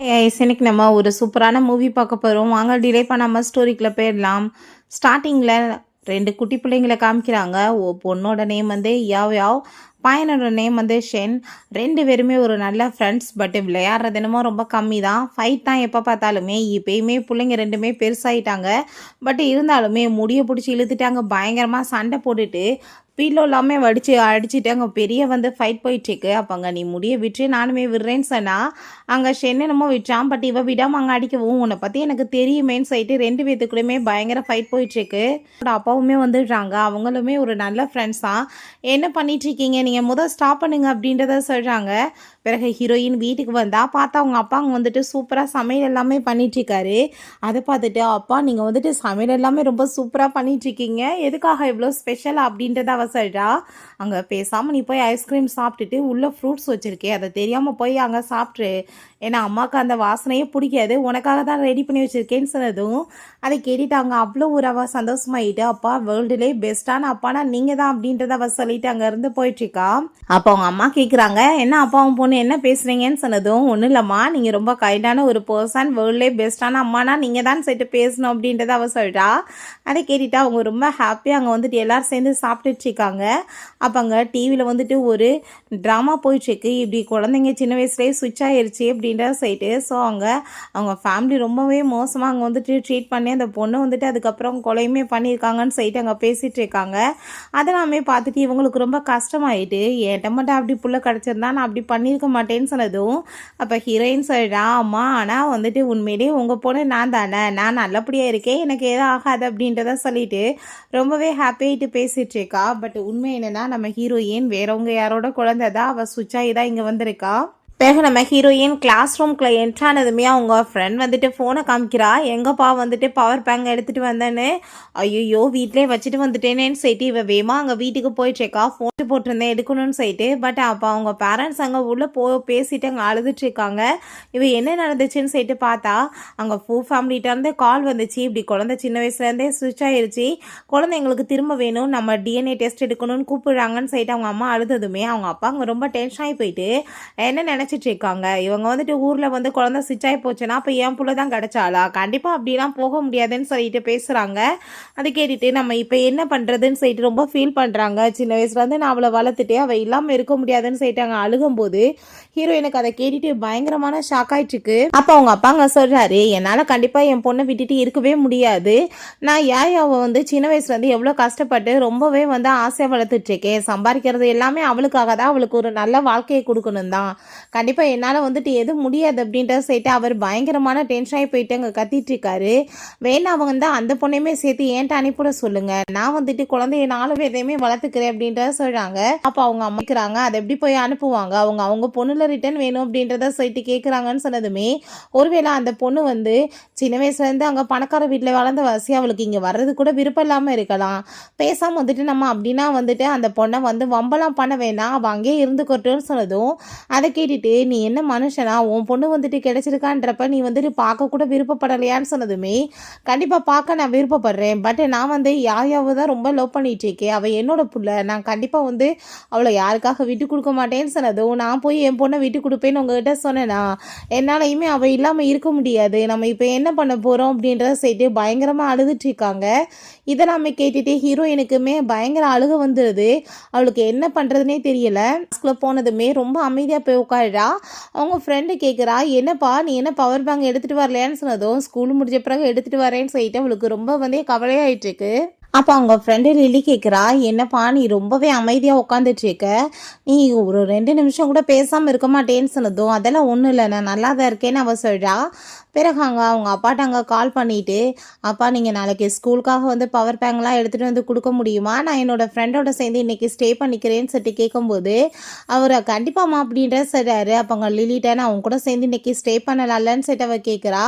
இன்னைக்கு நம்ம ஒரு சூப்பரான மூவி பார்க்க போகிறோம். வாங்க டிலே பண்ணாம ஸ்டோரிக்குள்ள போயிடலாம். ஸ்டார்டிங்கில் 2 குட்டி பிள்ளைங்கள காமிக்கிறாங்க. பொண்ணோட நேம் வந்து யாவ் யாவ், பையனோட நேம் வந்து ஷென். 2 பேருமே ஒரு நல்ல ஃப்ரெண்ட்ஸ். பட் விளையாடுறது என்னமோ ரொம்ப கம்மி தான். ஃபைட் தான் எப்போ பார்த்தாலுமே. இப்போயுமே பிள்ளைங்க 2மே பெருசாயிட்டாங்க. பட் இருந்தாலுமே முடியை பிடிச்சி இழுத்துட்டாங்க. பயங்கரமாக சண்டை போட்டுட்டு பீலோ எல்லாமே அடிச்சுட்டு அங்கே பெரிய வந்து ஃபைட் போயிட்டுருக்கு. அப்போ அங்கே நீ முடிய விட்டு நானுமே விடுறேன்னு சொன்னால் அங்கே என்னமோ விட்டான். பட் இவ விடாமல் அங்கே அடிக்கவும் உன்னை பற்றி எனக்கு தெரியுமேன்னு சொல்லிட்டு 2 பேத்துக்குள்ளேயுமே பயங்கர ஃபைட் போயிட்டுருக்கு. அப்பாவுமே வந்துடுறாங்க. அவங்களுமே ஒரு நல்ல ஃப்ரெண்ட்ஸ் தான். என்ன பண்ணிகிட்ருக்கீங்க நீங்கள் முதல் ஸ்டாப் பண்ணுங்க அப்படின்றத சொல்கிறாங்க. பிறகு ஹீரோயின் வீட்டுக்கு வந்தால் பார்த்தா அவங்க அப்பா அங்கே வந்துட்டு சூப்பராக சமையல் எல்லாமே பண்ணிகிட்ருக்காரு. அதை பார்த்துட்டு அப்பா நீங்கள் வந்துட்டு சமையல் எல்லாமே ரொம்ப சூப்பராக பண்ணிகிட்ருக்கீங்க, எதுக்காக இவ்வளோ ஸ்பெஷல் அப்படின்றத அவ சொல்கிறா. அங்கே பேசாமல் நீ போய் ஐஸ்கிரீம் சாப்பிட்டுட்டு உள்ளே ஃப்ரூட்ஸ் வச்சுருக்கேன், அதை தெரியாமல் போய் அங்கே சாப்பிட்ரு, ஏன்னா அம்மாவுக்கு அந்த வாசனையே பிடிக்காது, உனக்காக தான் ரெடி பண்ணி வச்சுருக்கேன்னு சொன்னதும் அதை கேட்டுட்டாங்க. அவ்வளோ ஒரு அவள் சந்தோஷமாயிட்டு அப்பா வேர்ல்டுலே பெஸ்ட்டான அப்பானா நீங்கள் தான் அப்படின்றத அவள் சொல்லிட்டு அங்கேருந்து போயிட்டுருக்கா. அப்போ அவங்க அம்மா கேட்குறாங்க, என்ன அப்பாவும் பொண்ணு என்ன பேசுகிறீங்கன்னு சொன்னதும் ஒன்றும் இல்லைம்மா, நீங்கள் ரொம்ப கைண்டான ஒரு பர்சன், வேர்ல்ட்லே பெஸ்ட்டான அம்மானா நீங்கள் தான் சொல்லிட்டு பேசணும் அப்படின்றத அவள் சொல்கிறா. அதை கேட்டுட்டா அவங்க ரொம்ப ஹாப்பியாக அங்கே வந்துட்டு எல்லோரும் சேர்ந்து சாப்பிட்டுட்ருக்காங்க. அப்போ அங்கே டிவியில் வந்துட்டு ஒரு ட்ராமா போயிட்டுருக்கு. இப்படி குழந்தைங்க சின்ன வயசுலேயே சுவிட்ச் ஆகிருச்சு அப்படின்ற சைட்டு. ஸோ அவங்க ஃபேமிலி ரொம்பவே மோசமாக அங்கே வந்துட்டு ட்ரீட் பண்ணி அந்த பொண்ணு வந்துட்டு அதுக்கப்புறம் கொலையுமே பண்ணியிருக்காங்கன்னு சொல்லிட்டு அங்கே பேசிகிட்டு இருக்காங்க. அதெல்லாமே பார்த்துட்டு இவங்களுக்கு ரொம்ப கஷ்டமாயிட்டு, என்கிட்ட மட்டும் அப்படி புள்ள கிடச்சிருந்தா நான் அப்படி பண்ணியிருக்க மாட்டேன்னு சொன்னதும் அப்போ ஹீரோயின் சொல்கிறா, அம்மா ஆனால் வந்துட்டு உண்மையிலே உங்கள் பொண்ணு நான் தானே, நான் நல்லபடியாக இருக்கேன், எனக்கு எதுவும் ஆகாது அப்படின்றத சொல்லிட்டு ரொம்பவே ஹாப்பியாகிட்டு பேசிகிட்டு இருக்கா. பட் உண்மை என்னென்னா நம்ம ஹீரோயின் வேறவங்க யாரோட குழந்தை தான், அவள் சுவிட்ச் ஆகி தான் இங்கே வந்திருக்கா. பிறகு நம்ம ஹீரோயின் கிளாஸ் ரூம்குள்ளே என்ட்ரானதுமே அவங்க ஃப்ரெண்ட் வந்துட்டு ஃபோனை காமிக்கிறா. எங்கப்பா வந்துட்டு பவர் பேங்க் எடுத்துகிட்டு வந்தேன்னு. ஐயோ வீட்டிலே வச்சுட்டு வந்துட்டேனேன்னு சொல்லிட்டு இவ வேமா அங்கே வீட்டுக்கு போயிட்டுருக்கா. ஃபோன் போட்டிருந்தேன் எடுக்கணும்னு சொல்லிட்டு. பட் அப்போ அவங்க பேரண்ட்ஸ் அங்கே உள்ளே பேசிட்டு அங்கே அழுதுட்ருக்காங்க. இவ என்ன நடந்துச்சுன்னு சொல்லிட்டு பார்த்தா அங்கே ஃபேமிலிகிட்டேருந்து கால் வந்துச்சு. இப்படி குழந்தை சின்ன வயசுலேருந்தே சுவிட்ச் ஆகிருச்சு, குழந்தை எங்களுக்கு திரும்ப வேணும், நம்ம டிஎன்ஏ டெஸ்ட் எடுக்கணும்னு கூப்பிடுறாங்கன்னு சொல்லிட்டு அவங்க அம்மா அழுததுமே அவங்க அப்பா அங்கே ரொம்ப டென்ஷன் ஆகி போயிட்டு என்ன நினச்சிட்டு இருக்காங்க, இவங்க வந்துட்டு ஊரில் வந்து குழந்தை சுவிட்ச் ஆகி போச்சுன்னா அப்போ என் புள்ள தான் கிடச்சாளா, கண்டிப்பாக அப்படிலாம் போக முடியாதுன்னு சொல்லிட்டு பேசுகிறாங்க. அதை கேட்டுட்டு நம்ம இப்போ என்ன பண்ணுறதுன்னு சொல்லிட்டு ரொம்ப ஃபீல் பண்ணுறாங்க. சின்ன வயசுலேருந்து நான் அவளை வளர்த்துட்டு அவள் இல்லாமல் இருக்க முடியாதுன்னு சொல்லிட்டு அங்கே அழுகும்போது ஹீரோயினுக்கு அதை கேட்டுட்டு பயங்கரமான ஷாக் ஆயிட்டுருக்கு. அப்போ அவங்க அப்பா அங்கே சொல்கிறாரு, என்னால் கண்டிப்பாக என் பொண்ணை விட்டுட்டு இருக்கவே முடியாது, நான் அவள் வந்து சின்ன வயசுலேருந்து எவ்வளோ கஷ்டப்பட்டு ரொம்பவே வந்து ஆசையாக வளர்த்துட்ருக்கேன், சம்பாதிக்கிறது எல்லாமே அவளுக்காக தான், அவளுக்கு ஒரு நல்ல வாழ்க்கையை கொடுக்கணும் தான், கண்டிப்பாக என்னால் வந்துட்டு எதுவும் முடியாது அப்படின்றத சேர்த்து அவர் பயங்கரமான டென்ஷன் ஆகி போயிட்டு அங்கே கத்திட்டு இருக்காரு. வேணா அவங்க வந்து அந்த பொண்ணையுமே சேர்த்து ஏன்ட்டு அனுப்பிட சொல்லுங்க, நான் வந்துட்டு குழந்தைய 4 பேரையுமே வளர்த்துக்கிறேன் அப்படின்றத சொல்கிறாங்க. அப்போ அவங்க அம்மிக்கிறாங்க, அதை எப்படி போய் அனுப்புவாங்க, அவங்க பொண்ணுல ரிட்டர்ன் வேணும் அப்படின்றத சொல்லிட்டு கேட்குறாங்கன்னு சொன்னதுமே ஒருவேளை அந்த பொண்ணு வந்து சின்ன வயசுலேருந்து அங்கே பணக்கார வீட்டில் வளர்ந்த வாசி அவளுக்கு இங்கே வர்றது கூட விருப்பம் இல்லாமல் இருக்கலாம், பேசாமல் வந்துட்டு நம்ம அப்படின்னா வந்துட்டு அந்த பொண்ணை வந்து வம்பலாம் பண்ண வேணாம், அவள் அங்கேயே இருந்துக்கட்டும்னு சொன்னதும் அதை கேட்டுட்டு நீ என்ன மனுஷனா, உன் பொண்ணு வந்துட்டு கிடைச்சிருக்கான்றப்ப நீ வந்துட்டு பார்க்க கூட விருப்பப்படலையான்னு சொன்னதுமே கண்டிப்பாக பார்க்க நான் விருப்பப்படுறேன், பட் நான் வந்து யாயாவை தான் ரொம்ப லவ் பண்ணிட்டு இருக்கேன், அவள் என்னோட புள்ள, நான் கண்டிப்பாக வந்து அவளை யாருக்காக விட்டு கொடுக்க மாட்டேன்னு சொன்னதும் நான் போய் என் பொண்ணை விட்டு கொடுப்பேன்னு உங்ககிட்ட சொன்னேன்னா என்னாலையுமே அவள் இல்லாமல் இருக்க முடியாது, நம்ம இப்போ என்ன பண்ண போகிறோம் அப்படின்றத சேர்த்து பயங்கரமாக அழுதுட்டு இருக்காங்க. இதெல்லாமே கேட்டுட்டு ஹீரோயினுக்குமே பயங்கர அழுக வந்துடுது. அவளுக்கு என்ன பண்ணுறதுனே தெரியல. போனதுமே ரொம்ப அமைதியாக போய் உட்காடுறா. அவங்க ஃப்ரெண்டு கேட்குறா, என்னப்பா நீ என்ன பவர் பேங்க் எடுத்துகிட்டு வரலையான்னு சொன்னதும் ஸ்கூல் முடிஞ்ச பிறகு எடுத்துகிட்டு வரேன்னு சொல்லிட்டு அவளுக்கு ரொம்ப வந்து கவலையாயிட்டு இருக்கு. அப்போ அவங்க ஃப்ரெண்டு லில்லி கேட்குறா, என்னப்பா நீ ரொம்பவே அமைதியாக உட்காந்துட்ருக்க, நீ ஒரு 2 நிமிஷம் கூட பேசாமல் இருக்க மாட்டேன்னு சொன்னதும் அதெல்லாம் ஒன்றும் இல்லை, நான் நல்லா தான் இருக்கேன்னு அவள் சொல்கிறா. பிறகு அவங்க அப்பாட்ட அங்கே கால் பண்ணிவிட்டு, அப்பா நீங்கள் நாளைக்கு ஸ்கூலுக்காக வந்து பவர் பேங்க்லாம் எடுத்துகிட்டு வந்து கொடுக்க முடியுமா, நான் என்னோடய ஃப்ரெண்டோட சேர்ந்து இன்றைக்கி ஸ்டே பண்ணிக்கிறேன்னு சொல்லிட்டு கேட்கும்போது அவர் கண்டிப்பாம்மா அப்படின்ற சொல்கிறாரு. அப்போ அங்கே லில்லிட்ட நான் அவங்க கூட சேர்ந்து இன்றைக்கி ஸ்டே பண்ணலாம்லன்னு சொல்லிட்டு அவள் கேட்குறா.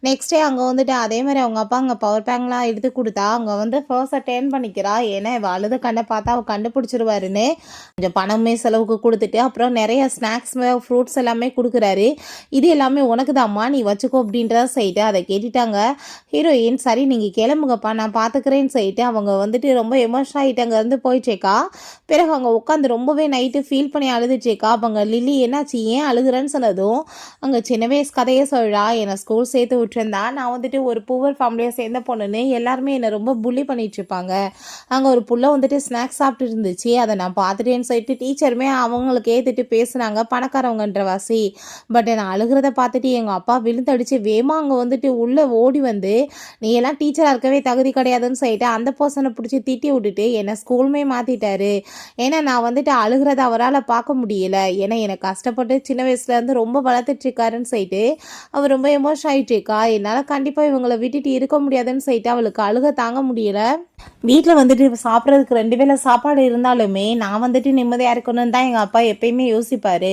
நெக்ஸ்ட் டே அங்கே வந்துட்டு அதே மாதிரி அவங்க அப்பா அங்கே பவர் பேங்க்லாம் எடுத்து கொடுத்தா அங்கே வந்து ஃபர்ஸ்ட் காசை டேர்ன் பண்ணிக்கிறா. ஏன்னா இவ அழுத கண்ணை பார்த்தா அவள் கண்டுபிடிச்சிருவாருன்னு கொஞ்சம் பணமே செலவுக்கு கொடுத்துட்டு அப்புறம் நிறைய ஸ்நாக்ஸ் ஃப்ரூட்ஸ் எல்லாமே கொடுக்குறாரு. இது எல்லாமே உனக்கு தான்மா, நீ வச்சுக்கோ அப்படின்றத சொல்லிட்டு அதை கேட்டுட்டாங்க ஹீரோயின். சரி நீங்கள் கிளம்புங்கப்பா, நான் பார்த்துக்கிறேன்னு சொல்லிட்டு அவங்க வந்துட்டு ரொம்ப எமோஷனல் ஆகிட்டு அங்கேருந்து போயிடுச்சேக்கா. பிறகு அங்கே உட்காந்து ரொம்பவே நைட்டு ஃபீல் பண்ணி அழுதுச்சேக்கா. அப்போ அங்கே லில்லி என்னாச்சு ஏன் அழுகுறேன்னு சொன்னதும் அங்கே சின்ன வயசு கதையை சொல்கிறா. என்னை ஸ்கூல் சேர்த்து விட்டுருந்தா, நான் வந்துட்டு ஒரு புவர் ஃபேமிலியை சேர்ந்த பொண்ணுன்னு எல்லாருமே என்னை ரொம்ப புள்ளி பண்ணிட்டு இருப்பாங்க. அங்கே ஒரு புள்ள வந்துட்டு ஸ்நாக்ஸ் சாப்பிட்டு இருந்துச்சு, அதை நான் பார்த்துட்டேன்னு சொல்லிட்டு டீச்சருமே அவங்களுக்கு ஏற்றுட்டு பேசுனாங்க பணக்காரவங்கன்ற வாசி. பட் நான் அழுகிறத பார்த்துட்டு எங்கள் அப்பா விழுந்தடிச்சு வேமா அங்கே வந்துட்டு உள்ளே ஓடி வந்து நீ எல்லாம் டீச்சராக இருக்கவே தகுதி கிடையாதுன்னு சொல்லிட்டு அந்த பர்சனை பிடிச்சி திட்டி விட்டுட்டு என்னை ஸ்கூலுமே மாற்றிட்டாரு. ஏன்னா நான் வந்துட்டு அழுகிறத அவரால் பார்க்க முடியல. ஏன்னா என்னை கஷ்டப்பட்டு சின்ன வயசுலேருந்து ரொம்ப வளர்த்துட்ருக்காருன்னு சொல்லிட்டு அவர் ரொம்ப எமோஷன் ஆகிட்டுருக்கா. என்னால் கண்டிப்பாக இவங்களை விட்டுட்டு இருக்க முடியாதுன்னு சொல்லிட்டு அவளுக்கு அழுக தாங்க முடியல. வீட்டில் வந்துட்டு சாப்பிட்றதுக்கு 2 வேளை சாப்பாடு இருந்தாலுமே நான் வந்துட்டு நிம்மதியாக இருக்கணும்னு தான் எங்கள் அப்பா எப்பயுமே யோசிப்பார்.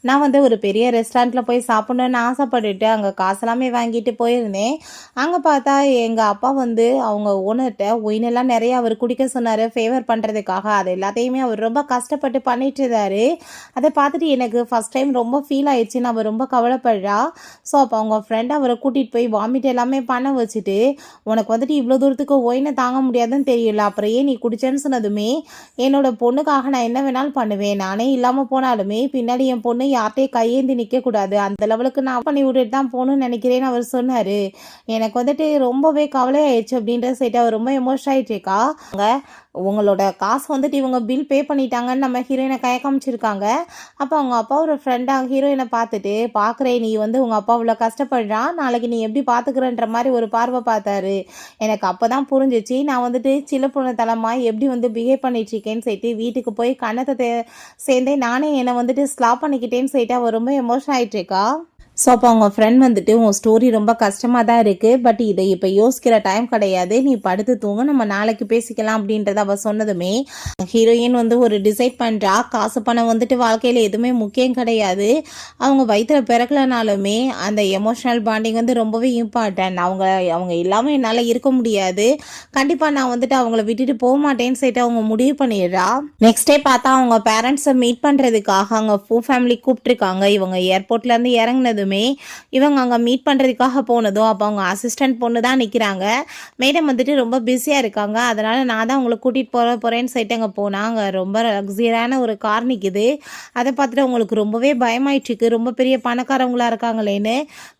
நான் வந்து ஒரு பெரிய ரெஸ்டாரண்ட்டில் போய் சாப்பிட்ணுன்னு ஆசைப்பட்டுட்டு அங்கே காசெல்லாமே வாங்கிட்டு போயிருந்தேன். அங்கே பார்த்தா எங்கள் அப்பா வந்து அவங்க ஓனர்கிட்ட ஒயினெல்லாம் நிறைய அவர் குடிக்க சொன்னார் ஃபேவர் பண்ணுறதுக்காக. அது எல்லாத்தையுமே அவர் ரொம்ப கஷ்டப்பட்டு பண்ணிட்டு இருந்தார். அதை பார்த்துட்டு எனக்கு ஃபஸ்ட் டைம் ரொம்ப ஃபீல் ஆயிடுச்சுன்னு அவர் ரொம்ப கவலைப்படுறா. ஸோ அப்போ அவங்க ஃப்ரெண்ட் அவரை கூட்டிகிட்டு போய் வாமிட் எல்லாமே பண்ண வச்சுட்டு உனக்கு வந்துட்டு இவ்வளோ தூரத்துக்கு ஒயினை தாங்க முடியாதுன்னு தெரியல, அப்புறம் ஏன் நீ குடிச்சேன்னு சொன்னதுமே என்னோட பொண்ணுக்காக நான் என்ன வேணாலும் பண்ணுவேன், நானே இல்லாமல் போனாலுமே பின்னாடி என் பொண்ணு யார்கிட்டையும் கையேந்தி நிற்கக்கூடாது, அந்த லெவலுக்கு நான் பண்ணி விட்டுட்டு தான் போகணும்னு நினைக்கிறேன்னு அவர் சொன்னார். எனக்கு வந்துட்டு ரொம்பவே கவலையாயிடுச்சு அப்படின்ற சைட்டு அவர் ரொம்ப எமோஷன் ஆகிட்டுருக்கா. உங்களோட காசு வந்துட்டு இவங்க பில் பே பண்ணிட்டாங்கன்னு நம்ம ஹீரோயினை கை காமிச்சிருக்காங்க. அப்போ அவங்க அப்பா ஒரு ஃப்ரெண்டாக ஹீரோயினை பார்த்துட்டு பார்க்குறேன் நீ வந்து உங்கள் அப்பா இவ்வளோ கஷ்டப்படுறான், நாளைக்கு நீ எப்படி பார்த்துக்கிறன்ற மாதிரி ஒரு பார்வை பார்த்தாரு. எனக்கு அப்போ தான் புரிஞ்சிச்சு நான் வந்துட்டு சில பொண்ணு தலைமாக எப்படி வந்து பிஹேவ் பண்ணிட்டுருக்கேன்னு சொல்லிட்டு வீட்டுக்கு போய் கண்ணத்தை சேர்ந்தே நானே என்னை வந்துட்டு ஸ்லாப் பண்ணிக்கிட்டேன்னு சொல்லிட்டு அவர் ரொம்ப எமோஷன் ஆகிட்டுருக்கா. ஸோ அப்போ அவங்க ஃப்ரெண்ட் வந்துட்டு உன் ஸ்டோரி ரொம்ப கஷ்டமாக தான் இருக்குது, பட் இதை இப்போ யோசிக்கிற டைம் கிடையாது, நீ படுத்து தூங்க, நம்ம நாளைக்கு பேசிக்கலாம் அப்படின்றத அவள் சொன்னதுமே ஹீரோயின் வந்து ஒரு டிசைட் பண்ணுறா. காசு பணம் வந்துட்டு வாழ்க்கையில் எதுவுமே முக்கியம் கிடையாது, அவங்க வயிற்றில் பிறக்கலனாலுமே அந்த எமோஷ்னல் பாண்டிங் வந்து ரொம்பவே இம்பார்ட்டன்ட். அவங்க இல்லாமல் என்னால் இருக்க முடியாது, கண்டிப்பாக நான் வந்துட்டு அவங்கள விட்டுட்டு போக மாட்டேன்னு சொல்லிட்டு அவங்க முடிவு பண்ணிடுறா. நெக்ஸ்ட் டே பார்த்தா அவங்க பேரண்ட்ஸை மீட் பண்ணுறதுக்காக அவங்க ஃபேமிலி கூப்பிட்ருக்காங்க. இவங்க ஏர்போர்ட்லேருந்து இறங்கினது இவங்க அங்கே மீட் பண்ணுறதுக்காக போனதும் அப்போ அவங்க அசிஸ்டன்ட் பொண்ணு தான் நிற்கிறாங்க. மேடம் வந்துட்டு ரொம்ப பிஸியாக இருக்காங்க, அதனால் நான் தான் உங்களை கூட்டிகிட்டு போகிறேன்னு சொல்லிட்டு அங்கே போனாங்க. ரொம்ப லக்ஸரியான ஒரு கார் நிற்குது. அதை பார்த்துட்டு அவங்களுக்கு ரொம்பவே பயமாயிட்டுருக்கு, ரொம்ப பெரிய பணக்காரவங்களாக இருக்காங்களேன்னு.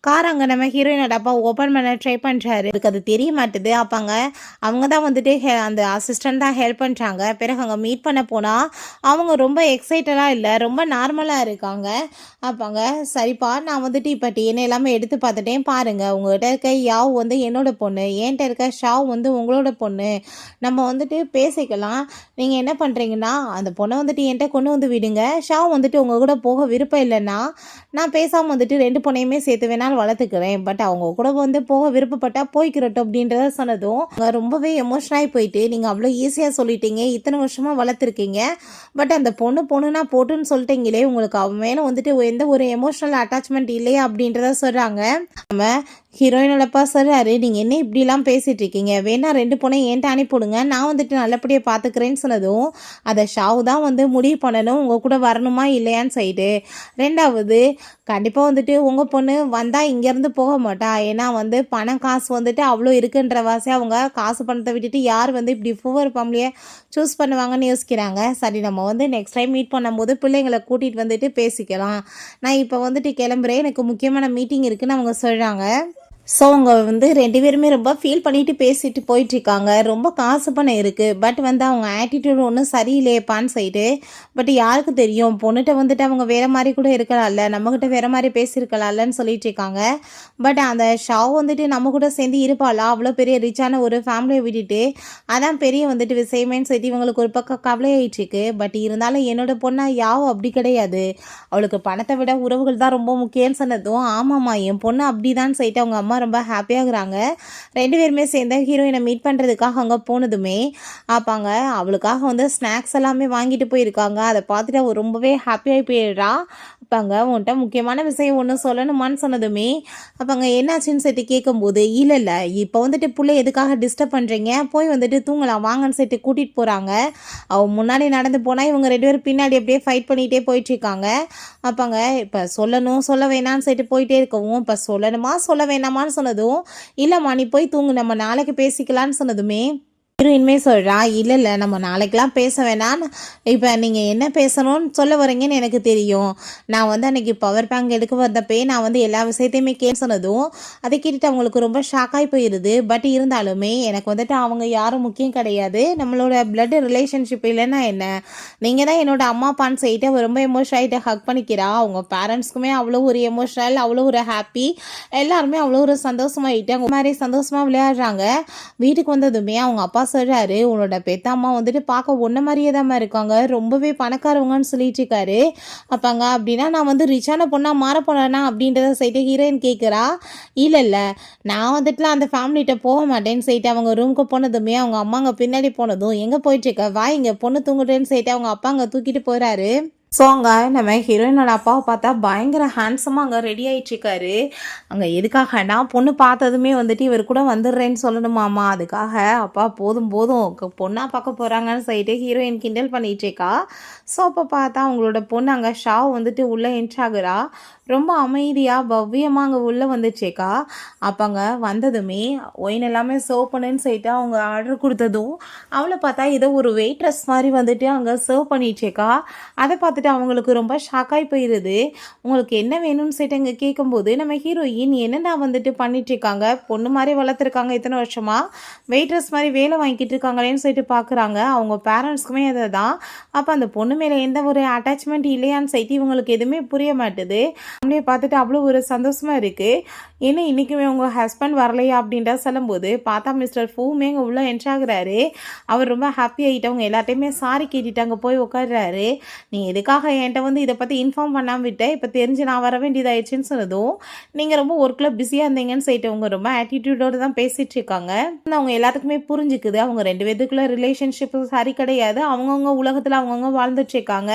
கார் அங்கே நம்ம ஹீரோயினோட அப்பா ஓப்பன் பண்ண ட்ரை பண்ணுறாரு, அதுக்கு அது தெரிய மாட்டுது. அப்பாங்க அவங்க தான் வந்துட்டு அந்த அசிஸ்டன்ட் தான் ஹெல்ப் பண்ணுறாங்க. பிறகு அங்கே மீட் பண்ண போனால் அவங்க ரொம்ப எக்ஸைட்டடாக இல்லை, ரொம்ப நார்மலாக இருக்காங்க. அப்பாங்க சரிப்பா நான் வந்துட்டு இப்போ டிஎன்ஏ எல்லாமே எடுத்து பார்த்துட்டேன், பாருங்கள் உங்கள்கிட்ட இருக்க யாவ் வந்து என்னோட பொண்ணு, என்கிட்ட இருக்க ஷாவ் வந்து உங்களோட பொண்ணு, நம்ம வந்துட்டு பேசிக்கலாம். நீங்கள் என்ன பண்ணுறீங்கன்னா அந்த பொண்ணை வந்துட்டு என்கிட்ட கொண்டு வந்து விடுங்க, ஷாவ் வந்துட்டு உங்கள் கூட போக விருப்பம் இல்லைன்னா நான் பேசாமல் வந்துட்டு 2 பொண்ணையுமே சேர்த்து வேணாலும் வளர்த்துக்கிறேன், பட் அவங்க கூட வந்து போக விருப்பப்பட்டால் போய்க்கிறட்டும் அப்படின்றத சொன்னதும் ரொம்பவே எமோஷனாகி போயிட்டு நீங்கள் அவ்வளோ ஈஸியாக சொல்லிட்டீங்க, இத்தனை வருஷமாக வளர்த்துருக்கீங்க, பட் அந்த பொண்ணுனா போட்டுன்னு சொல்லிட்டீங்களே, உங்களுக்கு அவன் மேலே வந்துட்டு எந்த ஒரு எமோஷனல் அட்டாச்மெண்ட் இல்லையா அப்படின்றத சொல்கிறாங்க. நம்ம ஹீரோயினோடப்பா சொல்கிறாரு, நீங்கள் என்ன இப்படிலாம் பேசிகிட்டு இருக்கீங்க, வேணா 2 பொண்ணையும் என்கிட்ட அனுப்பிவிடுங்க, நான் வந்துட்டு நல்லபடியாக பார்த்துக்கிறேன்னு சொன்னதும் அதை ஷாவ் தான் வந்து முடிவு பண்ணணும் உங்கள் கூட வரணுமா இல்லையான்னு சொல்லிட்டு. 2வது கண்டிப்பாக வந்துட்டு உங்கள் பொண்ணு வந்தால் இங்கேருந்து போக மாட்டா, ஏன்னா வந்து பணம் காசு வந்துட்டு அவ்வளோ இருக்குன்ற வாசி அவங்க காசு பணத்தை விட்டுட்டு யார் வந்து இப்படி ஃபுவர் ஃபேமிலியை சூஸ் பண்ணுவாங்கன்னு யோசிக்கிறாங்க. சரி நம்ம வந்து நெக்ஸ்ட் டைம் மீட் பண்ணும்போது பிள்ளைங்களை கூட்டிகிட்டு வந்துட்டு பேசிக்கலாம், நான் இப்போ வந்துட்டு கிளம்புறேன், எனக்கு முக்கியமான மீட்டிங் இருக்குன்னு அவங்க சொல்கிறாங்க. ஸோ அவங்க வந்து 2 பேருமே ரொம்ப ஃபீல் பண்ணிட்டு பேசிட்டு போயிட்டுருக்காங்க. ரொம்ப காசு பணம் இருக்குது, பட் வந்து அவங்க ஆட்டிடியூட் ஒன்றும் சரியில்லையப்பான்னு சொல்லிட்டு. பட் யாருக்கு தெரியும், பொண்ணுகிட்ட வந்துட்டு அவங்க வேறு மாதிரி கூட இருக்கலாம்ல, நம்மக்கிட்ட வேறு மாதிரி பேசியிருக்கலாம்லன்னு சொல்லிட்டு இருக்காங்க. பட் அந்த ஷாவ் வந்துட்டு நம்ம கூட சேர்ந்து இருப்பாளா, அவ்வளோ பெரிய ரிச்சான ஒரு ஃபேமிலியை விட்டுட்டு, அதான் பெரிய வந்துட்டு விஷயமேன்னு சொல்லிட்டு இவங்களுக்கு ஒரு பக்கம் கவலையாயிட்டுருக்கு. பட் இருந்தாலும் என்னோட பொண்ணா யாவும் அப்படி கிடையாது, அவளுக்கு பணத்தை விட உறவுகள் தான் ரொம்ப முக்கியம்னு சொன்னதும் ஆமாம்மா என் பொண்ணு அப்படி தான் சொல்லிட்டு அவங்க அம்மா ரொம்ப ஹாப்பியாகுறாங்க. 2 பேருமே சேர்ந்து ஹீரோயினை மீட் பண்ணுறதுக்காக அங்கே போனதுமே ஆப்பாங்க அவளுக்காக வந்து ஸ்நாக்ஸ் எல்லாமே வாங்கிட்டு போயிருக்காங்க. அதை பார்த்துட்டு அவள் ரொம்பவே ஹாப்பியாகி போயிடுறா. அப்பாங்க உன்கிட்ட முக்கியமான விஷயம் ஒன்று சொல்லணுமான்னு சொன்னதுமே அப்போங்க என்னாச்சுன்னு சொல்லிட்டு கேட்கும்போது இல்லை இப்போ வந்துட்டு புள்ளை எதுக்காக டிஸ்டர்ப் பண்ணுறீங்க, போய் வந்துட்டு தூங்கலாம் வாங்கன்னு சொல்லிட்டு கூட்டிகிட்டு போகிறாங்க. அவள் முன்னாடி நடந்து போனால் இவங்க 2 பேரும் பின்னாடி அப்படியே ஃபைட் பண்ணிகிட்டே போயிட்டுருக்காங்க. அப்போங்க இப்போ சொல்லணும் சொல்ல வேணான்னு சொல்லிட்டு போயிட்டே இருக்கவும் இப்போ சொல்லணுமா சொல்ல வேணாமான்னு சொன்னதும் இல்லைம்மா நீ போய் தூங்கு நம்ம நாளைக்கு பேசிக்கலான்னு சொன்னதுமே ஹீரோயின்மே சொல்கிறா இல்லை நம்ம நாளைக்கெலாம் பேச வேணாம், இப்போ நீங்கள் என்ன பேசணும்னு சொல்ல வரீங்கன்னு எனக்கு தெரியும். நான் வந்து அன்றைக்கி பவர் பேங்க் எடுக்க வந்தப்பே நான் வந்து எல்லா விஷயத்தையுமே சொன்னதும் அதை கேட்டுட்டு அவங்களுக்கு ரொம்ப ஷாக்காகி போயிடுது. பட் இருந்தாலுமே எனக்கு வந்துட்டு அவங்க யாரும் முக்கியம் கிடையாது, நம்மளோட பிளட் ரிலேஷன்ஷிப் இல்லைன்னா என்ன, நீங்கள் தான் என்னோட அம்மா அப்பான்னு சொல்லிட்டு அவள் ரொம்ப எமோஷனல் ஆகிட்டு ஹக் பண்ணிக்கிறா. அவங்க பேரண்ட்ஸ்க்குமே அவ்வளோ ஒரு எமோஷனல், அவ்வளோ ஒரு ஹாப்பி, எல்லாருமே அவ்வளோ ஒரு சந்தோஷமாயிட்டு அவங்க மாதிரி சந்தோஷமாக விளையாடுறாங்க. வீட்டுக்கு வந்ததுமே அவங்க அப்பா சொல்கிறாரு உன்னோட பெத்தாம்மா வந்துட்டு பார்க்க ஒன்றை மாதிரியே தான் இருக்காங்க, ரொம்பவே பணக்காரவங்கன்னு சொல்லிட்டு இருக்காரு. அப்பாங்க அப்படின்னா நான் வந்து ரிச்சான பொண்ணா மாற போனேனா அப்படின்றத சொல்லிட்டு ஹீரோயின் கேட்குறா. இல்லை நான் வந்துட்டுலாம் அந்த ஃபேமிலிகிட்ட போக மாட்டேன்னு சொல்லிட்டு அவங்க ரூமுக்கு போனதுமே அவங்க அம்மா அங்கே பின்னாடி போனதும் எங்கே போயிட்டுருக்க வா இங்கே பொண்ணு தூங்குட்டேன்னு சொல்லிட்டு அவங்க அப்பா அங்கே தூக்கிட்டு போகிறாரு. ஸோ அங்கே நம்ம ஹீரோயினோட அப்பாவை பார்த்தா பயங்கர ஹேண்ட்ஸமாக அங்கே ரெடி ஆகிட்டுருக்காரு. அங்கே எதுக்காகனா பொண்ணு பார்த்ததுமே வந்துட்டு இவர் கூட வந்துடுறேன்னு சொல்லணுமாம்மா, அதுக்காக அப்பா போதும் பொண்ணாக பார்க்க போகிறாங்கன்னு சொல்லிட்டு ஹீரோயின் கிண்டல் பண்ணிகிட்ருக்கா. ஸோ அப்போ பார்த்தா அவங்களோட பொண்ணு அங்கே ஷாவ் வந்துட்டு உள்ளே என்ட்ராகிறா. ரொம்ப அமைதியாக பவ்யமாக அங்கே உள்ளே வந்துச்சேக்கா. அப்போ அங்கே வந்ததுமே ஒயின் எல்லாமே சர்வ் பண்ணுன்னு சொல்லிட்டு அவங்க ஆர்டர் கொடுத்ததும் அவளை பார்த்தா ஏதோ ஒரு வெயிட்ரஸ் மாதிரி வந்துட்டு அங்கே சர்வ் பண்ணிச்சேக்கா. அதை பார்த்துட்டு அவங்களுக்கு ரொம்ப ஷாக்காகி போயிடுது. உங்களுக்கு என்ன வேணும்னு சொல்லிட்டு அங்கே கேட்கும்போது நம்ம ஹீரோயின் என்னென்ன வந்துட்டு பண்ணிட்டுருக்காங்க, பொண்ணு மாதிரி வளர்த்துருக்காங்க இத்தனை வருஷமாக, வெயிட்ரஸ் மாதிரி வேலை வாங்கிட்டு இருக்காங்களேன்னு சொல்லிட்டு பார்க்குறாங்க. அவங்க பேரண்ட்ஸ்க்குமே அதை தான். அப்போ அந்த பொண்ணு மேலே எந்த ஒரு அட்டாச்மெண்ட் இல்லையான்னு சொல்லிட்டு இவங்களுக்கு எதுவுமே புரிய மாட்டுது. ஃபேமிலியை பார்த்துட்டு அவ்வளோ ஒரு சந்தோஷமாக இருக்குது. ஏன்னா இன்றைக்குமே உங்கள் ஹஸ்பண்ட் வரலையா அப்படின்ட்டு சொல்லும்போது பார்த்தா மிஸ்டர் ஃபூமே இங்கே உள்ளே என்ட்ராகிறாரு. அவர் ரொம்ப ஹாப்பி ஆகிட்டு அவங்க எல்லாத்தையுமே சாரி கேட்டுட்டு அங்கே போய் உட்காடுறாரு. நீ எதுக்காக என்கிட்ட வந்து இதை பற்றி இன்ஃபார்ம் பண்ணாமல் விட்டேன், இப்போ தெரிஞ்சு நான் வர வேண்டியதாகிடுச்சின்னு சொன்னதும் நீங்கள் ரொம்ப ஒர்க்கில் பிஸியாக இருந்தீங்கன்னு சொல்லிட்டு அவங்க ரொம்ப ஆட்டிடியூடோடு தான் பேசிகிட்டு இருக்காங்க. அவங்க எல்லாத்துக்குமே புரிஞ்சுக்குது அவங்க 2 பேத்துக்குள்ள ரிலேஷன்ஷிப் சரி கிடையாது, அவங்கவுங்க உலகத்தில் அவங்கவுங்க வாழ்ந்துட்டுருக்காங்க.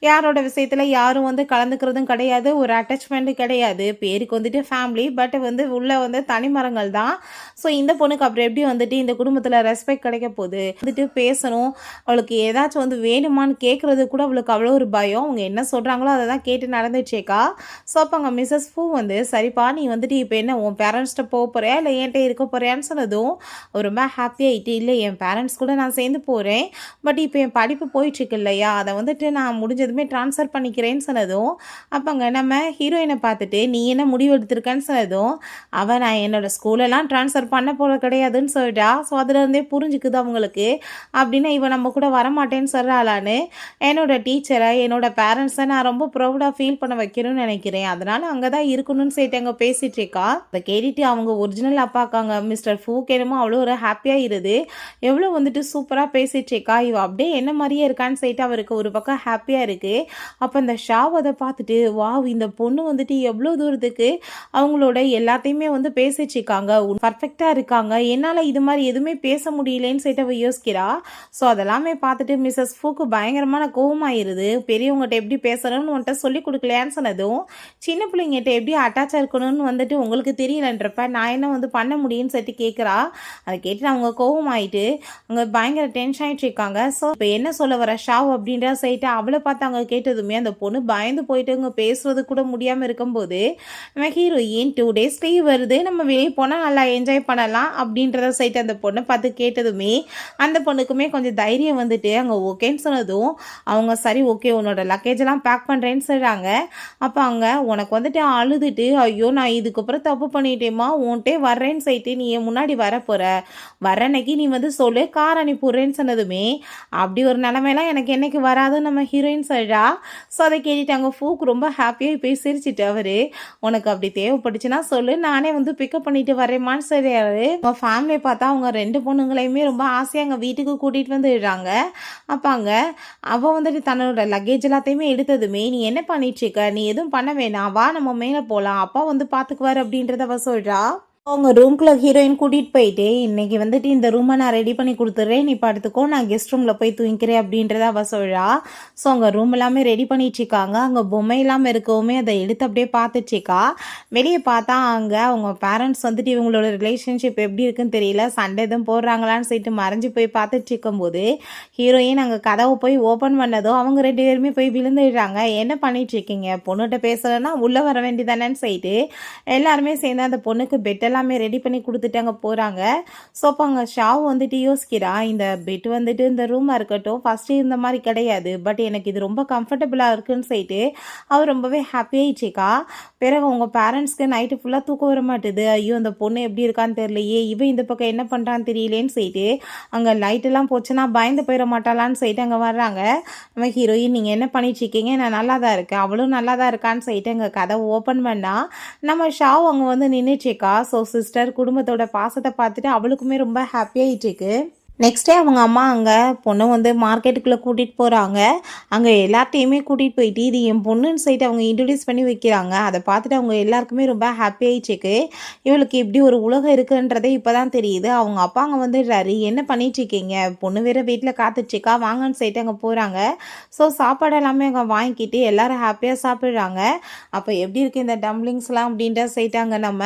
யாரோட விஷயத்தில் யாரும் வந்து கலந்துக்கிறதும் கிடையாது, ஒரு அட்டாச்மெண்ட்டு கிடையாது. பேருக்கு வந்துட்டு ஃபேமிலி, பட் வந்து உள்ளே வந்து தனிமரங்கள் தான். ஸோ இந்த பொண்ணுக்கு அப்புறம் எப்படி வந்துட்டு இந்த குடும்பத்தில் ரெஸ்பெக்ட் கிடைக்க போகுது, வந்துட்டு பேசணும், அவளுக்கு ஏதாச்சும் வந்து வேணுமான்னு கேட்குறது கூட அவளுக்கு அவ்வளோ ஒரு பயம். அவங்க என்ன சொல்கிறாங்களோ அதை தான் கேட்டு நடந்துச்சேக்கா. ஸோ அப்போ அங்கே மிஸ்ஸஸ் ஃபூ வந்து சரிப்பா நீ வந்துட்டு இப்போ என்ன உன் பேரண்ட்ஸ்கிட்ட போக போறியா இல்லை என்கிட்ட இருக்க போறியான்னு சொன்னதும் ரொம்ப ஹாப்பி ஆகிட்டு இல்லை என் பேரண்ட்ஸ் கூட நான் சேர்ந்து போகிறேன், பட் இப்போ என் படிப்பு போயிட்டுருக்கு இல்லையா அதை வந்துட்டு நான் முடிஞ்சதுமே ட்ரான்ஸ்ஃபர் பண்ணிக்கிறேன்னு சொன்னதும் அப்போங்க நம்ம ஹீரோயினை பார்த்துட்டு நீ என்ன முடிவு எடுத்திருக்கேன்னு சொன்னதும் அவன் நான் என்னோடய ஸ்கூலெல்லாம் ட்ரான்ஸ்ஃபர் பண்ண போல கிடையாதுன்னு சொல்லிட்டா. ஸோ அதுலேருந்தே புரிஞ்சுக்குது அவங்களுக்கு. அப்படின்னா இவன் நம்ம கூட வரமாட்டேன்னு சொல்கிறாளான்னு என்னோடய டீச்சரை என்னோடய பேரண்ட்ஸை நான் ரொம்ப ப்ரௌடாக ஃபீல் பண்ண வைக்கணும்னு நினைக்கிறேன், அதனால் அங்கே தான் இருக்கணும்னு சொல்லிட்டு அங்கே பேசிகிட்டு இருக்கா. அதை கேட்டுட்டு அவங்க ஒரிஜினல் அப்பாக்காங்க மிஸ்டர் ஃபூக் என்னமோ அவ்வளோ ஒரு ஹாப்பியாக இருது. எவ்வளோ வந்துட்டு சூப்பராக பேசிகிட்டு இருக்கா, இவ அப்படியே என்ன மாதிரியே இருக்கான்னு சொல்லிட்டு அவருக்கு ஒரு பக்கம் ஹாப்பியாக இருக்குது. அப்போ இந்த ஷாவ் அதை பார்த்துட்டு வாவ் இந்த பொண்ணு வந்துட்டு எவ்வளோ தூரத்துக்கு அவங்களோட எல்லாத்தையுமே வந்து பேசிச்சிருக்காங்க, பர்ஃபெக்டாக இருக்காங்க, என்னால் இது மாதிரி எதுவுமே பேச முடியலன்னு சொல்லிட்டு அவள் யோசிக்கிறா. ஸோ அதெல்லாமே பார்த்துட்டு மிஸ்ஸஸ் ஃபூக்கு பயங்கரமான கோவமாயிருது. பெரியவங்ககிட்ட எப்படி பேசணும்னு உன்கிட்ட சொல்லி கொடுக்கலையான்னு சொன்னதும் சின்ன பிள்ளைங்கிட்ட எப்படி அட்டாச்சாக இருக்கணும்னு வந்துட்டு உங்களுக்கு தெரியலன்றப்ப நான் என்ன வந்து பண்ண முடியும்னு சொல்லிட்டு கேட்குறா. அதை கேட்டு அவங்க கோவமாயிட்டு அவங்க பயங்கர டென்ஷன் ஆகிட்டு இருக்காங்க. ஸோ இப்போ என்ன சொல்ல வர ஷாவ் அப்படின்ற சொல்லிட்டு அவளை பார்த்து அவங்க கேட்டதுமே அந்த பொண்ணு பயந்து போயிட்டு அவங்க பேசுறது கூட முடியாமல் இருக்கும்போது நம்ம ஹீரோயின் 2 days லீவ் வருது, நம்ம வெளியே போனால் நல்லா என்ஜாய் பண்ணலாம் அப்படின்றத சொல்லிட்டு அந்த பொண்ணை பார்த்து கேட்டதுமே அந்த பொண்ணுக்குமே கொஞ்சம் தைரியம் வந்துட்டு அங்கே ஓகேன்னு சொன்னதும் அவங்க சரி ஓகே உன்னோட லக்கேஜெல்லாம் பேக் பண்ணுறேன்னு சொல்கிறாங்க. அப்போ அங்கே உனக்கு வந்துட்டு அழுதுட்டு ஐயோ நான் இதுக்கப்புறம் தப்பு பண்ணிட்டேம்மா உன்ட்டே வர்றேன்னு சொல்லிட்டு நீ என் முன்னாடி வரப்போகிற, வரன்னைக்கு நீ வந்து சொல்லு கார் அனுப்பிடுறேன்னு சொன்னதுமே அப்படி ஒரு நிலமையெல்லாம் எனக்கு என்னைக்கு வராதுன்னு நம்ம ஹீரோயின் சொல்கிறா. ஸோ அதை கேட்டுட்டு அங்கே ஃபூக் ரொம்ப ஹாப்பியாக போய் சிரிச்சிட்டு அவர் உனக்கு அப்படி தேவைப்பட்டுச்சுன்னா சொல்லு நானே வந்து பிக்கப் பண்ணிட்டு வரேம்மான்னு சொல்லிடுறாரு. அவங்க ஃபேமிலியை பார்த்தா அவங்க 2 பொண்ணுங்களையுமே ரொம்ப ஆசையாக அங்கே வீட்டுக்கு கூட்டிகிட்டு வந்துடுறாங்க. அப்போ அங்கே அவள் வந்துட்டு தன்னோட லக்கேஜ் எல்லாத்தையுமே எடுத்ததுமே நீ என்ன பண்ணிட்டு இருக்க, நீ எதுவும் பண்ண வேணாம் வா நம்ம மேலே போகலாம் அப்பா வந்து பார்த்துக்குவார் அப்படின்றத அவள் சொல்கிறா. அவங்க ரூம்குள்ள ஹீரோயின் கூட்டிகிட்டு போயிட்டு இன்னைக்கு வந்துட்டு இந்த ரூமை நான் ரெடி பண்ணி கொடுத்துட்றேன், நீ படுத்துக்கோ, நான் கெஸ்ட் ரூமில் போய் தூங்கிக்கிறேன் அப்படின்றத அவள் சொல்கிறா. ஸோ அவங்க ரூம் எல்லாமே ரெடி பண்ணிட்டுருக்காங்க. அங்கே பொம்மை இல்லாமல் இருக்கவுமே அதை எடுத்து அப்படியே பார்த்துச்சிக்கா. வெளியே பார்த்தா அங்கே அவங்க பேரண்ட்ஸ் வந்துட்டு இவங்களோட ரிலேஷன்ஷிப் எப்படி இருக்குன்னு தெரியல, சண்டை எதுவும் போடுறாங்களான்னு சொல்லிட்டு மறைஞ்சு போய் பார்த்துட்டு இருக்கும்போது ஹீரோயின் அங்கே கதவை போய் ஓப்பன் பண்ணதும் அவங்க 2 பேருமே போய் விழுந்துடுறாங்க. என்ன பண்ணிட்டுருக்கீங்க, பொண்ணுகிட்ட பேசலைன்னா உள்ளே வர வேண்டியதானேன்னு சொல்லிட்டு எல்லாருமே சேர்ந்து அந்த பொண்ணுக்கு பெட்டெல்லாம் எல்லாமே ரெடி பண்ணி கொடுத்துட்டு அங்கே போகிறாங்க. ஸோ அப்போ அங்கே ஷாவ் வந்துட்டு யோசிக்கிறா, இந்த பெட் வந்துட்டு இந்த ரூமாக இருக்கட்டும், ஃபஸ்ட்டு இருந்த மாதிரி கிடையாது, பட் எனக்கு இது ரொம்ப கம்ஃபர்டபுளாக இருக்குன்னு சொல்லிட்டு அவர் ரொம்பவே ஹாப்பியாகிடுச்சிக்கா. பிறகு அவங்க பேரண்ட்ஸ்க்கு நைட்டு ஃபுல்லாக தூக்கம் வர மாட்டுது. ஐயோ அந்த பொண்ணு எப்படி இருக்கான்னு தெரியலையே, இவன் இந்த பக்கம் என்ன பண்ணுறான்னு தெரியலேன்னு சொல்லிட்டு அங்கே லைட்டெல்லாம் போச்சுன்னா பயந்து போயிட மாட்டாளான்னு சொல்லிட்டு அங்கே வர்றாங்க. நம்ம ஹீரோயின் நீங்கள் என்ன பண்ணிட்டுருக்கீங்க, நான் நல்லா தான் இருக்கேன், அவளும் நல்லா தான் இருக்கான்னு சொல்லிட்டு அங்கே கதவை ஓப்பன் பண்ணால் நம்ம ஷாவ் அங்கே வந்து நின்றுச்சிக்கா. ஸோ சிஸ்டர் குடும்பத்தோட பாசத்தை பார்த்துட்டு அவளுக்குமே ரொம்ப ஹாப்பியாகிட்டு இருக்கு. நெக்ஸ்ட் டே அவங்க அம்மா அங்கே பொண்ணை வந்து மார்க்கெட்டுக்குள்ளே கூட்டிகிட்டு போகிறாங்க. அங்கே எல்லாத்தையுமே கூட்டிகிட்டு போயிட்டு இது என் பொண்ணுன்னு சொல்லிட்டு அவங்க இன்ட்ரடியூஸ் பண்ணி வைக்கிறாங்க. அதை பார்த்துட்டு அவங்க எல்லாருக்குமே ரொம்ப ஹாப்பியாகிடுச்சிக்கு. இவளுக்கு இப்படி ஒரு உலகம் இருக்குன்றதே இப்போ தான் தெரியுது. அவங்க அப்பா அங்கே வந்துடுறாரு, என்ன பண்ணிட்டுருக்கீங்க, பொண்ணு வேறு வீட்டில் காத்துச்சிக்கா, வாங்கன்னு சொல்லிட்டு அங்கே போகிறாங்க. ஸோ சாப்பாடு எல்லாமே அங்கே வாங்கிக்கிட்டு எல்லோரும் ஹாப்பியாக சாப்பிட்றாங்க. அப்போ எப்படி இருக்குது இந்த டம்ப்ளிங்ஸ்லாம் அப்படின்ற சொல்லிட்டாங்க. நம்ம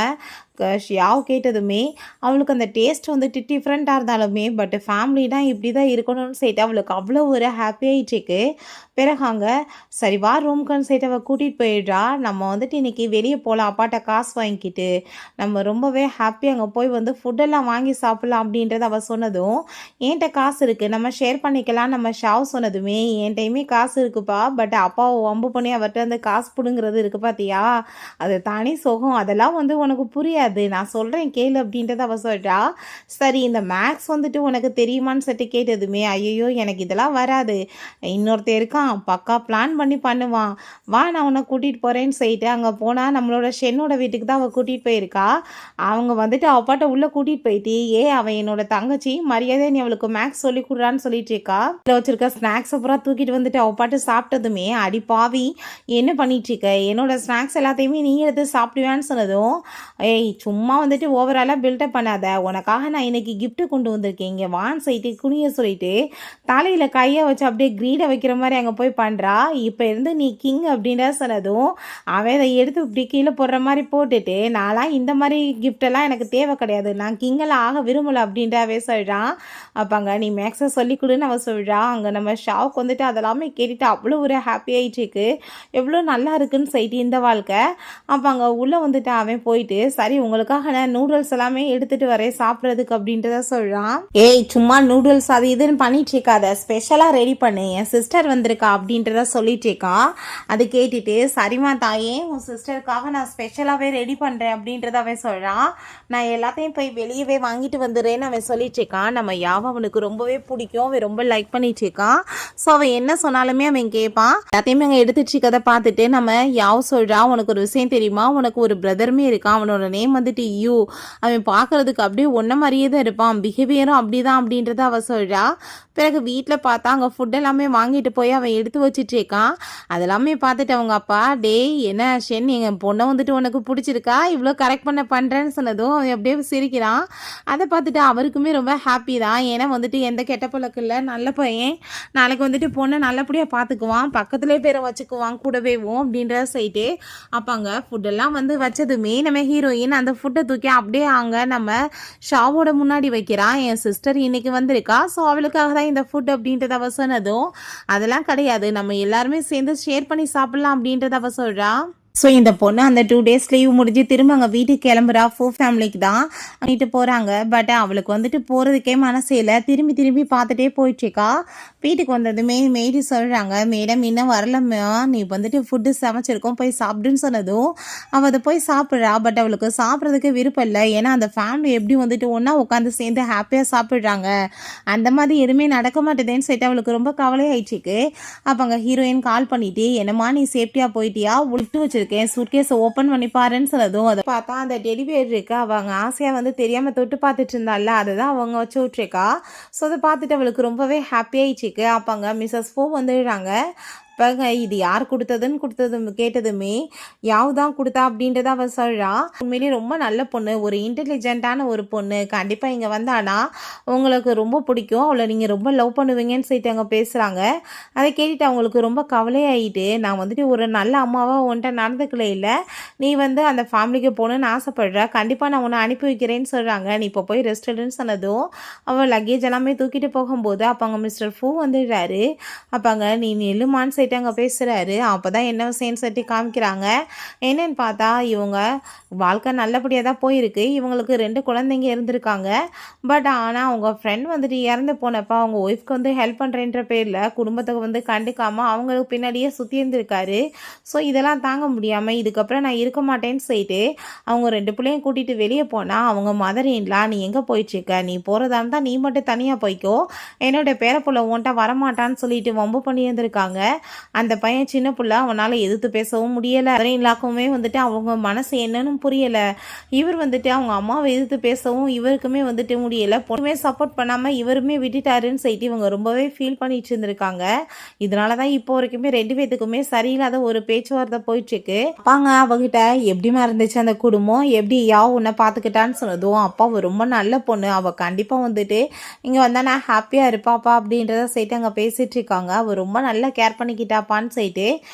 ஷியாவ் கேட்டதுமே அவளுக்கு அந்த டேஸ்ட் வந்துட்டு டிஃப்ரெண்ட்டாக இருந்தாலுமே பட் ஃபேமிலி தான் இப்படி தான் இருக்கணும்னு சொல்லிட்டு அவளுக்கு அவ்வளோ ஒரு ஹாப்பியாகிடுச்சிக்கு. பிறகு அங்கே சரி வா ரூம்க்குன்னு சொல்லிட்டு அவள் கூட்டிகிட்டு போயிடுறா. நம்ம வந்துட்டு இன்றைக்கி வெளியே போகலாம், அப்பாட்ட காசு வாங்கிக்கிட்டு நம்ம ரொம்பவே ஹாப்பியாக அங்கே போய் வந்து ஃபுட்டெல்லாம் வாங்கி சாப்பிட்லாம் அப்படின்றத அவள் சொன்னதும் என்கிட்ட காசு இருக்குது நம்ம ஷேர் பண்ணிக்கலாம் நம்ம ஷாவ் சொன்னதுமே என்கிட்டையுமே காசு இருக்குப்பா, பட் அப்பாவை வம்பு பண்ணி அவர்கிட்ட வந்து காசு பிடுங்கிறது இருக்குது பார்த்தியா, அது தானே சுகம், அதெல்லாம் வந்து உனக்கு புரியாது, நான் சொல்கிறேன் கேளு அப்படின்றத அவள் சொல்கிறா. சரி இந்த மேக்ஸ் வந்துட்டு உனக்கு தெரியுமான்னு சொல்லிட்டு கேட்டதுமே ஐயோ எனக்கு இதெல்லாம் வராது, இன்னொருத்தர் இருக்கான் பக்கா பிளான் பண்ணி பண்ணுவான், வா நான் உன்னை கூட்டிகிட்டு போகிறேன்னு சொல்லிட்டு அங்கே போனால் நம்மளோட ஷென்னோட வீட்டுக்கு தான் அவள் கூட்டிகிட்டு போயிருக்கா. அவங்க வந்துட்டு அவப்பாட்ட உள்ளே கூட்டிகிட்டு போயிட்டு அவன் என்னோட தங்கச்சி மரியாதை நீ அவளுக்கு மேக்ஸ் சொல்லி கொடுறான்னு சொல்லிட்டு இருக்கா. இதில் வச்சுருக்க ஸ்நாக்ஸ் அப்புறம் தூக்கிட்டு வந்துட்டு அவப்பாட்டு சாப்பிட்டதுமே அடி பாவி என்ன பண்ணிட்டு இருக்க, என்னோட ஸ்நாக்ஸ் எல்லாத்தையுமே நீ எடுத்து சாப்பிடுவேன்னு சொன்னதும் ஏய் சும்மா வந்துட்டு ஓவராலாக பில்டப் பண்ணாத, உனக்காக நான் இன்னைக்கு கிஃப்ட்டு கொண்டு வந்திருக்கேன், இங்கே வான்னு சொல்லிட்டு குனிய சொல்லிட்டு தலையில் கையை வச்சு அப்படியே கிரீடை வைக்கிற மாதிரி அங்கே போய் பண்ணுறா. இப்போ இருந்து நீ கிங் அப்படின்ற சொன்னதும் அவன் அதை எடுத்து இப்படி கீழே போடுற மாதிரி போட்டுட்டு நான்லாம் இந்த மாதிரி கிஃப்டெல்லாம் எனக்கு தேவை கிடையாது, நான் கிங்கெல்லாம் ஆக விரும்பலை அப்படின்றாவே சொல்கிறான். அப்போ அங்கே நீ மேக்ஸை சொல்லி கொடுன்னு அவன் சொல்கிறான். அங்கே நம்ம ஷாவுக்கு வந்துட்டு அதெல்லாமே கேட்டுட்டு அவ்வளோ ஒரு ஹாப்பி ஆகிட்டுருக்கு, எவ்வளோ நல்லா இருக்குன்னு சொல்லிட்டு இந்த வாழ்க்கை. அப்போ அங்கே உள்ளே வந்துட்டு அவன் போயிட்டு சரி உங்களுக்காக நான் நூடுல்ஸ் எல்லாமே எடுத்துகிட்டு வரேன் சாப்பிட்றதுக்கு அப்படின்றத சொல்கிறான். ஏய் சும்மா நூடுல்ஸ் அது இதுன்னு பண்ணிட்டு இருக்காத, ஸ்பெஷலாக ரெடி பண்ணு, என் சிஸ்டர் வந்திருக்கா அப்படின்றத சொல்லிட்டு இருக்கா. அது கேட்டுட்டு சரிமா தாயே உன் சிஸ்டருக்காக நான் ஸ்பெஷலாகவே ரெடி பண்ணுறேன் அப்படின்றத அவன் சொல்கிறான். நான் எல்லாத்தையும் போய் வெளியவே வாங்கிட்டு வந்துடுறேன்னு அவன் சொல்லிட்டு இருக்கான். நம்ம யாவை அவனுக்கு ரொம்பவே பிடிக்கும், அவன் ரொம்ப லைக் பண்ணிட்டு இருக்கான். ஸோ அவன் என்ன சொன்னாலுமே அவன் கேட்பான். எல்லாத்தையுமே அங்கே எடுத்துட்டு இருக்கதை பார்த்துட்டு நம்ம யாவ் சொல்கிறான், உனக்கு ஒரு விஷயம் தெரியுமா, உனக்கு ஒரு பிரதருமே இருக்கான், அவனோட நேம் வந்துட்டு யூ, அவன் பார்க்கறதுக்கு அப்படியே ஒன்றை மாதிரியே தான் இருப்பான், பிஹேவியரும் அப்படிதான் அப்படின்றத அவள் சொல்கிறா. பிறகு வீட்டில் பார்த்தா அங்கே ஃபுட் எல்லாமே வாங்கிட்டு போய் அவன் எடுத்து வச்சுட்டு இருக்கான். அதெல்லாமே பார்த்துட்டு அவங்க அப்பா டேய் என்ன ஷென் எங்கள் பொண்ணை வந்துட்டு உனக்கு பிடிச்சிருக்கா, இவ்வளோ கரெக்ட் பண்ணுறேன்னு சொன்னதும் அவன் அப்படியே சிரிக்கிறான். அதை பார்த்துட்டு அவருக்குமே ரொம்ப ஹாப்பி தான், ஏன்னா வந்துட்டு எந்த கெட்ட பழக்கம் இல்லை, நல்ல பையன், நாளைக்கு வந்துட்டு பொண்ணை நல்லபடியாக பார்த்துக்குவான், பக்கத்துலேயே பேரை வச்சுக்குவான் கூடவேவும் அப்படின்றத சொல்லிட்டு அப்போ அங்கே ஃபுட்டெல்லாம் வந்து வச்சதுமே நம்ம ஹீரோயின் அந்த ஃபுட்டை தூக்கி அப்படியே அங்கே நம்ம ஷாவோட முன்னாடி வைக்கிறான். என் சிஸ்டர் இன்னைக்கு வந்திருக்கா, ஸோ அவளுக்காக தான் இந்த ஃபுட் அப்படின்றத அவ சொன்னதும் அதெல்லாம் கிடையாது நம்ம எல்லாருமே சேர்ந்து ஷேர் பண்ணி சாப்பிடலாம் அப்படின்றத அவ சொல்கிறா. ஸோ இந்த பொண்ணு அந்த 2 days லீவ் முடிஞ்சு திரும்ப அங்கே வீட்டுக்கு கிளம்புறா, ஃபேமிலிக்கு தான் அங்கிட்டு போகிறாங்க. பட் அவளுக்கு வந்துட்டு போகிறதுக்கே மனசே இல்லை, திரும்பி திரும்பி பார்த்துட்டே போயிட்டுருக்கா. வீட்டுக்கு வந்ததுமே மெய்டி சொல்கிறாங்க, மேடம் இன்னும் வரலம்மா, நீ வந்துட்டு ஃபுட்டு சமைச்சிருக்கோம் போய் சாப்பிடுன்னு சொன்னதும் அவள் அதை போய் சாப்பிட்றா. பட் அவளுக்கு சாப்பிட்றதுக்கு விருப்பம் இல்லை, ஏன்னா அந்த ஃபேமிலி எப்படி வந்துட்டு ஒன்றா உட்காந்து சேர்ந்து ஹாப்பியாக சாப்பிட்றாங்க, அந்த மாதிரி எதுவுமே நடக்க மாட்டேதேன்னு சொல்லிட்டு அவளுக்கு ரொம்ப கவலையாயிடுச்சுக்கு. அப்போ அங்கே ஹீரோயின் கால் பண்ணிட்டு என்னம்மா நீ சேஃப்டியாக போயிட்டியா, விட்டு வச்சிருக்கேன் சூட்கேஸை ஓப்பன் பண்ணி பாருன்னு சொன்னதும் அதை பார்த்தா அந்த டெலிவரி இருக்கு, அவங்க ஆசையாக வந்து தெரியாமல் தொட்டு பார்த்துட்டு இருந்தால அதை தான் அவங்க வச்சு விட்ருக்கா. ஸோ அதை பார்த்துட்டு அவளுக்கு ரொம்பவே ஹாப்பியாகிடுச்சிக்கு. அப்போ அங்கே மிஸ்ஸஸ் ஃபோ வந்துடுறாங்க. அப்பங்க இது யார் கொடுத்ததுன்னு கேட்டதுமே யாவ் தான் கொடுத்தா அப்படின்றத அவ சொல்றா. உண்மையிலேயே ரொம்ப நல்ல பொண்ணு, ஒரு இன்டெலிஜென்ட்டான ஒரு பொண்ணு, கண்டிப்பாக இங்கே வந்தானா உங்களுக்கு ரொம்ப பிடிக்கும், அவளை நீங்கள் ரொம்ப லவ் பண்ணுவீங்கன்னு சொல்லிட்டு அங்கே பேசுகிறாங்க. அதை கேட்டுட்டு அவங்களுக்கு ரொம்ப கவலையாயிட்டு, நான் வந்துட்டு ஒரு நல்ல அம்மாவாக உன்ட்ட நடந்துக்கல, இல்லை நீ வந்து அந்த ஃபேமிலிக்கு போகணுன்னு ஆசைப்படுற, கண்டிப்பாக நான் உன்னை அனுப்பி வைக்கிறேன்னு சொல்கிறாங்க. நீ இப்போ போய் ரெஸ்ட் எடுன்னு சொன்னதும் அவள் லக்கேஜ் எல்லாமே தூக்கிட்டு போகும்போது அப்போ அங்கே மிஸ்டர் ஃபூ வந்துடுறாரு. அப்பாங்க நீ நெல்லுமான்னு சொல்லிட்டு அங்கே பேசுகிறாரு. அப்போ தான் என்ன விஷயம்னு சொல்லிட்டு காமிக்கிறாங்க. என்னன்னு பார்த்தா இவங்க வாழ்க்கை நல்லபடியாக தான் போயிருக்கு, இவங்களுக்கு 2 குழந்தைங்க இருந்திருக்காங்க. பட் ஆனால் அவங்க ஃப்ரெண்ட் வந்துட்டு இறந்து போனப்போ அவங்க ஒய்ஃப்க்கு வந்து ஹெல்ப் பண்ணுறேன்ற பேரில் குடும்பத்துக்கு வந்து கண்டுக்காமல் அவங்களுக்கு பின்னாடியே சுற்றி இருந்திருக்காரு. ஸோ இதெல்லாம் தாங்க முடியாமல் இதுக்கப்புறம் நான் இருக்க மாட்டேன்னு சொல்லிட்டு அவங்க 2 பிள்ளையும் கூட்டிகிட்டு வெளியே போனால் அவங்க மதர் இன்லா நீ எங்கே போயிட்டுருக்க, நீ போகிறதா இருந்தால் நீ மட்டும் தனியாக போய்க்கோ, என்னோட பேரப்புள்ள உன்ட்ட வரமாட்டான்னு சொல்லிட்டு வம்பு பண்ணி இருந்திருக்காங்க. அந்த பையன் சின்ன பிள்ளை, அவனால் எதிர்த்து பேசவும் முடியலை. மதர் இன்லாக்குமே வந்துட்டு அவங்க மனசு என்னன்னு புரியலை. இவர் வந்துட்டு அவங்க அம்மாவை எதிர்த்து பேசவும் இவருக்குமே வந்துட்டு முடியலை. பொண்ணுமே சப்போர்ட் பண்ணாமல் இவருமே விட்டுட்டாருன்னு சொல்லிட்டு இவங்க ரொம்பவே ஃபீல் பண்ணிட்டு இருந்திருக்காங்க. இதனால தான் இப்போ வரைக்குமே 2 பேத்துக்குமே சரியில்லாத ஒரு பேச்சுவார்த்தை போயிட்டுருக்கு. அப்பாங்க அவகிட்ட எப்படிமா இருந்துச்சு அந்த குடும்பம், எப்படி உன்னை பார்த்துக்கிட்டான்னு சொன்னதும் அப்பா அவள் ரொம்ப நல்ல பொண்ணு, அவள் கண்டிப்பாக வந்துட்டு இங்கே வந்தால் நான் ஹாப்பியாக இருப்பாப்பா அப்படின்றத சொல்லிட்டு அங்கே பேசிகிட்டு இருக்காங்க. அவள் ரொம்ப நல்லா கேர் பண்ணிக்கிட்டாப்பான்னு சொல்லிட்டு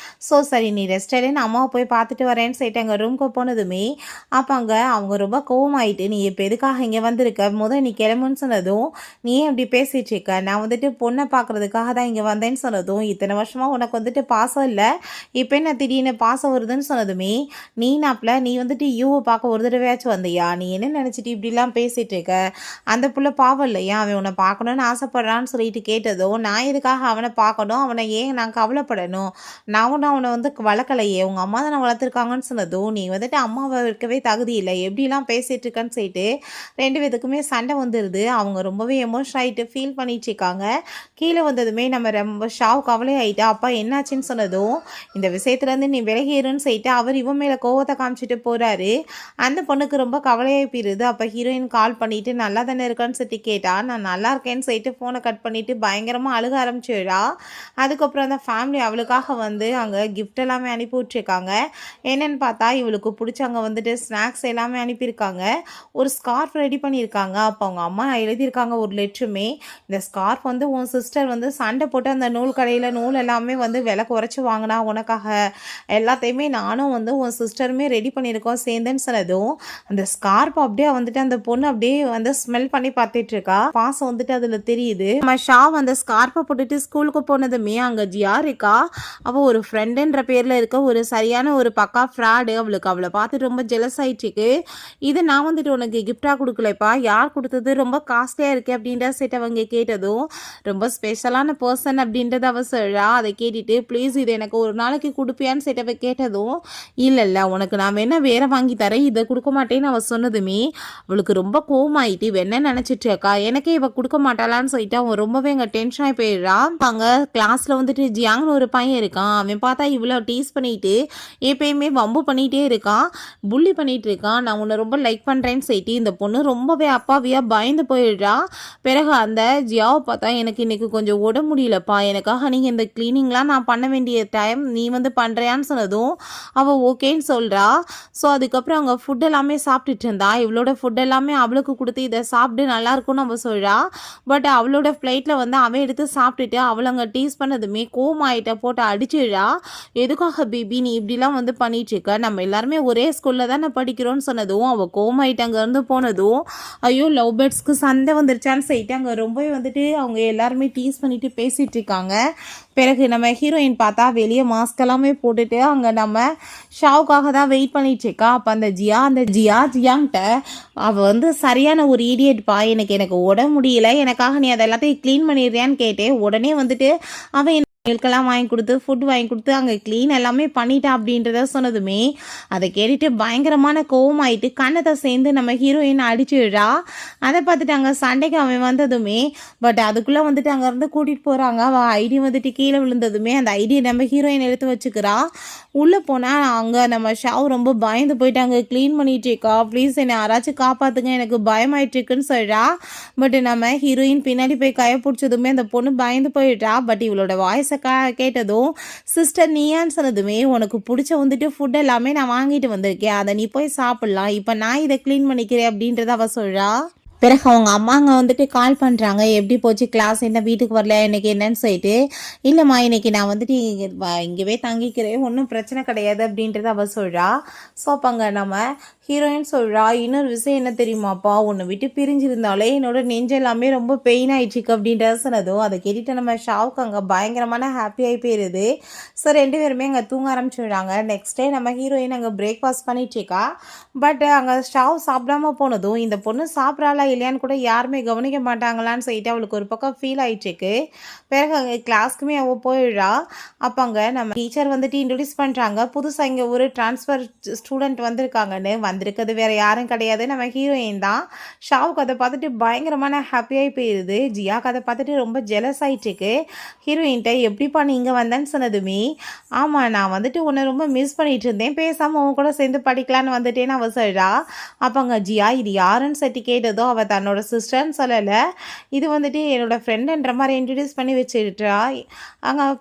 ஸோ சரி நீ ரெஸ்ட் எடு, நான் அம்மாவை போய் பார்த்துட்டு வரேன்னு சொல்லிட்டு அங்கே ரூம்க்கு போனதுமே அப்பாங்க அவங்க ரொம்ப கோவமாயிட்டு நீ இப்போ எதுக்காக இங்கே வந்திருக்க, முதல் நீ கிளம்புன்னு சொன்னதும் நீ எப்படி பேசிகிட்டு இருக்க, நான் வந்துட்டு பொண்ணை பார்க்குறதுக்காக தான் இங்கே வந்தேன்னு சொன்னதும் இத்தனை வருஷமாக உனக்கு வந்துட்டு பாசம் இல்லை, இப்போ என்ன திடீர்னு பாசம் வருதுன்னு சொன்னதுமே நீ நாப்பில் நீ வந்துட்டு யூவை பார்க்க ஒரு தடவையாச்சும் வந்தியா, நீ என்ன நினச்சிட்டு இப்படிலாம் பேசிகிட்டு இருக்க, அந்த புள்ள பாவம் இல்லையா, அவன் உன்னை பார்க்கணுன்னு ஆசைப்பட்றான்னு சொல்லிட்டு கேட்டதும் நான் எதுக்காக அவனை பார்க்கணும், அவனை ஏன் நான் கவலைப்படணும், நான் ஒன்றும் அவனை வந்து வளர்க்கலையே, உங்கள் அம்மா தானே வளர்த்துருக்காங்கன்னு சொன்னதும் நீ வந்துட்டு அம்மாவை இருக்கவே தகுதி இல்லை, எப்படிலாம் பேசிகிட்டு இருக்கன்னு சொல்லிட்டு 2 பேத்துக்குமே சண்டை வந்துடுது. அவங்க ரொம்பவே எமோஷன் ஆகிட்டு ஃபீல் பண்ணிட்டு இருக்காங்க. கீழே வந்ததுமே நம்ம ரொம்ப கவலை ஆகிட்டா. அப்பா என்னாச்சுன்னு சொன்னதும் இந்த விஷயத்துலேருந்து நீ விலகிருன்னு சொல்லிட்டு அவர் இவன் மேலே கோவத்தை காமிச்சிட்டு போகிறாரு. அந்த பொண்ணுக்கு ரொம்ப கவலையாகி போயிருது. அப்போ ஹீரோயின் கால் பண்ணிவிட்டு நல்லா தானே இருக்கான்னு சொல்லி கேட்டா, நான் நல்லா இருக்கேன்னு சொல்லிட்டு ஃபோனை கட் பண்ணிவிட்டு பயங்கரமாக அழுக ஆரம்பிச்சிடா. அதுக்கப்புறம் அந்த ஃபேமிலி அவளுக்காக வந்து அங்கே கிஃப்ட் எல்லாமே அனுப்பி விட்ருக்காங்க. என்னென்னு பார்த்தா இவளுக்கு பிடிச்ச அங்கே வந்துட்டு ஸ்நாக்ஸ் எல்லாமே அனுப்பியிருக்காங்க. ஒரு ஸ்கார்ஃப் ரெடி பண்ணியிருக்காங்க. அப்போ அவங்க அம்மா எழுதியிருக்காங்க ஒரு லெட்டருமே, இந்த ஸ்கார்ஃப் வந்து உன் சிஸ்டர் வந்து சண்டை போட்டு அந்த நூல் கடையில் நூல் எல்லாமே வந்து விலை குறைச்சி வாங்கினா உனக்காக, எல்லாத்தையுமே நானும் வந்து உன் சிஸ்டருமே ரெடி பண்ணியிருக்கோம் சேர்ந்துன்னு சொன்னதும் அந்த ஸ்கார்ஃப் அப்படியே வந்துட்டு அந்த பொண்ணு அப்படியே வந்து ஸ்மெல் பண்ணி பார்த்துட்டு இருக்கா. பாசம் வந்துட்டு அதில் தெரியுது. நம்ம அந்த ஸ்கார்ஃபை போட்டுட்டு ஸ்கூலுக்கு போனதுமே அங்கே ஜியா இருக்கா. அவள் ஒரு ஃப்ரெண்டுன்ற பேரில் இருக்க ஒரு சரியான ஒரு பக்கா ஃப்ராடு. அவளுக்கு அவளை பார்த்து ரொம்ப ஜெலஸ் ஆயிடுச்சுக்கு. இது நான் வந்துட்டு உனக்கு கிஃப்டாக கொடுக்கலப்பா, யார் கொடுத்தது, ரொம்ப காஸ்ட்லியாக இருக்குது அப்படின்ற செட் அவங்க கேட்டதும் ரொம்ப ஸ்பெஷலான பர்சன் அப்படின்றத அவள் சொல்கிறா. அதை கேட்டுட்டு ப்ளீஸ் இது எனக்கு ஒரு நாளைக்கு கொடுப்பியான்னு செட் அவள் கேட்டதும் இல்லை உனக்கு நான் வேணா வேற வாங்கி தரேன், இதை கொடுக்க மாட்டேன்னு அவள் சொன்னதுமே அவளுக்கு ரொம்ப கோவமாயிட்டு என்ன நினச்சிட்டு இருக்கா, எனக்கே இவள் கொடுக்க மாட்டாளான்னு சொல்லிட்டு அவன் ரொம்பவே அங்கே டென்ஷன் ஆகி போயிடுறான். அங்கே கிளாஸில் வந்துட்டு ஜியாங்னு ஒரு பையன் இருக்கான். அவன் பார்த்தா இவ்வளோ டீஸ் பண்ணிட்டு எப்பயுமே வம்பு பண்ணிகிட்டே இருக்கான், புள்ளி பண்ணிகிட்டு இருக்கான். நான் உன்னை ரொம்ப லைக் பண்ணுறேன்னு சொல்லிட்டு இந்த பொண்ணு ரொம்பவே அப்பாவியாக பயந்து போயிடுறா. பிறகு அந்த ஜியாவை பார்த்தா எனக்கு இன்றைக்கி கொஞ்சம் உட முடியலப்பா, எனக்காக நீங்கள் இந்த க்ளீனிங்லாம் நான் பண்ண வேண்டிய டைம் நீ வந்து பண்ணுறியான்னு சொன்னதும் அவள் ஓகேன்னு சொல்கிறா. ஸோ அதுக்கப்புறம் அவங்க ஃபுட் எல்லாமே சாப்பிட்டுட்டு இருந்தா. இவளோட ஃபுட் எல்லாமே அவளுக்கு கொடுத்து இதை சாப்பிட்டு நல்லாயிருக்கும்னு அவள் சொல்கிறா. பட் அவளோட ஃப்ளைட்டில் வந்து அவன் எடுத்து சாப்பிட்டுட்டு அவளை அங்கே டீஸ் பண்ணதுமே கோமாயிட்ட போட்டு அடிச்சிடுறா. எதுக்காக பேபி நீ இப்படிலாம் வந்து பண்ணிகிட்ருக்க, நம்ம எல்லாருமே ஒரே ஸ்கூலில் தான் நான் படிக்கிறோன்னு சொன்னதும் அவள் கோமாயிட்டு அங்கேருந்து போனதும் ஐயோ லவ் பேர்ட்ஸ்க்கு சண்டை வந்துருச்சான்னு சொல்லிட்டு அங்கே ரொம்பவே வந்துட்டு அவங்க எல்லாருமே டீஸ் பண்ணிட்டு பேசிகிட்டு இருக்காங்க. பிறகு நம்ம ஹீரோயின் பார்த்தா வெளியே மாஸ்க் எல்லாமே போட்டுட்டு அங்கே நம்ம ஷாவுக்காக தான் வெயிட் பண்ணிட்டுருக்கா. அப்போ அந்த ஜியாங்கிட்ட அவள் வந்து சரியான ஒரு இடியட்பா, எனக்கு உட முடியல, எனக்காக நீ அதை எல்லாத்தையும் க்ளீன் பண்ணிடுறியான்னு கேட்டேன். உடனே வந்துட்டு அவன் மில்கெல்லாம் வாங்கி கொடுத்து ஃபுட் வாங்கி கொடுத்து அங்கே க்ளீன் எல்லாமே பண்ணிட்டா அப்படின்றத சொன்னதுமே அதை கேட்டுட்டு பயங்கரமான கோவமாயிட்டு கண்ணத்தை சேர்ந்து நம்ம ஹீரோயின் அடிச்சுடுறா. அதை பார்த்துட்டு அங்கே சண்டைக்கு அவன் வந்ததுமே பட் அதுக்குள்ளே வந்துட்டு அங்கேருந்து கூட்டிகிட்டு போகிறாங்க. அவள் ஐடி வந்துட்டு கீழே விழுந்ததுமே அந்த ஐடியை நம்ம ஹீரோயின் எடுத்து வச்சுக்கிறா. உள்ளே போனால் அங்கே நம்ம ஷாவ் ரொம்ப பயந்து போயிட்டு அங்கே க்ளீன் பண்ணிட்டு இருக்கா. ப்ளீஸ் என்னை யாராச்சும் காப்பாற்றுங்க, எனக்கு பயமாயிட்டுருக்குன்னு சொல்கிறா. பட் நம்ம ஹீரோயின் பின்னாடி போய் கையை பிடிச்சதுமே அந்த பொண்ணு பயந்து போயிடுறா. பட் இவளோட வாய்ஸை கேட்டதும் சிஸ்டர் நீயான்னு சொன்னதுமே உனக்கு பிடிச்ச வந்துட்டு ஃபுட் எல்லாமே நான் வாங்கிட்டு வந்திருக்கேன், அதை நீ போய் சாப்பிட்லாம், இப்போ நான் இதை க்ளீன் பண்ணிக்கிறேன் அப்படின்றத அவள் சொல்கிறா. பிறகு அவங்க அம்மாங்க வந்துட்டு கால் பண்ணுறாங்க, எப்படி போச்சு கிளாஸ், என்ன வீட்டுக்கு வரல இன்னைக்கு என்னன்னு சொல்லிட்டு. இல்லைம்மா இன்னைக்கு நான் வந்துட்டு இங்கேவே தங்கிக்கிறேன், ஒன்றும் பிரச்சனை கிடையாது அப்படின்றத அவள் சொல்கிறா. ஸோ அப்போங்க நம்ம ஹீரோயின் சொல்கிறா, இன்னொரு விஷயம் என்ன தெரியுமாப்பா, உன்னை விட்டு பிரிஞ்சிருந்தாலே என்னோட நெஞ்செல்லாமே ரொம்ப பெயின் ஆயிடுச்சுக்கு அப்படின்றத சொன்னதும் அதை கேட்டுட்டு நம்ம ஷாவுக்கு அங்கே பயங்கரமான ஹாப்பியாகி போயிடுது. ஸோ 2 பேருமே அங்கே தூங்க ஆரம்பிச்சுடுறாங்க. நெக்ஸ்ட் டே நம்ம ஹீரோயின் அங்கே பிரேக்ஃபாஸ்ட் பண்ணிட்டுருக்கா. பட் அங்கே ஷாவ் சாப்பிடாம போனதும் இந்த பொண்ணு சாப்பிட்றாளா இல்லையான்னு கூட யாருமே கவனிக்க மாட்டாங்களான்னு சொல்லிட்டு அவளுக்கு ஒரு பக்கம் ஃபீல் ஆயிடுச்சுக்கு. பிறகு அங்கே கிளாஸ்க்குமே அவள் போயிடுறா. அப்போ அங்கே நம்ம டீச்சர் வந்துட்டு இன்ட்ரடியூஸ் பண்ணுறாங்க, புதுசாக இங்கே ஒரு ட்ரான்ஸ்ஃபர் ஸ்டூடெண்ட் வந்திருக்காங்கன்னு. வந்திருக்கிறது வேறு யாரும் கிடையாது, நம்ம ஹீரோயின் தான். ஷாவுக்கு அதை பார்த்துட்டு பயங்கரமான ஹாப்பியாகி போயிடுது. ஜியாவுக்கு அதை பார்த்துட்டு ரொம்ப ஜெலஸ் ஆகிட்டுருக்கு. ஹீரோயின்ட்ட எப்படிப்பா நீ இங்கே வந்தேன்னு சொன்னதுமே, ஆமாம் நான் வந்துட்டு உன்னை ரொம்ப மிஸ் பண்ணிகிட்டு இருந்தேன், பேசாமல் உன் கூட சேர்ந்து படிக்கலான்னு வந்துட்டேன்னு அவள் சொல்கிறா. அப்போ அங்கே ஜியா இது யாருன்னு சட்டி கேட்டதோ அவள் தன்னோட சிஸ்டர்ன்னு சொல்லலை, இது வந்துட்டு என்னோடய ஃப்ரெண்டுன்ற மாதிரி இன்ட்ரடியூஸ் பண்ணி வச்சுட்டா.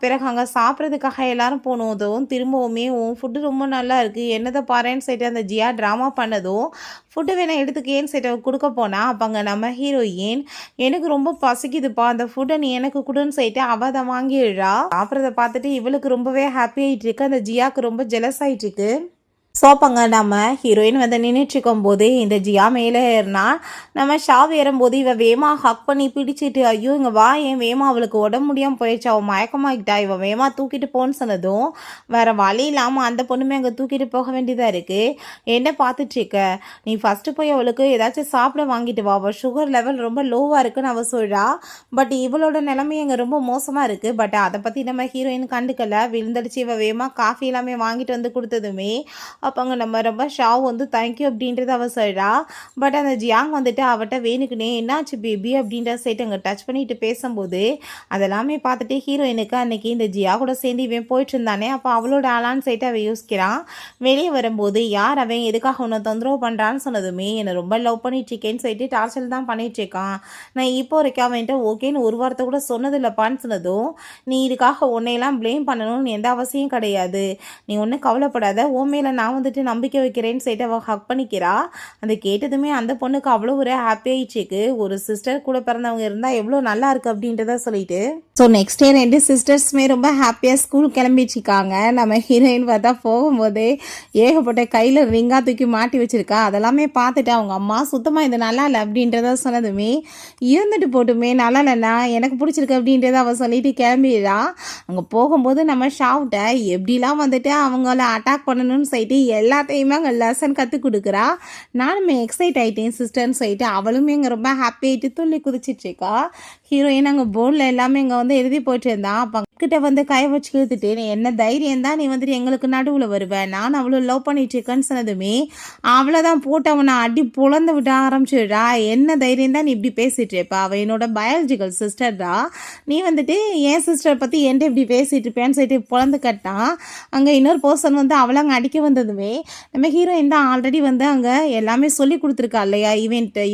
பிறகு அங்கே சாப்பிட்றதுக்காக எல்லோரும் போனதும் திரும்பவுமே உன் ஃபுட்டு ரொம்ப நல்லா இருக்குது என்னதை பாருன்னு சொல்லிட்டு அந்த ஜியா ட்ராமா பண்ணதும் ஃபுட்டு வேணால் எடுத்துக்கேன்னு சொல்லிட்டு கொடுக்க போனால். அப்போ அங்கே நம்ம ஹீரோயின் எனக்கு ரொம்ப பசிக்குதுப்பா, அந்த ஃபுட்டை நீ எனக்கு கொடுன்னு சொல்லிட்டு அவள் அதை வாங்கிடுறா. சாப்பிட்றத பார்த்துட்டு இவளுக்கு ரொம்பவே ஹாப்பி ஆகிட்டு இருக்கு, அந்த ஜியாவுக்கு ரொம்ப ஜெலஸ் ஆகிட்டு இருக்கு. ஸோ அப்போங்க நம்ம ஹீரோயின் வந்து நின்றுட்டுருக்கும் போது இந்த ஜியா மேலே ஏறினா, நம்ம ஷாவ் ஏறும்போது இவள் வேமா ஹக் பண்ணி பிடிச்சிட்டு ஐயோ இங்கே வா ஏன் வேமா, அவளுக்கு உடம்பு முடியாமல் போயிடுச்சு, அவள் மயக்கமாகிட்டா, இவள் வேமா தூக்கிட்டு போன்னு சொன்னதும் வேறு வழி இல்லாமல் அந்த பொண்ணுமே அங்கே தூக்கிட்டு போக வேண்டியதாக இருக்குது. என்ன பார்த்துட்ருக்க, நீ ஃபஸ்ட்டு போய் அவளுக்கு ஏதாச்சும் சாப்பிட வாங்கிட்டு வா, அவள் சுகர் லெவல் ரொம்ப லோவாக இருக்குன்னு அவள் சொல்கிறா. பட் இவளோட நிலைமை அங்கே ரொம்ப மோசமாக இருக்குது. பட் அதை பற்றி நம்ம ஹீரோயின் கண்டுக்கலை, விழுந்தடிச்சு இவள் வேமா காஃபி எல்லாமே வாங்கிட்டு வந்து கொடுத்ததுமே அப்போ அங்கே நம்ம ரொம்ப ஷாவ் வந்து தேங்க்யூ அப்படின்றத அவள் சொல்கிறா. பட் அந்த ஜியாங் வந்துட்டு அவட்ட வேணுக்குனே என்னாச்சு பேபி அப்படின்ற சைட்டு அங்கே டச் பண்ணிட்டு பேசும்போது அதெல்லாமே பார்த்துட்டு ஹீரோயினுக்கு அன்னைக்கு இந்த ஜியா கூட சேர்ந்து இவன் போயிட்டு இருந்தானே, அப்போ அவளோட ஆளான்னு சைட்டு அவன் யோசிக்கிறான். வெளியே வரும்போது யார் அவன் எதுக்காக உன்னை தொந்தரவு பண்ணுறான்னு சொன்னதுமே என்னை ரொம்ப லவ் பண்ணிட்டுருக்கேன்னு சொல்லிட்டு டார்ச்சல் தான் பண்ணிட்டுருக்கான், நான் இப்போ வரைக்கும் அவன்கிட்ட ஓகேன்னு ஒரு வாரத்தை கூட சொன்னதில்லைப்பான்னு சொன்னதும் நீ இதுக்காக உன்னையெல்லாம் ப்ளேம் பண்ணணும்னு எந்த அவசியம் கிடையாது, நீ ஒன்றும் கவலைப்படாத, உன் மேலே நான் வந்துட்டு நம்பிக்கை வைக்கிறேன்னு சொல்லிட்டு அவள் ஹக் பண்ணிக்கிறா. அதை கேட்டதுமே அந்த பொண்ணுக்கு அவ்வளோ ஒரு ஹாப்பி ஆயிடுச்சுக்கு, ஒரு சிஸ்டர் கூட பிறந்தவங்க இருந்தால் எவ்வளோ நல்லா இருக்குது அப்படின்றத சொல்லிட்டு. ஸோ நெக்ஸ்ட் டே 2 சிஸ்டர்ஸுமே ரொம்ப ஹாப்பியாக ஸ்கூல் கிளம்பிச்சிருக்காங்க. நம்ம ஹீரோயின் பார்த்தா போகும்போதே ஏகப்பட்ட கையில் ரிங்காக தூக்கி மாட்டி வச்சுருக்கா. அதெல்லாமே பார்த்துட்டு அவங்க அம்மா சுத்தமாக இது நல்லா இல்லை அப்படின்றத சொன்னதுமே இருந்துட்டு போட்டுமே நல்லா இல்லைண்ணா எனக்கு பிடிச்சிருக்கு அப்படின்றத அவள் சொல்லிட்டு கிளம்பிடுறா. அங்கே போகும்போது நம்ம ஷாவ்ட்ட எப்படிலாம் வந்துட்டு அவங்கள அட்டாக் பண்ணணும்னு சொல்லிட்டு எல்லாத்தையுமே அங்கே லெசன் கற்றுக் கொடுக்குறா. நானுமே எக்ஸைட் ஆகிட்டேன் சிஸ்டர்னு சொல்லிட்டு அவளுமே இங்கே ரொம்ப ஹாப்பி ஆகிட்டு துள்ளி குதிச்சிட்ருக்கா. ஹீரோயின் அங்கே போர்டில் எல்லாமே இங்கே வந்து எழுதி போயிட்டு இருந்தான். அப்போ கிட்ட வந்து கை வச்சு இழுத்துட்டு என்ன தைரியம் தான் நீ வந்துட்டு எங்களுக்கு நடுவில் வருவேன், நான் அவ்வளோ லவ் பண்ணிட்டு இருக்கேன்னு சொன்னதுமே அவ்வளோதான் போட்டு அவனை அடி புலந்து விட ஆரம்பிச்சிடுறா. என்ன தைரியம் தான் நீ இப்படி பேசிட்டு இருப்பா, அவள் என்னோட பயாலஜிக்கல் சிஸ்டர் தான், நீ வந்துட்டு என் சிஸ்டரை பற்றி என்கிட்ட இப்படி பேசிட்டு இருப்பேன்னு சொல்லிட்டு புலந்து கட்டான். அங்கே இன்னொரு பர்சன் வந்து அவளை அங்கே அடிக்க வந்ததுமே நம்ம ஹீரோயின் தான் ஆல்ரெடி வந்து அங்கே எல்லாமே சொல்லி கொடுத்துருக்கா இல்லையா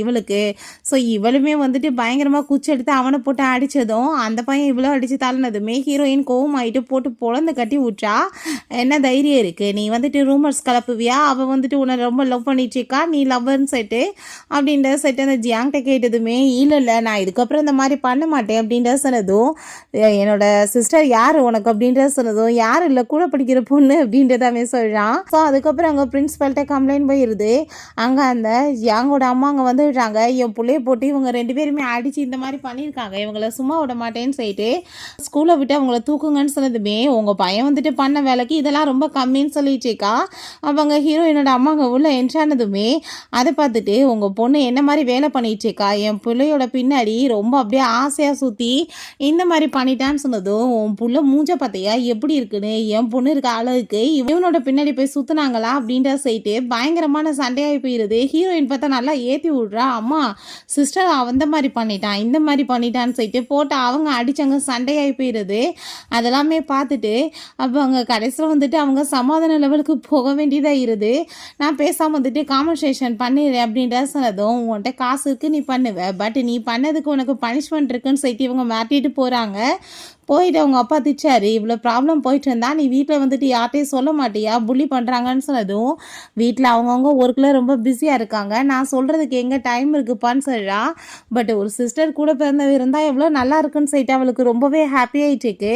இவளுக்கு. ஸோ இவளுமே வந்துட்டு பயங்கரமாக குச்சி எடுத்து அவனை போட்டு அடித்ததும் அந்த பையன் இவ்வளோ அடித்து தள்ளினதுமே ஹீரோயின் கோவம் ஆகிட்டு போட்டு பொழந்து கட்டி விட்றா. என்ன தைரியம் இருக்குது, நீ வந்துட்டு ரூமர்ஸ் கலப்புவியா, அவள் வந்துட்டு உன்னை ரொம்ப லவ் பண்ணிட்டுருக்கா, நீ லவ்வர்னு சொல்லிட்டு அப்படின்ற சொல்லிட்டு அந்த ஜியாங்கிட்ட கேட்டதுமே இல்லை நான் இதுக்கப்புறம் இந்த மாதிரி பண்ண மாட்டேன் அப்படின்ற சொன்னதும் என்னோட சிஸ்டர் யார் உனக்கு அப்படின்ற சொன்னதும் யார் இல்லை கூட படிக்கிற பொண்ணு அப்படின்றதாமே சொல்கிறான். ஸோ அதுக்கப்புறம் அங்கே பிரின்ஸிபல்கிட்ட கம்ப்ளைண்ட் போயிடுது. அங்கே அந்த ஜியாங்கோட அம்மா அங்கே வந்துடுறாங்க, என் பிள்ளைய போட்டு இவங்க 2 பேருமே அடித்து இந்த மாதிரி பண்ணியிருக்காங்க, இவங்கள சும்மா விட மாட்டேன்னு சொல்லிட்டு ஸ்கூலை விட்டு அவங்கள தூக்குங்கன்னு சொன்னதுமே உங்கள் பையன் வந்துட்டு பண்ண வேலைக்கு இதெல்லாம் ரொம்ப கம்மின்னு சொல்லிட்டுருக்கா. அவங்க ஹீரோயினோட அம்மாங்க உள்ள என்ட்ரானதுமே அதை பார்த்துட்டு உங்கள் பொண்ணு என்ன மாதிரி வேலை பண்ணிட்டுருக்கா, என் பிள்ளையோட பின்னாடி ரொம்ப அப்படியே ஆசையாக சுற்றி இந்த மாதிரி பண்ணிட்டான்னு சொன்னதும் உன் புள்ள மூஞ்ச பார்த்தியா எப்படி இருக்குன்னு, என் பொண்ணு இருக்க அளவுக்கு இவனோட பின்னாடி போய் சுற்றுனாங்களா அப்படின்ற சொல்லிட்டு பயங்கரமான சண்டையாகி போயிடுது. ஹீரோயின் பார்த்தா நல்லா ஏற்றி விட்றா, அம்மா சிஸ்டர் அந்த மாதிரி பண்ணிட்டான் இந்த மாதிரி பண்ணிட்டான்னு சொல்லிட்டு போட்டு அவங்க அடித்தாங்க, சண்டையாகி போயிடுது. அதெல்லாமே பார்த்துட்டு அப்போ அவங்க கடைசியில் வந்துட்டு அவங்க சமாதான லெவலுக்கு போக வேண்டியதாக இருது. நான் பேசாமல் வந்துட்டு காம்பன்சேஷன் பண்ணிடுறேன் அப்படின்ற சொன்னதும் உன்கிட்ட காசு இருக்குது நீ பண்ணுவ, பட் நீ பண்ணதுக்கு உனக்கு பனிஷ்மெண்ட் இருக்குன்னு சொல்லிட்டு இவங்க மாட்டிட்டு போகிறாங்க. போயிட்டு அவங்க அப்பா திச்சாரு, இவ்வளோ ப்ராப்ளம் போயிட்டு இருந்தா நீ வீட்டில் வந்துட்டு யார்ட்டையும் சொல்ல மாட்டியா, புள்ளி பண்ணுறாங்கன்னு சொன்னதும் வீட்டில் அவங்கவுங்க ஒர்க்கில் ரொம்ப பிஸியாக இருக்காங்க, நான் சொல்கிறதுக்கு எங்கே டைம் இருக்குப்பான்னு சொல்கிறா. பட் ஒரு சிஸ்டர் கூட பிறந்தவ இருந்தால் எவ்வளோ நல்லா இருக்குன்னு சொல்லிட்டு அவளுக்கு ரொம்பவே ஹாப்பி ஆகிட்டுருக்கு.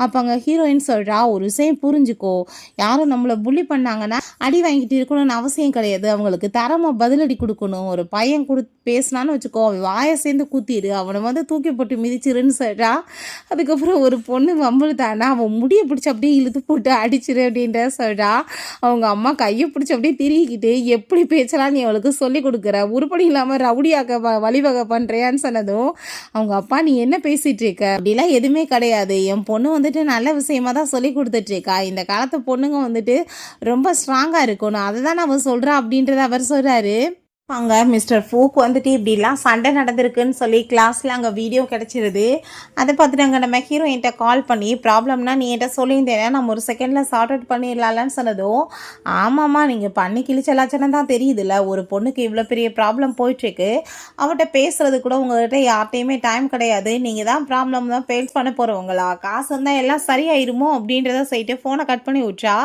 அப்போ அங்கே ஹீரோயின் சொல்கிறா, ஒரு விஷயம் புரிஞ்சுக்கோ, யாரும் நம்மளை புள்ளி பண்ணாங்கன்னா அடி வாங்கிட்டு இருக்கணும்னு அவசியம் கிடையாது, அவங்களுக்கு தரமாக பதிலடி கொடுக்கணும். ஒரு பையன் பேசினான்னு வச்சுக்கோ, அவன் வாயை சேர்ந்து கூத்திடு, அவனை வந்து தூக்கி போட்டு மிதிச்சிருன்னு சொல்கிறா. அதுக்கப்புறம் ஒரு பொண்ணு வம்புழுத்தானா அவன் முடியை பிடிச்சி அப்படியே இழுத்து போட்டு அடிச்சிரு அப்படின்ற சொல்கிறா. அவங்க அம்மா கையை பிடிச்சி அப்படியே திரிக்கிட்டு, எப்படி பேச்சலாம் நீ அவளுக்கு சொல்லி கொடுக்குற, உருப்படி இல்லாமல் ரவுடியாக்க வழிவகை பண்ணுறியான்னு சொன்னதும் அவங்க அப்பா, நீ என்ன பேசிகிட்டு இருக்க, அப்படிலாம் எதுவுமே கிடையாது, என் பொண்ணு வந்துட்டு நல்ல விஷயமா தான் சொல்லி கொடுத்துட்ருக்கா, இந்த காலத்து பொண்ணுங்க வந்துட்டு ரொம்ப ஸ்ட்ராங்காக இருக்கணும், அதை தான் அவன் சொல்கிறா அப்படின்றத அவர் சொல்கிறாரு. அங்க மிஸ்டர் ஃபூக் வந்துட்டு இப்படிலாம் சண்டை நடந்திருக்குன்னு சொல்லி கிளாஸில் அங்கே வீடியோ கிடச்சிருது. அதை பார்த்துட்டு அங்கே நம்ம ஹீரோயின்ட்ட கால் பண்ணி, ப்ராப்ளம்னா நீ என்கிட்ட சொல்லியிருந்தேன்னா நம்ம ஒரு செகண்டில் சார்ட் அவுட் பண்ணிடலாம்னு சொன்னதும், ஆமாம்மா நீங்கள் பண்ணி கிழிச்சலாச்சனம் தான் தெரியுதுல்ல, ஒரு பொண்ணுக்கு இவ்வளோ பெரிய ப்ராப்ளம் போயிட்டுருக்கு, அவட்ட பேசுறது கூட உங்கள்கிட்ட யார்ட்டையுமே டைம் கிடையாது, நீங்கள் தான் ப்ராப்ளம் தான் ஃபேஸ் பண்ண போகிறவங்களா, காசு இருந்தால் எல்லாம் சரியாயிருமோ அப்படின்றத சொல்லிட்டு ஃபோனை கட் பண்ணி விட்றா.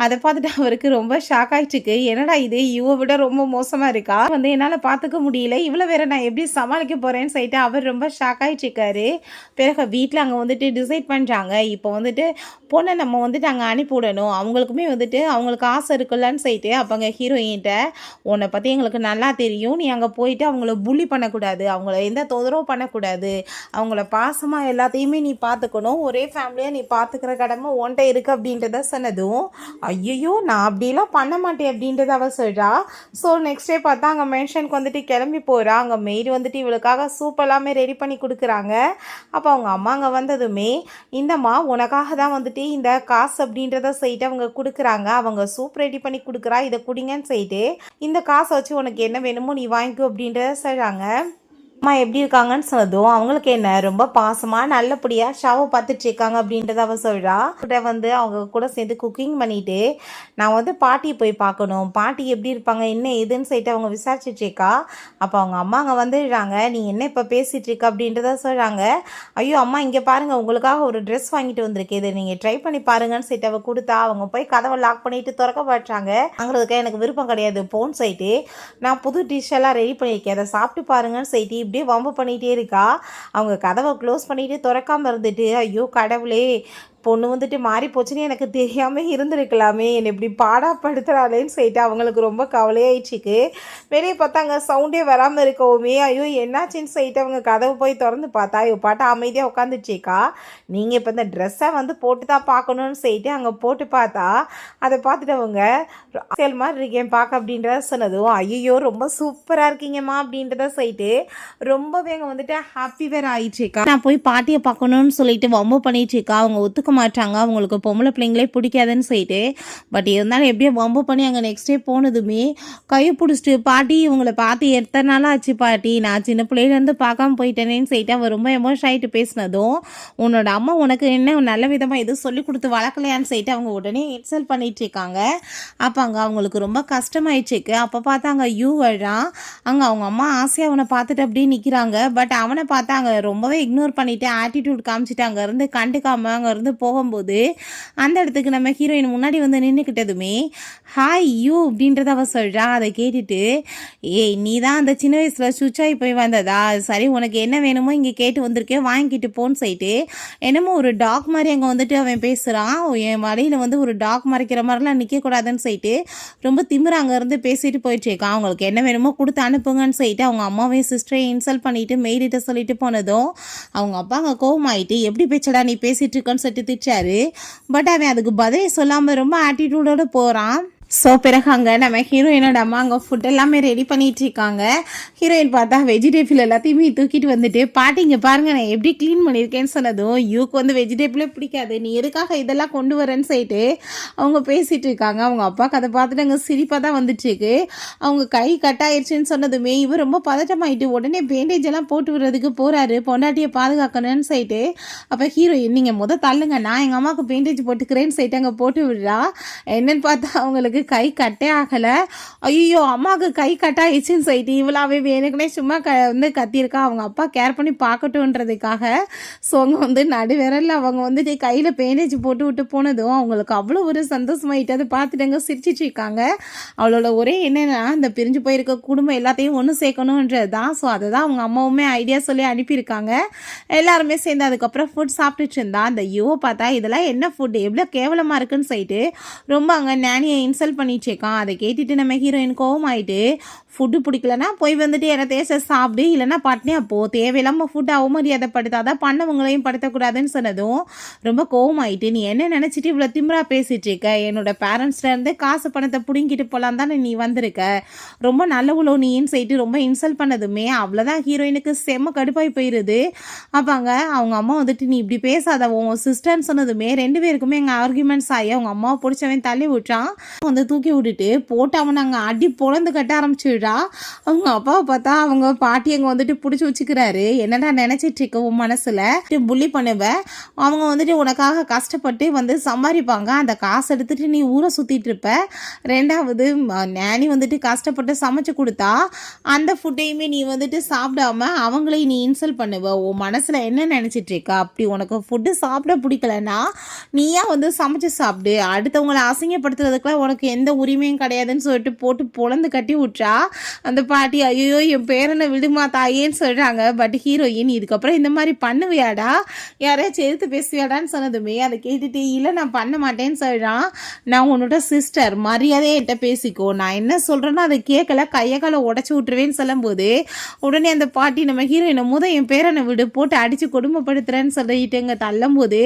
அதை பார்த்துட்டு அவருக்கு ரொம்ப ஷாக் ஆகிட்டுருக்கு, என்னடா இது இவ விட ரொம்ப மோசமாக இருக்கா, வந்து என்னால் பார்த்துக்க முடியல, இவ்வளோ வேற நான் எப்படி சமாளிக்க போகிறேன்னு சொல்லிட்டு அவர் ரொம்ப ஷாக் ஆகிட்டுருக்காரு. பிறகு வீட்டில் அங்கே வந்துட்டு டிசைட் பண்ணுறாங்க, இப்போ வந்துட்டு பொண்ணை நம்ம வந்துட்டு அங்கே அனுப்பிவிடணும், அவங்களுக்குமே வந்துட்டு அவங்களுக்கு ஆசை இருக்குல்லன்னு சொல்லிட்டு. அப்போ அங்கே ஹீரோயின்ட்ட, உன்னை பற்றி எங்களுக்கு நல்லா தெரியும், நீ அங்கே போயிட்டு அவங்கள புள்ளி பண்ணக்கூடாது, அவங்கள எந்த தொந்தரவு பண்ணக்கூடாது, அவங்கள பாசமாக எல்லாத்தையுமே நீ பார்த்துக்கணும், ஒரே ஃபேமிலியாக நீ பார்த்துக்கிற கடமை உன்கிட்ட இருக்குது அப்படின்றத சொன்னதும், ஐயோ நான் அப்படிலாம் பண்ண மாட்டேன் அப்படின்றத அவள் சொல்கிறா. ஸோ நெக்ஸ்ட் டே பார்த்தா அங்கே மென்ஷனுக்கு வந்துட்டு கிளம்பி போகிறா. அங்கே மெய்டு வந்துட்டு இவளுக்காக சூப் எல்லாமே ரெடி பண்ணி கொடுக்குறாங்க. அப்போ அவங்க அம்மா அங்கே வந்ததுமே, இந்தம்மா உனக்காக தான் வந்துட்டு இந்த காசு அப்படின்றத சொல்லிட்டு அவங்க கொடுக்குறாங்க, அவங்க சூப் ரெடி பண்ணி கொடுக்குறா, இதை குடிங்கன்னு சொல்லிட்டு, இந்த காசை வச்சு உனக்கு என்ன வேணுமோ நீ வாங்கிக்கோ அப்படின்றத சொல்கிறாங்க. அம்மா எப்படி இருக்காங்கன்னு சொன்னதும் அவங்களுக்கு என்ன ரொம்ப பாசமாக நல்லபடியாக ஷாவை பார்த்துட்டு இருக்காங்க அப்படின்றத அவள் சொல்கிறா. வந்து அவங்க கூட சேர்ந்து குக்கிங் பண்ணிவிட்டு, நான் வந்து பாட்டியை போய் பார்க்கணும், பாட்டி எப்படி இருப்பாங்க என்ன ஏதுன்னு சொல்லிட்டு அவங்க விசாரிச்சிட்ருக்கா. அப்போ அவங்க அம்மா அங்கே வந்துடுறாங்க, நீ என்ன இப்போ பேசிகிட்டு இருக்க அப்படின்றத சொல்கிறாங்க. ஐயோ அம்மா இங்கே பாருங்கள், உங்களுக்காக ஒரு ட்ரெஸ் வாங்கிட்டு வந்திருக்கு, இதை நீங்கள் ட்ரை பண்ணி பாருங்கன்னு சொல்லிட்டு அவள் கொடுத்தா. அவங்க போய் கதவை லாக் பண்ணிவிட்டு திறக்க பாட்டுறாங்க. வாங்குறதுக்கு எனக்கு விருப்பம் கிடையாது போன்னு சொல்லிட்டு, நான் புது டிஷ்ஷெல்லாம் ரெடி பண்ணியிருக்கேன், அதை சாப்பிட்டு பாருங்கன்னு சொல்லிட்டு இப்படியே வம்பு பண்ணிகிட்டே இருக்கா. அவங்க கதவை க்ளோஸ் பண்ணிட்டு திறக்காமல் இருந்துட்டு, ஐயோ கடவுளே பொண்ணு வந்துட்டு மாறி போச்சுன்னு எனக்கு தெரியாமல் இருந்திருக்கலாமே, என்னை இப்படி பாடாப்படுத்துகிறாளேன்னு சொல்லிட்டு அவங்களுக்கு ரொம்ப கவலையாயிடுச்சுக்கு. வெளியே பார்த்தா அங்கே சவுண்டே வராமல் இருக்கவுமே, ஐயோ என்னாச்சின்னு சொல்லிட்டு அவங்க கதவை போய் திறந்து பார்த்தா இவ பாட்டு அமைதியாக உட்காந்துச்சேக்கா. நீங்கள் இப்போ இந்த ட்ரெஸ்ஸை வந்து போட்டு தான் பார்க்கணுன்னு சொல்லிட்டு அங்கே போட்டு பார்த்தா, அதை பார்த்துட்டு அவங்க சேல் மாதிரி இருக்கேன் பார்க்க அப்படின்றத சொன்னதும், ஐயோ ரொம்ப சூப்பராக இருக்கீங்கம்மா அப்படின்றத சொல்லிட்டு ரொம்பவே அங்கே வந்துட்டு ஹாப்பி வேறு ஆயிடுச்சேக்கா. நான் போய் பாட்டியை பார்க்கணுன்னு சொல்லிட்டு வம்பு பண்ணிட்டுருக்கா. அவங்க ஒத்துக்க மாட்டாங்க, அவங்களுக்கு பொம்பளை பிள்ளைங்களே பிடிக்காதுன்னு சொல்லிட்டு. பட் இருந்தாலும் எப்படியோ வம்பு பண்ணி அங்கே நெக்ஸ்ட் டே போனதுமே கையை பிடிச்சிட்டு, பாட்டி இவங்களை பார்த்து எத்தனை நாளாக ஆச்சு பாட்டி, நான் சின்ன பிள்ளையிலேருந்து பார்க்காம போயிட்டேனேன்னு சொல்லிட்டு அவர் ரொம்ப எமோஷன் ஆகிட்டு பேசினதும், உன்னோட அம்மா உனக்கு என்ன நல்ல விதமாக எதுவும் சொல்லி கொடுத்து வளர்க்கலையான்னு சொல்லிட்டு அவங்க உடனே இன்சல்ட் பண்ணிட்டு இருக்காங்க. அப்போ அங்கே அவங்களுக்கு ரொம்ப கஷ்டமாயிடுச்சுக்கு. அப்போ பார்த்தா அங்கே யூ வர்றான். அங்கே அவங்க அம்மா ஆசையாக அவனை பார்த்துட்டு அப்படியே நிற்கிறாங்க. பட் அவனை பார்த்தா அங்கே ரொம்பவே இக்னோர் பண்ணிவிட்டு ஆட்டிடியூட் காமிச்சிட்டு அங்கேருந்து கண்டுக்காமல் அங்கேருந்து போகும்போது அந்த இடத்துக்கு நம்ம ஹீரோயின் முன்னாடி வந்து நின்றுக்கிட்டதுமே, ஹாய் யூ அப்படின்றத அவள் சொல்கிறா. அதை கேட்டுட்டு, ஏய் நீ தான் அந்த சின்ன வயசில் சுச்சாய் போய் வந்ததா, சரி உனக்கு என்ன வேணுமோ இங்கே கேட்டு வந்திருக்கேன் வாங்கிக்கிட்டு போன்னு சொல்லிட்டு என்னமோ ஒரு டாக் மாதிரி அங்கே வந்துட்டு அவன் பேசுகிறான். என் வழியில் வந்து ஒரு டாக் மறைக்கிற மாதிரிலாம் நிற்கக்கூடாதுன்னு சொல்லிட்டு ரொம்ப திமிர அங்கேருந்து பேசிட்டு போயிட்டுருக்கான். அவங்களுக்கு என்ன வேணுமோ கொடுத்து அனுப்புங்கன்னு சொல்லிட்டு அவங்க அம்மாவையும் சிஸ்டரையும் இன்சல்ட் பண்ணிவிட்டு மெய்டிட்ட சொல்லிட்டு போனதும் அவங்க அப்பா அங்கே கோவமாயிட்டு, எப்படி பேச்சடா நீ பேசிகிட்டு இருக்கன்னு சொல்லிட்டு திட்டாரு. பட் அவன் அதுக்கு பதிலே சொல்லாமல் ரொம்ப ஆட்டிடியூடோடு போகிறான். ஸோ பிறகு அங்கே நம்ம ஹீரோயினோட அம்மா அங்கே ஃபுட் எல்லாமே ரெடி பண்ணிகிட்டு இருக்காங்க. ஹீரோயின் பார்த்தா வெஜிடேபிள் எல்லாத்தையுமே தூக்கிட்டு வந்துட்டு, பாட்டி இங்கே பாருங்கள் நான் எப்படி க்ளீன் பண்ணியிருக்கேன்னு சொன்னதும், யூக்கு வந்து வெஜிடேபிளே பிடிக்காது, நீ எதுக்காக இதெல்லாம் கொண்டு வரேன்னு சொல்லிட்டு அவங்க பேசிகிட்டு இருக்காங்க. அவங்க அப்பாவுக்கு அதை பார்த்துட்டு அங்கே சிரிப்பாக தான் வந்துட்டுருக்கு. அவங்க கை கட்டாயிருச்சுன்னு சொன்னதுமே இவர் ரொம்ப பதட்டமாயிட்டு உடனே பேண்டேஜ் எல்லாம் போட்டு விடுறதுக்கு போகிறாரு, பொண்டாட்டியை பாதுகாக்கணும்னு சொல்லிட்டு. அப்போ ஹீரோயின் நீங்கள் தள்ளுங்க, நான் எங்கள் அம்மாவுக்கு பேண்டேஜ் போட்டுக்கிறேன்னு சொல்லிட்டு அங்கே போட்டு விடுறா. என்னன்னு பார்த்தா அவங்களுக்கு இவளுக்கு கை கட்டே ஆகலை. ஐயோ அம்மாவுக்கு கை கட்டாயிடுச்சுன்னு சொல்லிட்டு இவளாவே வேணுக்குனே சும்மா வந்து கத்தியிருக்கா அவங்க அப்பா கேர் பண்ணி பார்க்கட்டுன்றதுக்காக. ஸோ அவங்க வந்து நடுவிரலில் அவங்க வந்துட்டு கையில் பேண்டேஜ் போட்டு விட்டு போனதும் அவங்களுக்கு அவ்வளோ ஒரு சந்தோஷமாயிட்டு அதை பார்த்துட்டுங்க சிரிச்சிட்டு இருக்காங்க. அவளோட ஒரே என்னென்னா இந்த பிரிஞ்சு போயிருக்க குடும்பம் எல்லாத்தையும் ஒன்று சேர்க்கணுன்றது தான். ஸோ அதை தான் அவங்க அம்மாவுமே ஐடியா சொல்லி அனுப்பியிருக்காங்க. எல்லாருமே சேர்ந்து அதுக்கப்புறம் ஃபுட் சாப்பிட்டுட்டு இருந்தா. அந்த யுவை பார்த்தா இதெல்லாம் என்ன ஃபுட் எவ்வளோ கேவலமாக இருக்குன்னு சொல்லிட்டு ரொம்ப அங்கே நானியை இன்சல்ட் பண்ணிட்டு இருக்கான். அதை கேட்டுட்டு நம்ம ஹீரோயின் கோவம் ஆகிட்டு ஃபுட்டு பிடிக்கலன்னா போய் வந்துட்டு என்ன தேச சாப்பிடு இல்லைன்னா பட்னே அப்போது தேவையில்லாமல் ஃபுட்டு அவமரியாதைப்படுத்தாதான் பண்ணவங்களையும் படுத்தக்கூடாதுன்னு சொன்னதும் ரொம்ப கோவம் ஆகிட்டு நீ என்ன நினச்சிட்டு இவ்வளோ திமிரா பேசிகிட்டு இருக்க, என்னோட பேரண்ட்ஸ்லேருந்து காசு பணத்தை பிடுங்கிட்டு போகலாம் தானே நீ வந்திருக்க, ரொம்ப நல்லவளோ நீன்னு சொல்லிட்டு ரொம்ப இன்சல்ட் பண்ணதுமே அவ்வளோதான் ஹீரோயினுக்கு செம்ம கடுப்பாகி போயிடுது. அப்பாங்க அவங்க அம்மா வந்துட்டு நீ இப்படி பேசாத உன் சிஸ்டர்ன்னு சொன்னதுமே 2 பேருக்குமே எங்கள் ஆர்குமெண்ட்ஸ் ஆகி அவங்க அம்மாவை பிடிச்சவன் தள்ளி விட்டான். வந்து தூக்கி விட்டுட்டு போட்டு அவன் நாங்கள் அடி பொழந்து கட்ட ஆரம்பிச்சுடுறா. அவங்க அப்பாவை பார்த்தா அவங்க பாட்டி அங்கே வந்துட்டு பிடிச்சி வச்சுக்கிறாரு. என்னடா நினச்சிட்டு இருக்க உன் மனசில் புள்ளி பண்ணுவேன், அவங்க வந்துட்டு உனக்காக கஷ்டப்பட்டு வந்து சம்பாதிப்பாங்க, அந்த காசு எடுத்துகிட்டு நீ ஊரை சுற்றிட்டு இருப்ப. 2வது நானி வந்துட்டு கஷ்டப்பட்டு சமைச்சு கொடுத்தா அந்த ஃபுட்டையுமே நீ வந்துட்டு சாப்பிடாம அவங்களையும் நீ இன்சல்ட் பண்ணுவ. உன் மனசில் என்ன நினச்சிட்டு இருக்க, அப்படி உனக்கு ஃபுட்டு சாப்பிட பிடிக்கலன்னா நீயா வந்து சமைச்சு சாப்பிடு, அடுத்தவங்களை அசிங்கப்படுத்துறதுக்குலாம் உனக்கு எந்த உரிமையும் கிடையாதுன்னு சொல்லிட்டு போட்டு பொழந்து கட்டி விட்றா. அந்த பாட்டி ஐயோ என் பேரனை விடுமா தாயேன்னு சொல்கிறாங்க. பட் ஹீரோயின் இதுக்கப்புறம் இந்த மாதிரி பண்ணுவியாடா, யாரையாச்சும் எதிர்த்து பேசுவியாடான்னு சொன்னதுமே அதை கேட்டுட்டு இல்லை நான் பண்ண மாட்டேன்னு சொல்கிறான். நான் உன்னோட சிஸ்டர், மரியாதையே என்கிட்ட பேசிக்கோ, நான் என்ன சொல்கிறேன்னா அதை கேட்கல கையை காலை உடச்சி விட்டுருவேன்னு சொல்லும்போது உடனே அந்த பாட்டி நம்ம ஹீரோயினை என் பேரனை விடு போட்டு அடித்து கொடுமைப்படுத்துகிறேன்னு சொல்லிட்டு இங்கே தள்ளும்போது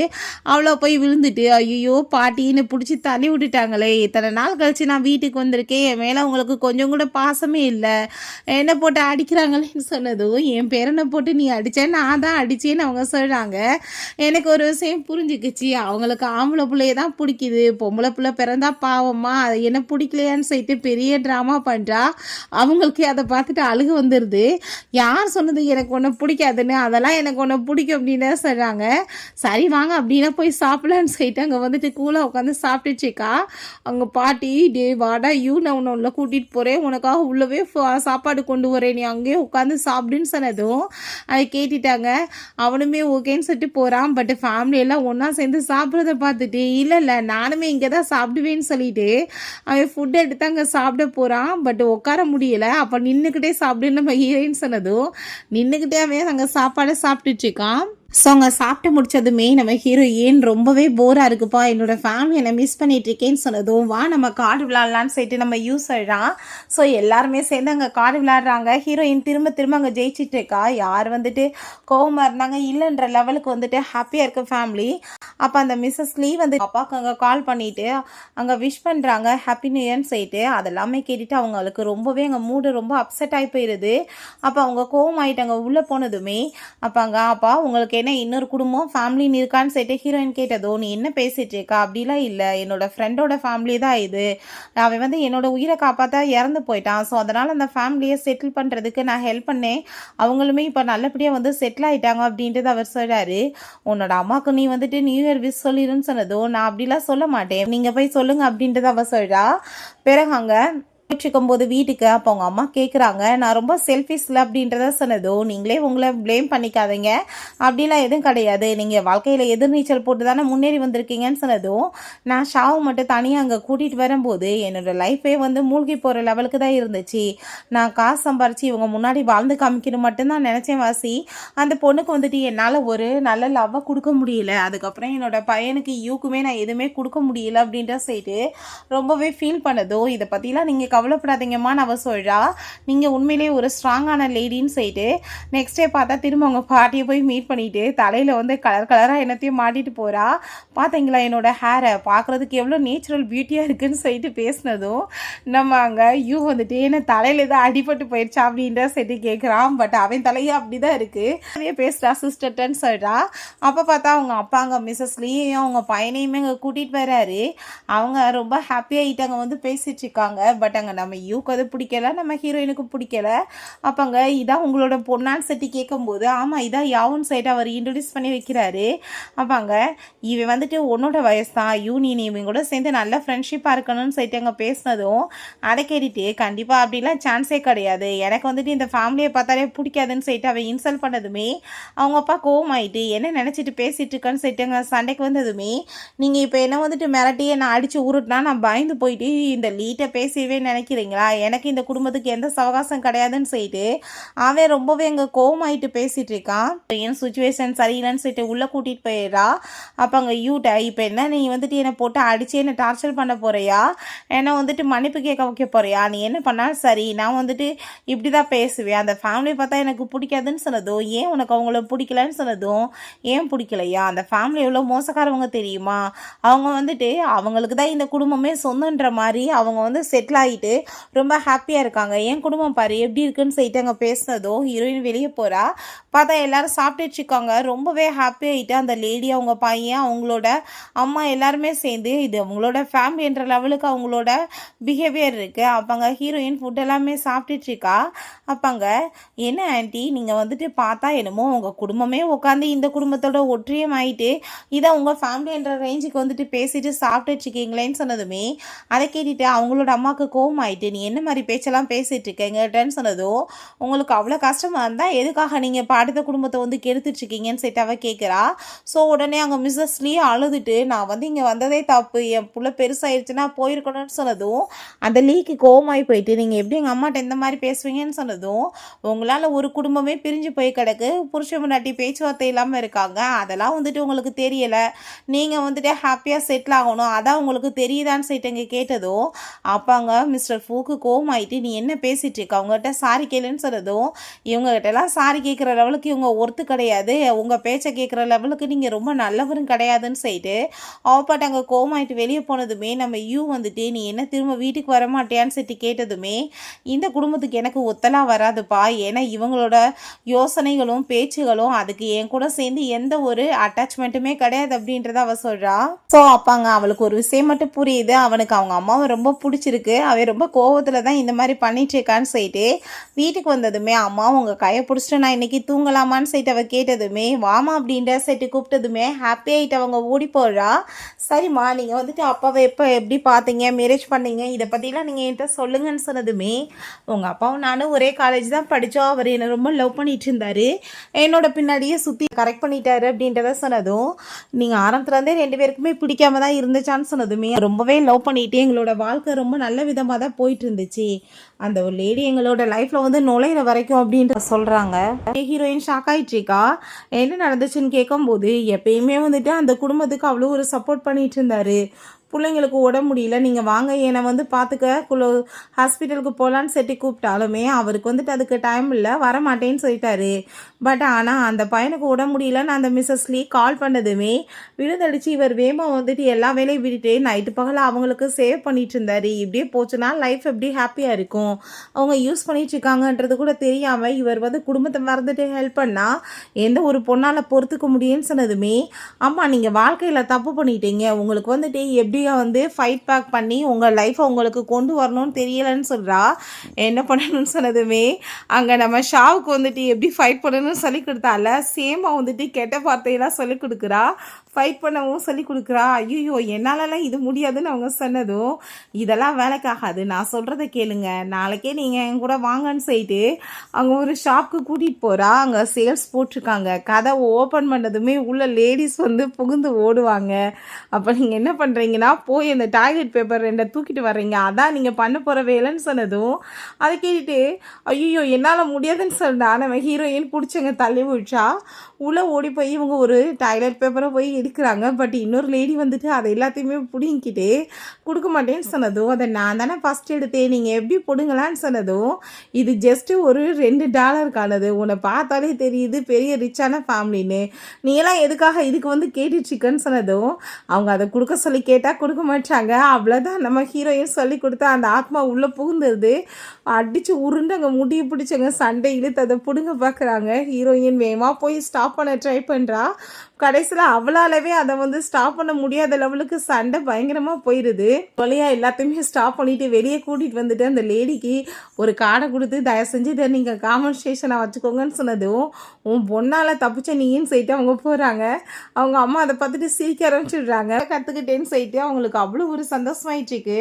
அவ்வளோ போய் விழுந்துட்டு ஐயோ பாட்டின்னு பிடிச்சி தள்ளி விட்டுட்டாங்களே, இத்தனை நாள் கழிச்சு நான் வீட்டுக்கு வந்திருக்கேன், என் மேலே உங்களுக்கு கொஞ்சம் கூட பாசமே இல்லை, என்னை போட்டு அடிக்கிறாங்களேன்னு சொன்னதும் என் பேரனை போட்டு நீ அடித்தேன் நான் தான் அடித்தேன்னு அவங்க சொல்கிறாங்க. எனக்கு ஒரு விஷயம் புரிஞ்சுக்கிச்சு, அவங்களுக்கு ஆம்பளை பிள்ளைய தான் பிடிக்குது, பொம்பளை பிள்ளை பிறந்தா பாவம்மா அது என்ன பிடிக்கலையான்னு சொல்லிட்டு பெரிய ட்ராமா பண்ணுறா. அவங்களுக்கு அதை பார்த்துட்டு அழுக வந்துடுது. யார் சொன்னது எனக்கு ஒன்று பிடிக்காதுன்னு, அதெல்லாம் எனக்கு ஒன்று பிடிக்கும் அப்படின்னு சொல்கிறாங்க. சரி வாங்க அப்படின்னா போய் சாப்பிடலான்னு சொல்லிட்டு அங்கே வந்துட்டு கூலாக உட்காந்து சாப்பிட்டுச்சுக்கா. அவங்க பாட்டி டே வாடா நான் உன்னை உள்ள கூட்டிகிட்டு போகிறேன், உனக்காக உள்ளவே சாப்பாடு கொண்டு வரேன், நீ அங்கேயே உட்காந்து சாப்பிடுன்னு சொன்னதும் அதை கேட்டுட்டாங்க. அவனுமே ஓகேன்னு சொல்லிட்டு போகிறான். பட் ஃபேமிலியெல்லாம் ஒன்றா சேர்ந்து சாப்பிட்றத பார்த்துட்டு இல்லை நானுமே இங்கே தான் சாப்பிடுவேன்னு சொல்லிட்டு அவன் ஃபுட் எடுத்து அங்கே சாப்பிட போகிறான். பட் உட்கார முடியலை. அப்போ நின்றுக்கிட்டே சாப்பிடுன்னு நம்ம ஹீரோயின் சொன்னதும் நின்றுக்கிட்டே அவன் அங்கே சாப்பாடை சாப்பிட்டுட்ருக்கான். ஸோ அங்கே சாப்பிட்டு முடிச்சதுமே நம்ம ஹீரோயின் ரொம்பவே போராக இருக்குப்பா, என்னோட ஃபேமிலி என்னை மிஸ் பண்ணிகிட்ருக்கேன்னு சொன்னதும் வா நம்ம கார்டு விளாட்லான்னு சொல்லிட்டு நம்ம யூஸ் ஆகிடான். ஸோ எல்லாருமே சேர்ந்து அங்கே கார்டு விளாட்றாங்க. ஹீரோயின் திரும்ப அங்கே ஜெயிச்சிட்டு இருக்கா. யார் வந்துட்டு கோவமாக இருந்தாங்க இல்லைன்ற லெவலுக்கு வந்துட்டு ஹாப்பியாக இருக்க ஃபேமிலி. அப்போ அந்த மிஸ்ஸஸ் லீ வந்து அப்பாவுக்கு அங்கே கால் பண்ணிவிட்டு அங்கே விஷ் பண்ணுறாங்க ஹாப்பி நியூ இயர்னு சொல்லிட்டு. அதெல்லாமே கேட்டுட்டு அவங்களுக்கு ரொம்பவே அங்கே மூடு ரொம்ப அப்செட் ஆகி போயிடுது. அப்போ அவங்க கோவம் ஆகிட்டு அங்கே உள்ளே போனதுமே அப்போ அங்கே அப்பா உங்களுக்கு என்ன இன்னொரு குடும்பம் ஃபேமிலின்னு இருக்கான்னு சொல்லிட்டு ஹீரோயின் கேட்டதோ நீ என்ன பேசிகிட்டு இருக்கா, அப்படிலாம் இல்லை, என்னோட ஃப்ரெண்டோட ஃபேமிலி தான் இது, அவன் வந்து என்னோட உயிரை காப்பாற்ற இறந்து போயிட்டான். ஸோ அதனால் அந்த ஃபேமிலியை செட்டில் பண்ணுறதுக்கு நான் ஹெல்ப் பண்ணேன், அவங்களுமே இப்போ நல்லபடியாக வந்து செட்டில் ஆகிட்டாங்க அப்படின்றது அவர் சொல்கிறாரு. உன்னோட அம்மாவுக்கு நீ வந்துட்டு நியூ இயர் விஷ் சொல்லிடுன்னு சொன்னதோ நான் அப்படிலாம் சொல்ல மாட்டேன், நீங்கள் போய் சொல்லுங்கள் அப்படின்றது அவர் சொல்கிறா. பிறகு அங்கே போது வீட்டுக்கு அப்போ அவங்க அம்மா கேட்குறாங்க நான் ரொம்ப செல்ஃபிஷில் அப்படின்றத சொன்னதோ நீங்களே உங்களை ப்ளேம் பண்ணிக்காதீங்க, அப்படிலாம் எதுவும் கிடையாது, நீங்கள் வாழ்க்கையில் எதிர்நீச்சல் போட்டு தானே முன்னேறி வந்திருக்கீங்கன்னு சொன்னதும் நான் ஷாவை மட்டும் தனியாக அங்கே கூட்டிகிட்டு வரும்போது என்னோடய லைஃபே வந்து மூழ்கி போகிற லெவலுக்கு தான் இருந்துச்சு, நான் காசு சம்பாரித்து இவங்க முன்னாடி வாழ்ந்து காமிக்கணும் மட்டும்தான் நினச்சேன் வாசி, அந்த பொண்ணுக்கு வந்துட்டு என்னால் ஒரு நல்ல லவ்வை கொடுக்க முடியல, அதுக்கப்புறம் என்னோடய பையனுக்கு யூக்குமே நான் எதுவுமே கொடுக்க முடியல அப்படின்ற சொல்லிட்டு ரொம்பவே ஃபீல் பண்ணதோ இதை பற்றிலாம் நீங்கள் கவலைப்படாதீங்கம்மா அவ சொல்கிறா, நீங்கள் உண்மையிலேயே ஒரு ஸ்ட்ராங்கான லேடின்னு சொல்லிட்டு நெக்ஸ்ட் டே பார்த்தா திரும்ப அவங்க பாட்டியை போய் மீட் பண்ணிவிட்டு தலையில் வந்து கலராக என்னத்தையும் மாட்டிட்டு போகிறா. பார்த்தீங்களா என்னோட ஹேரை பார்க்குறதுக்கு எவ்வளோ நேச்சுரல் பியூட்டியாக இருக்குன்னு சொல்லிட்டு பேசினதும் நம்ம அங்கே வந்துட்டு என்ன தலையில் எதாவது அடிபட்டு போயிடுச்சா அப்படின்ற சொல்லிட்டு கேட்குறான். பட் அவன் தலையே அப்படி தான் இருக்குது, நிறைய பேசுகிறா சிஸ்டர்ன்னு சொல்கிறா. அப்போ பார்த்தா அவங்க அப்பா அங்கே மிஸ்ஸஸ் லீயையும் அவங்க பையனையுமே அங்கே கூட்டிகிட்டு வர்றாரு. அவங்க ரொம்ப ஹாப்பியாகிட்டு அங்கே வந்து பேசிகிட்டு இருக்காங்க. பட் அங்கே அங்கே நம்ம யூக்கு அது பிடிக்கல, நம்ம ஹீரோயினுக்கு பிடிக்கல. அப்போங்க இதான் உங்களோட பொண்ணான்னு சொல்லி கேட்கும்போது ஆமாம் இதான் யாவுன்னு சொல்லிட்டு அவர் இன்ட்ரடியூஸ் பண்ணி வைக்கிறாரு. அப்போங்க இவன் வந்துட்டு உன்னோட வயசு தான் நீ இவங்க கூட சேர்ந்து நல்ல ஃப்ரெண்ட்ஷிப்பாக இருக்கணும்னு சொல்லிட்டு அங்கே பேசினதும் அதை கேட்டுட்டு கண்டிப்பாக அப்படிலாம் சான்ஸே கிடையாது, எனக்கு வந்துட்டு இந்த ஃபேமிலியை பார்த்தாலே பிடிக்காதுன்னு சொல்லிட்டு அவன் இன்சல்ட் பண்ணதுமே அவங்க அப்பா கோவமாயிட்டு என்ன நினச்சிட்டு பேசிகிட்டு இருக்கேன்னு சொல்லிட்டு அங்கே சண்டைக்கு வந்ததுமே நீங்கள் இப்போ என்ன வந்துட்டு மிரட்டியே நான் அடித்து உருட்டினா நான் பயந்து போயிட்டு இந்த லீட்டை பேசிடவே நினைக்கிறீங்களா, எனக்கு இந்த குடும்பத்துக்கு எந்த சவகாசம் கிடையாதுன்னு சொல்லிட்டு அவன் ரொம்பவே அங்கே கோவமாயிட்டு பேசிகிட்டு இருக்கான். என் சுச்சுவேஷன் சரியில்லைன்னு சொல்லிட்டு உள்ளே கூட்டிகிட்டு போயிடுறா. அப்போ அங்கே யூட்ட இப்போ என்ன நீ வந்துட்டு என்னை போட்டு அடித்து என்னை டார்ச்சர் பண்ண போகிறியா, என்னை வந்துட்டு மன்னிப்பு கேட்க வைக்க போகிறியா, நீ என்ன பண்ணாலும் சரி நான் வந்துட்டு இப்படி தான் பேசுவேன், அந்த ஃபேமிலி பார்த்தா எனக்கு பிடிக்காதுன்னு சொன்னதும் ஏன் உனக்கு அவங்கள பிடிக்கலன்னு சொன்னதும் ஏன் பிடிக்கலையா, அந்த ஃபேமிலி எவ்வளோ மோசக்காரவங்க தெரியுமா, அவங்க வந்துட்டு அவங்களுக்கு தான் இந்த குடும்பமே சொந்தன்ற மாதிரி அவங்க வந்து செட்டில் ஆகிட்டு ரொம்ப ஹாப்பியாக இருக்காங்க, என் குடும்பம் பாரு எப்படி இருக்குன்னு சொல்லிட்டு அங்கே பேசினதும் ஹீரோயின் வெளியே போகிறா. பார்த்தா எல்லாரும் சாப்பிட்டுட்டு இருக்காங்க, ரொம்பவே ஹாப்பி ஆகிட்டு அந்த லேடி அவங்க பையன் அவங்களோட அம்மா எல்லாருமே சேர்ந்து இது அவங்களோட ஃபேமிலி என்ற லெவலுக்கு அவங்களோட பிஹேவியர் இருக்குது. அப்போங்க ஹீரோயின் ஃபுட் எல்லாமே சாப்பிட்டுட்டு இருக்கா. அப்போங்க என்ன ஆண்டி நீங்கள் வந்துட்டு பார்த்தா என்னமோ உங்கள் குடும்பமே உட்காந்து இந்த குடும்பத்தோட ஒற்றியம் ஆகிட்டு இதை உங்கள் ஃபேமிலி என்ற ரேஞ்சுக்கு வந்துட்டு பேசிட்டு சாப்பிட்டுட்டு இருக்கீங்களேன்னு சொன்னதுமே அதை கேட்டுட்டு அவங்களோட அம்மாவுக்கு கோவம் ஆகிட்டு நீ என்ன மாதிரி பேச்செல்லாம் பேசிகிட்டு இருக்கீங்கன்னு சொன்னதும் உங்களுக்கு அவ்வளோ கஷ்டமாக இருந்தால் எதுக்காக நீங்கள் அடுத்த குடும்பத்தை வந்து கெடுத்துட்ருக்கீங்கன்னு சொல்லிட்டு அவள் கேட்குறா. ஸோ உடனே அங்கே மிஸ்ஸஸ் லீ அழுதுட்டு நான் வந்து இங்கே வந்ததே தப்பு, என் புள்ள பெருசாகிடுச்சுன்னா போயிருக்கணும்னு சொன்னதும் அந்த லீக்கு கோவமாகி போயிட்டு நீங்கள் எப்படி எங்கள் அம்மாட்ட இந்த மாதிரி பேசுவீங்கன்னு சொன்னதும் உங்களால் ஒரு குடும்பமே பிரிஞ்சு போய் கிடக்கு, புருஷ முன்னாடி பேச்சுவார்த்தை இல்லாமல் இருக்காங்க, அதெல்லாம் வந்துட்டு உங்களுக்கு தெரியலை, நீங்கள் வந்துட்டு ஹாப்பியாக செட்டில் ஆகணும் அதான் உங்களுக்கு தெரியுதான்னு சொல்லிட்டு இங்கே கேட்டதும் அப்பாங்க மிஸ்டர் ஃபூக்கு கோவமாயிட்டு நீ என்ன பேசிகிட்டு இருக்க அவங்ககிட்ட சாரி கேளுன்னு சொன்னதும் இவங்ககிட்டலாம் சாரி கேட்குற லெவலுக்கு இவங்க ஒர்த்து கிடையாது, உங்கள் பேச்சை கேட்குற லெவலுக்கு நீங்கள் ரொம்ப நல்லவரும் கிடையாதுன்னு சொல்லிட்டு அவப்பாட்ட அங்கே கோவமாயிட்டு வெளியே போனதுமே நம்ம வந்துட்டு நீ என்ன திரும்ப வீட்டுக்கு வர மாட்டியான்னு சொல்லிட்டு கேட்டதுமே இந்த குடும்பத்துக்கு எனக்கு ஒத்தலாம் வராதுப்பா, ஏன்னா இவங்களோட யோசனைகளும் பேச்சுகளும் அதுக்கு என் கூட சேர்ந்து எந்த ஒரு அட்டாச்மெண்ட்டுமே கிடையாது அப்படின்றத அவள் சொல்கிறா. ஸோ அப்பாங்க அவளுக்கு ஒரு விஷயம் மட்டும் புரியுது, அவனுக்கு அவங்க அம்மாவை ரொம்ப பிடிச்சிருக்கு, அவன் ரொம்ப கோவத்தில் தான் இந்த மாதிரி பண்ணிட்டு இருக்கான்னு சொல்லிட்டு வீட்டுக்கு வந்ததுமே அம்மா உங்கள் கையை பிடிச்சிட்டு நான் இன்னைக்கு தூங்கலாமான்னு சொல்லிட்டு அவள் கேட்டதுமே வாமா அப்படின்ற செட்டு கூப்பிட்டதுமே ஹாப்பி ஆகிட்டு அவங்க ஓடி போடுறா. சரிம்மா நீங்கள் வந்துட்டு அப்பாவை எப்படி பார்த்தீங்க, மேரேஜ் பண்ணீங்க, இதை பற்றிலாம் நீங்கள் என்கிட்ட சொல்லுங்கன்னு சொன்னதுமே உங்கள் அப்பாவும் நானும் ஒரே காலேஜ் தான் படித்தோம், அவர் என்னை ரொம்ப லவ் பண்ணிட்டு இருந்தார், என்னோட பின்னாடியே சுற்றி கரெக்ட் பண்ணிட்டாரு அப்படின்றத சொன்னதும் நீங்கள் ஆரம்பத்துலேருந்தே ரெண்டு பேருக்குமே பிடிக்காம தான் இருந்துச்சான்னு சொன்னதுமே ரொம்பவே லவ் பண்ணிட்டு எங்களோட வாழ்க்கை ரொம்ப நல்ல விதமாக தான் போயிட்டு இருந்துச்சு, அந்த ஒரு லேடி எங்களோட லைஃப்பில் வந்து நுழையிற வரைக்கும் அப்படின்ற சொல்கிறாங்க. ஹீரோயின் ஷாக் ஆகிட்டு இருக்கா, என்ன நடந்துச்சுன்னு கேட்கும்போது எப்பயுமே வந்துட்டு அந்த குடும்பத்துக்கு அவ்வளோ ஒரு சப்போர்ட் பண்ணிட்டு இருந்தாரு, பிள்ளைங்களுக்கு உடம்பு முடியல நீங்கள் வாங்க என்னை வந்து பார்த்துக்க ஹாஸ்பிட்டலுக்கு போகலான்னு சொல்லி கூப்பிட்டாலுமே அவருக்கு வந்துட்டு அதுக்கு டைம் இல்லை வரமாட்டேன்னு சொல்லிட்டாரு. பட் ஆனால் அந்த பையனுக்கு உடம்பு முடியலன்னு அந்த மிஸ்ஸஸ் லீ கால் பண்ணதுமே விழுந்தடிச்சு இவர் வேமா வந்துட்டு எல்லா வேலையும் விட்டுட்டு நைட்டு பகல அவங்களுக்கு சேவ் பண்ணிட்டு இருந்தார். இப்படியே போச்சுன்னா லைஃப் எப்படி ஹாப்பியாக இருக்கும், அவங்க யூஸ் பண்ணிட்டு இருக்காங்கன்றது கூட தெரியாமல் இவர் வந்து குடும்பத்தை மறந்துட்டு ஹெல்ப் பண்ணால் எந்த ஒரு பொண்ணால் பொறுத்துக்க முடியும்னு சொன்னதுமே அம்மா நீங்கள் வாழ்க்கையில் தப்பு பண்ணிட்டீங்க, உங்களுக்கு வந்துட்டு எப்படி வந்து ஃபைட் பேக் பண்ணி உங்கள் லைஃப்பை உங்களுக்கு கொண்டு வரணும்னு தெரியலன்னு சொல்கிறா. என்ன பண்ணணும்னு சொன்னதுமே அங்கே நம்ம ஷாவுக்கு வந்துட்டு எப்படி ஃபைட் பண்ணணும்னு சொல்லி கொடுத்தால சேமாக வந்துட்டு கெட்ட வார்த்தையெல்லாம் சொல்லி கொடுக்குறா, ஃபைட் பண்ணவும் சொல்லி கொடுக்குறா. ஐயோ என்னாலலாம் இது முடியாதுன்னு அவங்க சொன்னதும் இதெல்லாம் வேலைக்காகாது, நான் சொல்கிறத கேளுங்க, நாளைக்கே நீங்கள் என் கூட வாங்கன்னு சொல்லிட்டு அங்கே ஒரு ஷாப்புக்கு கூட்டிகிட்டு போகிறா. அங்கே சேல்ஸ் போட்டிருக்காங்க, கதை ஓப்பன் பண்ணதுமே உள்ள லேடிஸ் வந்து புகுந்து ஓடுவாங்க. அப்போ நீங்கள் என்ன பண்ணுறீங்கன்னா போய் அந்த டாய்லெட் பேப்பர் ரெண்டை தூக்கிட்டு வர்றீங்க, அதான் நீங்கள் பண்ண போகிற வேலைன்னு சொன்னதும் அதை கேட்டுட்டு ஐயோ என்னால் முடியாதுன்னு சொன்னா நம்ம ஹீரோயின் பிடிச்சவங்க தள்ளி விழிச்சா உள்ளே ஓடி போய் இவங்க ஒரு டாய்லெட் பேப்பரை போய் எடுக்கிறாங்க. பட் இன்னொரு லேடி வந்துட்டு அதை எல்லாத்தையுமே பிடிங்கிக்கிட்டு கொடுக்க மாட்டேன்னு சொன்னதும் அதை நான் தானே ஃபஸ்ட் எடுத்தேன் நீங்கள் எப்படி பிடுங்கலான்னு சொன்னதும் இது ஜஸ்ட்டு ஒரு $2 உன்னை பார்த்தாலே தெரியுது பெரிய ரிச்சான ஃபேமிலின்னு, நீ எல்லாம் எதுக்காக இதுக்கு வந்து கேட்டுட்ருக்கன்னு சொன்னதும் அவங்க அதை கொடுக்க சொல்லி கேட்டால் கொடுக்க மாட்டாங்க. அவ்வளோதான் நம்ம ஹீரோயின் சொல்லி கொடுத்தா அந்த ஆத்மா உள்ளே புகுந்துருது, அடித்து உருண்டு அங்கே முடிய பிடிச்சவங்க சண்டை இழுத்து அதை பிடுங்க பார்க்குறாங்க. ஹீரோயின் வேகமாக போய் ஸ்டாப் ஸ்டாப் பண்ண ட்ரை பண்ணுறா. கடைசியில் அவளாலவே அதை வந்து ஸ்டாப் பண்ண முடியாத லெவலுக்கு சண்டை பயங்கரமாக போயிடுது. வழியாக எல்லாத்தையுமே ஸ்டாப் பண்ணிவிட்டு வெளியே கூட்டிகிட்டு வந்துட்டு அந்த லேடிக்கு ஒரு கார்டை கொடுத்து தயவு செஞ்சு இதை நீங்கள் காம்பன்சேஷனாக வச்சுக்கோங்கன்னு சொன்னதும் உன் பொண்ணால் தப்பிச்ச நீன்னு சொல்லிட்டு அவங்க போகிறாங்க. அவங்க அம்மா அதை பார்த்துட்டு சிரிக்க ஆரம்பிச்சிடுறாங்க. கற்றுக்கிட்டேன்னு சொல்லிட்டு அவங்களுக்கு அவ்வளோ ஒரு சந்தோஷமாயிட்டுருக்கு.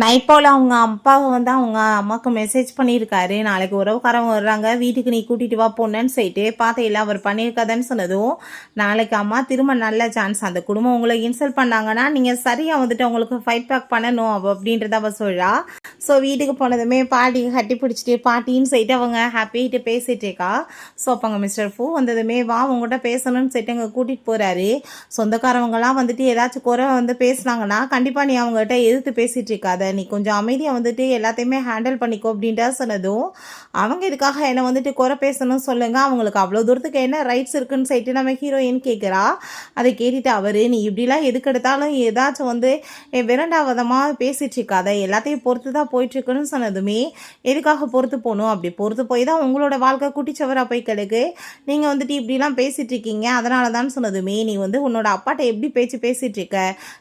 நைட் போல் அவங்க அப்பாவை வந்து அவங்க அம்மாவுக்கு மெசேஜ் பண்ணியிருக்காரு, நாளைக்கு உறவுக்காரவங்க வர்றாங்க, வீட்டுக்கு நீ கூட்டிகிட்டு வா பொண்ணுன்னு சொல்லிட்டு பார்த்தையில அவர் பண்ணியிருக்காதான்னு சொன்னதும் நாளைக்கு அம்மா திரும்ப நல்ல சான்ஸ், அந்த குடும்பம் உங்களை இன்சல்ட் பண்ணாங்கன்னா நீங்கள் சரியாக வந்துட்டு அவங்களுக்கு ஃபைட் பேக் பண்ணணும் அப்படின்றத அவள் சொல்கிறா. ஸோ வீட்டுக்கு போனதுமே பாட்டி கட்டி பிடிச்சிட்டு பாட்டின்னு சொல்லிட்டு அவங்க ஹாப்பிட்டு பேசிகிட்டு இருக்கா. ஸோ அப்போ அங்கே மிஸ்டர் ஃபூ வந்ததுமே வா உங்கள்கிட்ட பேசணும்னு சொல்லிட்டு அங்கே கூட்டிகிட்டு போகிறாரு. சொந்தக்காரவங்களாம் வந்துட்டு ஏதாச்சும் குறை வந்து பேசுனாங்கன்னா கண்டிப்பாக நீ அவங்ககிட்ட எதிர்த்து பேசிகிட்டு இருக்காத, நீ கொஞ்சம் அமைதியாக வந்துட்டு எல்லாத்தையுமே ஹேண்டில் பண்ணிக்கோ அப்படின்ட்டு சொன்னதும் அவங்க இதுக்காக என்னை வந்துட்டு குறை பேசணும்னு சொல்லுங்கள், அவங்களுக்கு அவ்வளோ தூரத்துக்கு என்ன ரைட்ஸ் இருக்குன்னு சொல்லிட்டு நம்ம ஹீரோயின் கேட்குறா. அதை கேட்டுட்டு அவர் நீ இப்படிலாம் எதுக்கு எடுத்தாலும் ஏதாச்சும் வந்து விரண்டாவதமாக பேசிட்டு இருக்காத, எல்லாத்தையும் பொறுத்து தான் போயிட்டுருக்குன்னு சொன்னதுமே எதுக்காக பொறுத்து போகணும், அப்படி பொறுத்து போய் தான் உங்களோட வாழ்க்கை குட்டிச்சவராக போய் கிடக்கு, நீங்கள் வந்துட்டு இப்படிலாம் பேசிகிட்டு இருக்கீங்க அதனால தான் சொன்னதுமே நீ வந்து உன்னோட அப்பாட்ட எப்படி பேசிகிட்டு இருக்க,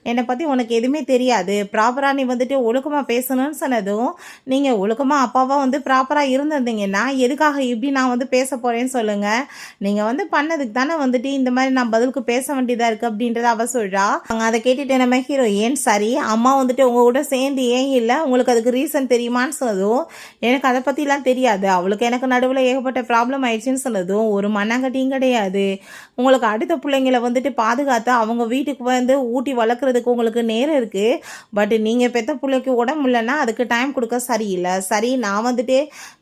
என்னை பற்றி உனக்கு எதுவுமே தெரியாது, ப்ராப்பராக நீ வந்துட்டு ஒழுக்கமாக பேசணும்னு சொன்னதும் நீங்கள் ஒழுக்கமாக அப்பாவாக வந்து ப்ராப்பராக இருந்திருந்தீங்கன்னா எதுக்காக இப்படி நான் வந்து பேச போகிறேன்னு சொல்லுங்கள், நீங்கள் வந்து பண்ணதுக்கு தானே வந்துட்டு இந்த மாதிரி நான் பதிலுக்கு பேச வேண்டியதாக இருக்குது அப்படின்றத அவ சொல்கிறா. அவங்க அதை கேட்டுட்டு நம்ம ஹீரோயின் சரி அம்மா வந்துட்டு உங்கள் கூட சேர்ந்து ஏன் இல்லை, உங்களுக்கு அதுக்கு ரீசன் தெரியுமான்னு சொன்னதும் எனக்கு அதை பற்றிலாம் தெரியாது, அவளுக்கு எனக்கு நடுவில் ஏகப்பட்ட ப்ராப்ளம் ஆயிடுச்சுன்னு சொன்னதும் ஒரு மண்ணாங்கட்டியும் கிடையாது, உங்களுக்கு அடுத்த பிள்ளைங்களை வந்துட்டு பாதுகாத்து அவங்க வீட்டுக்கு வந்து ஊட்டி வளர்க்குறதுக்கு உங்களுக்கு நேரம் இருக்குது, பட் நீங்கள் பெற்ற பிள்ளைக்கு உடம்பு இல்லைன்னா அதுக்கு டைம் கொடுக்க சரியில்லை. சரி நான் வந்துட்டு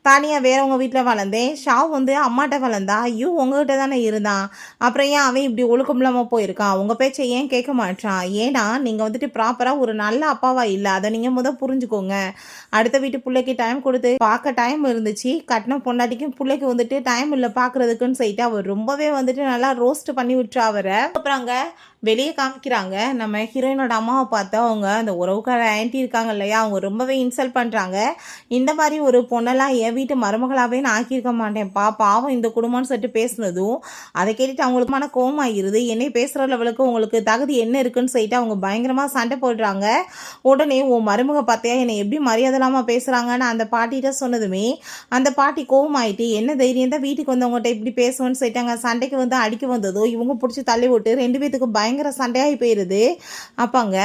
தனியாக வேறவங்க வீட்டில் வளர்ந்தேன், ஷாவ் வந்து அம்மாட்ட வளர்ந்தா ஐயோ உங்ககிட்ட தானே இருந்தான், அப்புறம் ஏன் அவன் இப்படி ஒழுக்கம் இல்லாமல் போயிருக்கான், உங்கள் பேச்சை ஏன் கேட்க மாட்டான், ஏன்னா நீங்கள் வந்துட்டு ப்ராப்பராக ஒரு நல்ல அப்பாவா இல்லை, அதை நீங்கள் புரிஞ்சுக்கோங்க, அடுத்த வீட்டு பிள்ளைக்கு டைம் கொடுத்து பார்க்க டைம் இருந்துச்சு, கட்டின பொண்டாட்டிக்கும் பிள்ளைக்கு வந்துட்டு டைம் இல்லை பார்க்குறதுக்குன்னு சொல்லிட்டு அவர் ரொம்பவே வந்துட்டு நல்லா ரோஸ்ட் பண்ணி விட்டுறா அவரை. அப்புறம் அங்கே வெளியே காமிக்கிறாங்க நம்ம ஹீரோயினோட அம்மாவை பார்த்து அவங்க அந்த உறவுக்கார ஆன்ட்டி இருக்காங்க இல்லையா அவங்க ரொம்பவே இன்சல்ட் பண்ணுறாங்க. இந்த மாதிரி ஒரு பொண்ணெல்லாம் என் வீட்டு மருமகளாகவே நான் ஆக்கியிருக்க மாட்டேன்ப்பா, பாவம் இந்த குடும்பம்னு சொல்லிட்டு பேசுனதும் அதை கேட்டுட்டு அவங்களுக்குமான கோவம் ஆகிருது. என்னை பேசுகிற லெவலுக்கு உங்களுக்கு தகுதி என்ன இருக்குன்னு சொல்லிட்டு அவங்க பயங்கரமாக சண்டை போடுறாங்க. உடனே உன் மருமக பார்த்தியா என்னை எப்படி மரியாதை இல்லாமல் பேசுகிறாங்கன்னு அந்த பாட்டிகிட்ட சொன்னதுமே அந்த பாட்டி கோவம் ஆகிட்டு என்ன தைரியம் தான் வீட்டுக்கு வந்தவங்ககிட்ட இப்படி பேசுவேன்னு சொல்லிட்டாங்க. சண்டைக்கு வந்து அடிக்க வந்ததோ இவங்க பிடிச்சி தள்ளி விட்டு ரெண்டு பேத்துக்கு பயங்கர சண்டையாகி போயிடுது. அப்பாங்க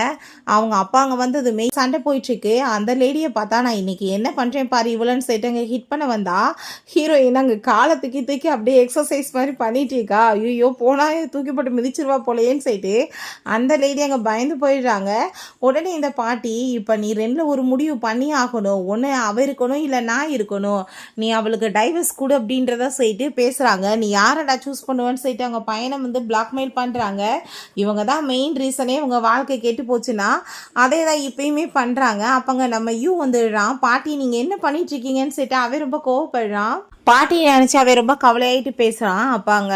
அவங்க அப்பாங்க வந்ததுமே சண்டை போயிட்டுருக்கு. அந்த லேடியை பார்த்தா நான் இன்னைக்கு என்ன பண்ணுறேன் பாரு இவ்வளோன்னு சொல்லிட்டு அங்கே ஹிட் பண்ண வந்தா ஹீரோயின் அங்கே காலை தூக்கி தூக்கி அப்படியே எக்ஸசைஸ் மாதிரி பண்ணிட்டு இருக்கா. ஐயோ போனால் தூக்கி போட்டு மிதிச்சிருவா போலையேன்னு சொல்லிட்டு அந்த லேடி அங்கே பயந்து போயிடுறாங்க. உடனே இந்த பாட்டி இப்போ நீ ரெண்டில் ஒரு முடிவு பண்ணி ஆகணும், ஒன்று அவ இருக்கணும் இல்லை நான் இருக்கணும், நீ அவளுக்கு டைவர்ஸ் கொடு அப்படின்றத சொல்லிட்டு பேசுகிறாங்க. நீ யாரடா சூஸ் பண்ணுவேன்னு சொல்லிட்டு அவங்க பையனை வந்து பிளாக்மெயில் பண்ணுறாங்க. இவங்க தான் மெயின் ரீசனே இவங்க வாழ்க்கை கெட்டு போச்சுன்னா அதே தான் இப்பயுமே பண்ணுறாங்க. அப்போங்க நம்ம வந்துடுறான், பாட்டி நீங்கள் என்ன பண்ணிட்டு இருக்கீங்கன்னு சொல்லிட்டு அவன் ரொம்ப கோவப்படுறான். பாட்டி நினச்சி அவன் ரொம்ப கவலையாயிட்டு பேசுகிறான். அப்பாங்க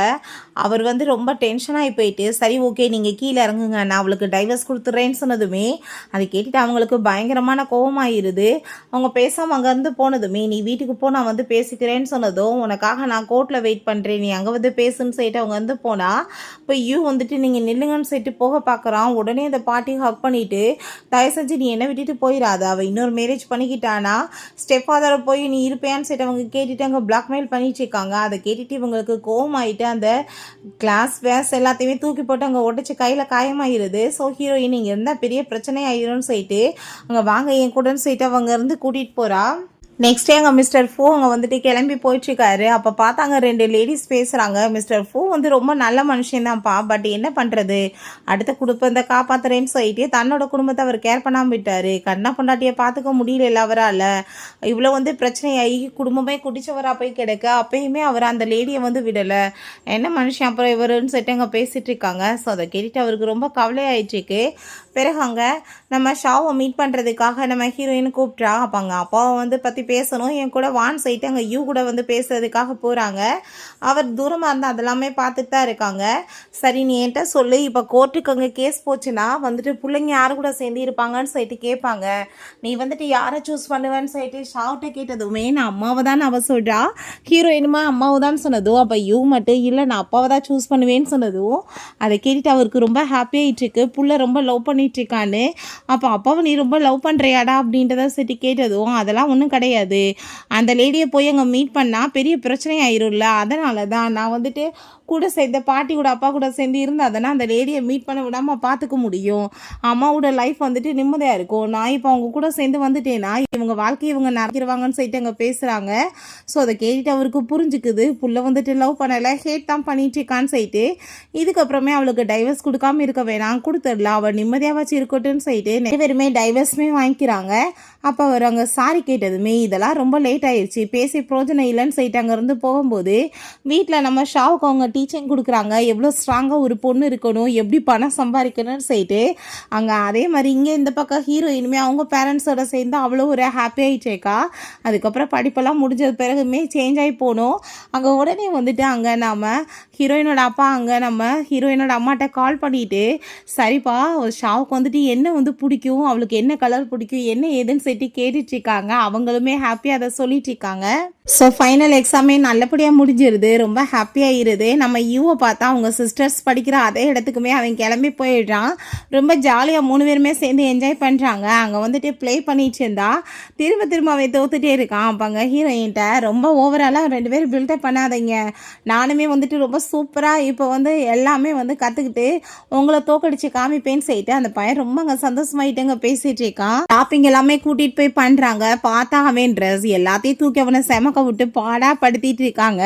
அவர் வந்து ரொம்ப டென்ஷனாகி போயிட்டு சரி ஓகே நீங்கள் கீழே இறங்குங்க நான் அவளுக்கு டைவர்ஸ் கொடுத்துட்றேன்னு சொன்னதுமே அதை கேட்டுட்டு அவங்களுக்கு பயங்கரமான கோவமாயிருது. அவங்க பேசாமல் அங்கேருந்து போனதுமே நீ வீட்டுக்கு போ நான் வந்து பேசிக்கிறேன்னு சொன்னதும் உனக்காக நான் கோர்ட்டில் வெயிட் பண்ணுறேன் நீ அங்கே வந்து பேசுன்னு சொல்லிட்டு அவங்க வந்து போனால் இப்போ வந்துட்டு நீங்கள் நில்லுங்கன்னு சொல்லிட்டு போக பார்க்குறான். உடனே அந்த பாட்டி ஹக் பண்ணிவிட்டு தயவு செஞ்சு நீ என்ன விட்டுட்டு போயிடாத, அவள் இன்னொரு மேரேஜ் பண்ணிக்கிட்டானா ஸ்டெப் ஃபாதரை போய் நீ இருப்பேன்னு சொல்லிட்டு அவங்க கேட்டுட்டு அங்கே பிளாக்மெயில் பண்ணிட்டு இருக்காங்க. அதை கேட்டுட்டு இவங்களுக்கு கோவமாயிட்டு அந்த கிளாஸ் வேஸ் எல்லாத்தையுமே தூக்கி போட்டு அங்கே உடச்சி கையில் காயமாயிருது. ஸோ ஹீரோயின் இங்கே இருந்தால் பெரிய பிரச்சனை ஆயிரும்னு சொல்லிட்டு அங்கே வாங்க என் கூடன்னு சொல்லிட்டு அவங்க இருந்து கூட்டிகிட்டு போகிறா. நெக்ஸ்ட் டே அங்கே மிஸ்டர் ஃபூ அங்கே வந்துட்டு கிளம்பி போயிட்டுருக்காரு. அப்போ பார்த்தாங்க ரெண்டு லேடிஸ் பேசுகிறாங்க. மிஸ்டர் ஃபூ வந்து ரொம்ப நல்ல மனுஷன்தான்ப்பா, பட் என்ன பண்ணுறது அடுத்த குடும்பத்தை காப்பாற்றுறேன்னு சொல்லிட்டு தன்னோட குடும்பத்தை அவர் கேர் பண்ணாமல் விட்டார். கண்ணா பொண்டாட்டியை பார்த்துக்க முடியல அவரால், இவ்வளோ வந்து பிரச்சனையாகி குடும்பமே குடிச்சவராக போய் கிடக்க அப்பயுமே அவர் அந்த லேடியை வந்து விடலை. என்ன மனுஷன் அப்புறம் இவருன்னு சொல்லிட்டு அங்கே பேசிகிட்டு இருக்காங்க. ஸோ அதை கேட்டுட்டு அவருக்கு ரொம்ப கவலையாயிட்டுருக்கு. பிறகு அங்கே நம்ம ஷாவை மீட் பண்ணுறதுக்காக நம்ம ஹீரோயின் கூப்பிட்றா. அப்போ அங்கே அப்பாவை வந்து பற்றி பேசணும், என் கூட வான்னு சொல்லிட்டு அங்கே யூ கூட வந்து பேசுறதுக்காக போகிறாங்க. அவர் தூரமாக இருந்தால் அதெல்லாமே பார்த்துட்டு தான் இருக்காங்க. சரி நீ என்கிட்ட சொல்லு, இப்போ கோர்ட்டுக்கு அங்கே கேஸ் போச்சுன்னா வந்துட்டு பிள்ளைங்க யாரு கூட சேர்ந்து இருப்பாங்கன்னு சொல்லிட்டு கேட்பாங்க. நீ வந்துட்டு யாரை சூஸ் பண்ணுவேன்னு சொல்லிட்டு ஷார்ட்டை கேட்டதுமே நான் அம்மாவை தான் அவள் சொல்கிறா. ஹீரோயினுமா அம்மாவை தான் சொன்னதும் அப்போ யூ மட்டும் இல்லை நான் அப்பாவை தான் சூஸ் பண்ணுவேன்னு சொன்னதும் அதை கேட்டுட்டு அவருக்கு ரொம்ப ஹாப்பியாகிட்டுருக்கு. புள்ள ரொம்ப லவ் பண்ணிகிட்ருக்கான்னு. அப்போ அப்பாவை நீ ரொம்ப லவ் பண்ணுறியாடா அப்படின்றத சரி கேட்டதும் அதெல்லாம் ஒன்றும் கிடையாது, அந்த லேடியை போய் அங்கே மீட் பண்ணால் பெரிய பிரச்சனை ஆயிரும்ல, அதனால தான் நான் வந்துட்டு கூட சேர்ந்த பாட்டி கூட அப்பா கூட சேர்ந்து இருந்தால் அந்த லேடியை மீட் பண்ண விடாமல் பார்த்துக்க முடியும், அம்மாவோட லைஃப் வந்துட்டு நிம்மதியாக இருக்கும். நான் இப்போ அவங்க கூட சேர்ந்து வந்துட்டேன்னா இவங்க வாழ்க்கையை இவங்க நடக்கிடுவாங்கன்னு சொல்லிட்டு அங்கே பேசுகிறாங்க. ஸோ அதை கேட்டுட்டு அவருக்கு புரிஞ்சுக்குது புள்ள வந்துட்டு லவ் பண்ணலை, ஹேட் தான் பண்ணிட்டு இருக்கான்னு சொல்லிட்டு இதுக்கப்புறமே அவளுக்கு டைவர்ஸ் கொடுக்காம இருக்க வேணாம், கொடுத்துடலாம், அவள் நிம்மதியாக வச்சு இருக்கட்டும்னு சொல்லிட்டு நிறைய பேருமே டைவர்ஸுமே வாங்கிக்கிறாங்க. அப்போ அவர் அங்கே சாரி கேட்டதுமே இதெல்லாம் ரொம்ப லேட் ஆயிடுச்சு, பேசி பிரோஜனம் இல்லைன்னு சொல்லிட்டு அங்கேருந்து போகும்போது வீட்டில் நம்ம ஷாவுக்கு அவங்க டீச்சிங் கொடுக்குறாங்க, எவ்வளோ ஸ்ட்ராங்காக ஒரு பொண்ணு இருக்கணும், எப்படி பணம் சம்பாதிக்கணும்னு சொல்லிட்டு அங்கே அதே மாதிரி இங்கே இந்த பக்கம் ஹீரோயினுமே அவங்க பேரண்ட்ஸோட சேர்ந்து அவ்வளோ ஒரு ஹாப்பியாகிட்டேக்கா. அதுக்கப்புறம் படிப்பெல்லாம் முடிஞ்சது பிறகுமே சேஞ்ச் ஆகி போனோம். அங்கே உடனே வந்துட்டு அங்கே நம்ம ஹீரோயினோட அப்பா அங்கே நம்ம ஹீரோயினோட அம்மாட்ட கால் பண்ணிட்டு சரிப்பா ஷாவுக்கு வந்துட்டு என்ன வந்து பிடிக்கும், அவளுக்கு என்ன கலர் பிடிக்கும், என்ன ஏதுன்னு சொல்லிட்டு கேட்டுட்ருக்காங்க. அவங்களுமே ஹாப்பியாக அதை சொல்லிட்டு இருக்காங்க. ஸோ ஃபைனல் எக்ஸாமே நல்லபடியாக முடிஞ்சிருது, ரொம்ப ஹாப்பியாகிருது. நம்ம யூவை பார்த்தா அவங்க சிஸ்டர்ஸ் படிக்கிற அதே இடத்துக்குமே அவன் கிளம்பி போயிடுறான். ரொம்ப ஜாலியாக 3 பேருமே சேர்ந்து என்ஜாய் பண்ணுறாங்க. அங்கே வந்துட்டு ப்ளே பண்ணிட்டு இருந்தா திரும்ப அவன் தோத்துட்டே இருக்கான். அப்போ அங்கே ஹீரோயின்ட்ட ரொம்ப ஓவராலாக 2 பேரும் பில்டப் பண்ணாதீங்க, நானுமே வந்துட்டு ரொம்ப சூப்பராக இப்போ வந்து எல்லாமே வந்து கற்றுக்கிட்டு உங்களை தோக்கடிச்சு காமிப்பேன்னு சொல்லிட்டு அந்த பையன் ரொம்ப அங்கே சந்தோஷமாயிட்டு அங்கே பேசிகிட்டு இருக்கான். ஷாப்பிங் எல்லாமே கூட்டிகிட்டு போய் பண்ணுறாங்க. பார்த்தா அவன் ட்ரெஸ் எல்லாத்தையும் தூக்கி அவனை செமக்க விட்டு பாடா படுத்திட்டு இருக்காங்க.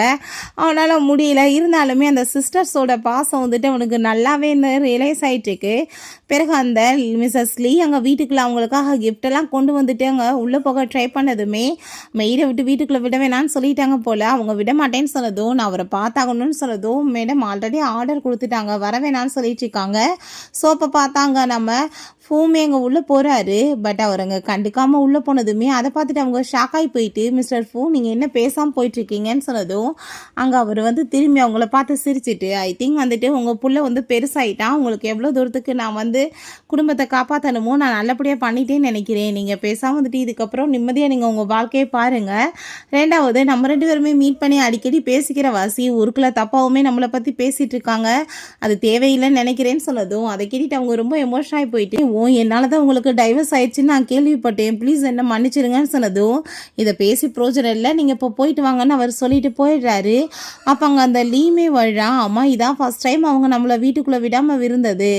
அவனால் முடியல, இருந்தாலுமே அந்த சிஸ்டர்ஸோட பாசம் வந்துட்டு அவனுக்கு நல்லாவே ரியலைஸ் ஆகிட்டு இருக்கு. பிறகு அந்த மிஸ்ஸஸ் லீ அங்கே வீட்டுக்குள்ளே அவங்களுக்காக கிஃப்டெல்லாம் கொண்டு வந்துட்டு அங்கே உள்ளே போக ட்ரை பண்ணதுமே மெயிலை விட்டு வீட்டுக்குள்ளே விட வேணான்னு சொல்லிட்டாங்க போல். அவங்க விட மாட்டேன்னு சொன்னதும் நான் அவரை பார்த்தாகணும்னு சொன்னதும் மேடம் ஆல்ரெடி ஆர்டர் கொடுத்துட்டாங்க வர வேணான்னு சொல்லிட்டு இருக்காங்க. ஸோ அப்போ பார்த்தாங்க நம்ம ஃபூமே அங்கே உள்ளே போகிறாரு. பட் அவர் அங்கே கண்டுக்காமல் உள்ளே போனதுமே அதை பார்த்துட்டு அவங்க ஷாக்காகி போயிட்டு மிஸ்டர் ஃபூ நீங்கள் என்ன பேசாமல் போயிட்டுருக்கீங்கன்னு சொன்னதும் அங்கே அவர் வந்து திரும்பி அவங்கள பார்த்து சிரிச்சிட்டு ஐ திங்க் வந்துட்டு உங்கள் புள்ள வந்து பெருசாகிட்டான், உங்களுக்கு எவ்வளோ தூரத்துக்கு நான் வந்து குடும்பத்தை காப்பாற்றணுமோ நான் நல்லபடியாக பண்ணிட்டேன்னு நினைக்கிறேன், நீங்கள் பேசாமல் வந்துட்டு இதுக்கப்புறம் நிம்மதியாக நீங்கள் உங்கள் வாழ்க்கையை பாருங்கள். ரெண்டாவது நம்ம 2 பேருமே மீட் பண்ணி அடிக்கடி பேசிக்கிற வாசி ஊருக்குள்ள தப்பாவுமே நம்மளை பற்றி பேசிகிட்டு இருக்காங்க, அது தேவையில்லைன்னு நினைக்கிறேன்னு சொன்னதும் அதை கேட்டுட்டு அவங்க ரொம்ப எமோஷன் ஆகி போயிட்டு என்னால் தான் உங்களுக்கு டைவர்ஸ் ஆயிடுச்சுன்னு நான் கேள்விப்பட்டேன், ப்ளீஸ் என்ன மன்னிச்சிருங்கன்னு சொன்னதும் இதை பேசி பிரோஜனம் இல்லை, நீங்கள் இப்போ போயிட்டு வாங்கன்னு அவர் சொல்லிட்டு போயிடுறாரு. அப்போ அங்கே அந்த லீமே வழிறான், அம்மா இதான் ஃபஸ்ட் டைம் அவங்க நம்மளை வீட்டுக்குள்ளே விடாமல் இருந்தது,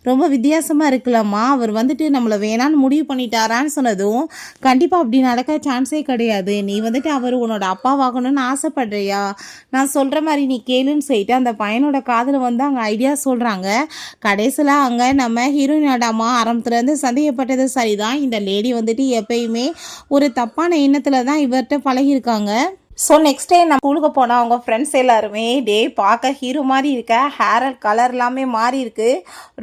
ரொம்ப வித்தியாசமாக இருக்கலாமா, அவர் வந்துட்டு நம்மளை வேணான்னு முடிவு பண்ணிட்டாரான்னு சொன்னதும் கண்டிப்பாக அப்படி நடக்க சான்ஸே கிடையாது, நீ வந்துட்டு அவர் உன்னோட அப்பாவாகணும்னு ஆசைப்படுறியா, நான் சொல்கிற மாதிரி நீ கேளுன்னு சொல்லிட்டு அந்த பையனோட காதில் வந்து அங்கே ஐடியா சொல்கிறாங்க. கடைசியில் அங்கே நம்ம ஹீரோயினோட அம்மா ஆரம்பத்துலேருந்து சந்தேகப்பட்டது சரிதான், இந்த லேடி வந்துட்டு எப்பயுமே ஒரு தப்பான எண்ணத்தில் தான் இவர்கிட்ட பழகியிருக்காங்க. ஸோ நெக்ஸ்ட் டே நான் ஸ்கூலுக்கு போனால் அவங்க ஃப்ரெண்ட்ஸ் எல்லாருமே டே பார்க்க ஹீரோ மாதிரி இருக்க, ஹேர் கலர் எல்லாமே மாறி இருக்கு,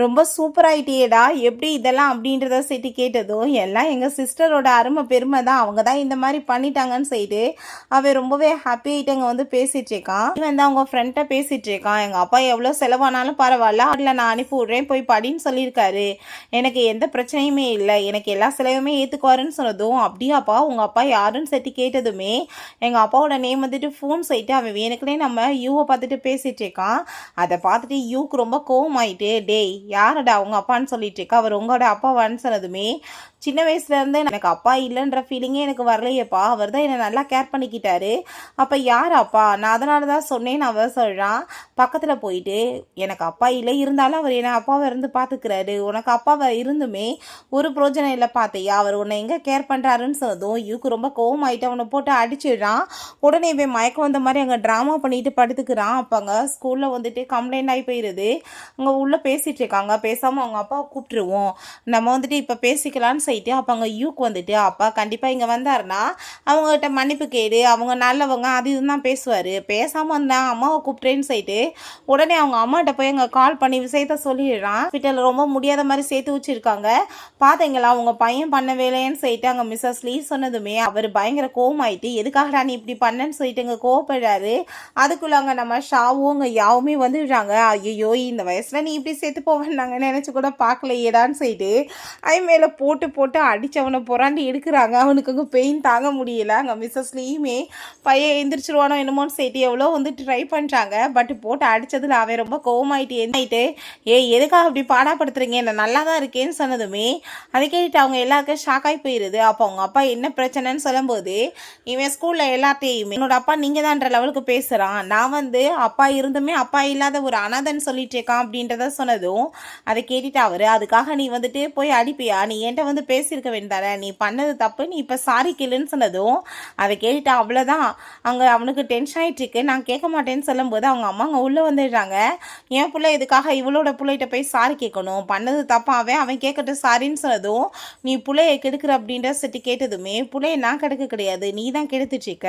ரொம்ப சூப்பராகிட்டேடா எப்படி இதெல்லாம் அப்படின்றத சேர்த்து கேட்டதும் எல்லாம் எங்கள் சிஸ்டரோட அருமை பெருமை தான், அவங்க தான் இந்த மாதிரி பண்ணிட்டாங்கன்னு சொல்லிட்டு அவன் ரொம்பவே ஹாப்பியாகிட்டு அங்கே வந்து பேசிகிட்டு இருக்கான். வந்து அவங்க ஃப்ரெண்ட்டை பேசிகிட்டு இருக்கான், எங்கள் அப்பா எவ்வளோ செலவானாலும் பரவாயில்ல அதில் நான் அனுப்பி விட்றேன் போய் படின்னு சொல்லியிருக்காரு, எனக்கு எந்த பிரச்சனையுமே இல்லை, எனக்கு எல்லா செலவுமே ஏற்றுக்குவாருன்னு சொன்னதும் அப்படியாப்பா உங்கள் அப்பா யாருன்னு சேர்த்து கேட்டதுமே எங்கள் அப்பா நேம் வந்துட்டு ஃபோன் சொல்லிட்டு அவன் வேணுக்குனே நம்ம யூவை பார்த்துட்டு பேசிட்டு இருக்கான். அதை பார்த்துட்டு யூக்கு ரொம்ப கோவம் ஆயிட்டு டேய் யாரடா அவங்க அப்பான்னு சொல்லிட்டு இருக்கா, அவர் உங்களோட அப்பாவான்னு சொன்னதுமே சின்ன வயசுலேருந்து எனக்கு அப்பா இல்லைன்ற ஃபீலிங்கே எனக்கு வரலையேப்பா, அவர் தான் என்னை நல்லா கேர் பண்ணிக்கிட்டாரு, அப்போ யார் அப்பா, நான் அதனால தான் சொன்னேன்னு அவர் சொல்கிறான். பக்கத்தில் போயிட்டு எனக்கு அப்பா இல்லை இருந்தாலும் அவர் என்னை அப்பாவை இருந்து பார்த்துக்கிறாரு, உனக்கு அப்பாவை இருந்துமே ஒரு பிரோஜனம் இல்லை பார்த்தியா, அவர் உன்னை எங்கே கேர் பண்ணுறாருன்னு சொன்னதும் யூக்கு ரொம்ப கோவம் ஆகிட்டு அவனை போட்டு அடிச்சிடுறான். உடனே போய் மயக்கம் வந்த மாதிரி அங்கே ட்ராமா பண்ணிட்டு படுத்துக்கிறான். அப்போ அங்கே ஸ்கூலில் வந்துட்டு கம்ப்ளைண்ட் ஆகி போயிடுது. அங்கே உள்ளே பேசிகிட்டு இருக்காங்க, பேசாமல் அவங்க அப்பாவை கூப்பிட்டுருவோம், நம்ம வந்துட்டு இப்போ பேசிக்கலான்னு சொல்லிட்டு அப்போ அங்கே யூக்கு வந்துட்டு அப்பா கண்டிப்பாக இங்கே வந்தாருன்னா அவங்ககிட்ட மன்னிப்பு கேடு, அவங்க நல்லவங்க அது இதுன்னு தான் பேசுவார். பேசாமல் வந்தேன் அம்மாவை கூப்பிட்றேன்னு சொல்லிட்டு உடனே அவங்க அம்மாட்ட போய் அங்கே கால் பண்ணி விஷயத்த சொல்லிடுறான். ஹாஸ்பிட்டலில் ரொம்ப முடியாத மாதிரி சேர்த்து வச்சுருக்காங்க. பார்த்தீங்களா அவங்க பையன் பண்ண வேலைன்னு சொல்லிட்டு அங்கே மிஸ்ஸஸ் லீ சொன்னதுமே அவர் பயங்கர கோவமாயிட்டு எதுக்காகடா நீ இப்படி பண்ணேன்னு சொல்லிட்டு அங்கே கோவப்படுறாரு. அதுக்குள்ள அங்கே நம்ம ஷாவும் அங்கே யாவுமே வந்துடுறாங்க. ஐயோ இந்த வயசில் நீ இப்படி சேர்த்து போவேன்னு நாங்கள் நினச்சி கூட பார்க்கலையேடான்னு சொல்லிட்டு மேலே போட்டு போட்டு அடித்தவனை புறாண்டி எடுக்கிறாங்க. அவனுக்கு அங்கே பெயின் தாங்க முடியல. அங்கே மிஸ்ஸஸ் லீயுமே பையன் எந்திரிச்சிருவானோ என்னமோன்னு சொல்லிட்டு எவ்வளோ வந்து ட்ரை பண்ணுறாங்க. பட் போட்டு அடித்ததில் அவன் ரொம்ப கோவமாயிட்டு என்னாயிட்டு எதுக்காக அப்படி பாடாப்படுத்துறீங்க, என்ன நல்லா தான் இருக்கேன்னு சொன்னதுமே அதை கேட்டுட்டு அவங்க எல்லாருக்கும் ஷாக்காகி போயிடுது. அப்போ அவங்க அப்பா என்ன பிரச்சனைன்னு சொல்லும்போது இவன் ஸ்கூலில் எல்லாத்தையுமே என்னோட அப்பா நீங்கள் தான்ற லெவலுக்கு பேசுகிறான், நான் வந்து அப்பா இருந்துமே அப்பா இல்லாத ஒரு அனாதன்னு சொல்லிட்டு இருக்கான் அப்படின்றத சொன்னதும் அதை கேட்டுட்டு அவர் அதுக்காக நீ வந்துட்டு போய் அடிப்பியா, நீ என்கிட்ட வந்து பேசியிருக்க வேண்டாம், நீ பண்ணது தப்பு, நீ இப்போ சாரி கேளுன்னு சொன்னதும் அதை கேட்டுட்டு அவ்வளோதான் அங்கே அவனுக்கு டென்ஷன் ஆகிட்டு இருக்கு. நான் கேட்க மாட்டேன்னு சொல்லும்போது அவங்க அம்மா அங்கே உள்ளே வந்துடுறாங்க. என் பிள்ளை இதுக்காக இவளோட பிள்ளைகிட்ட போய் சாரி கேட்கணும், பண்ணது தப்பாவே அவன் கேட்கட்டும் சாரின்னு சொன்னதும் நீ பிள்ளையை கெடுக்கிற அப்படின்ற சட்டி கேட்டதுமே பிள்ளையை நான் கெடுக்க கிடையாது, நீ தான் கெடுத்துட்ருக்க,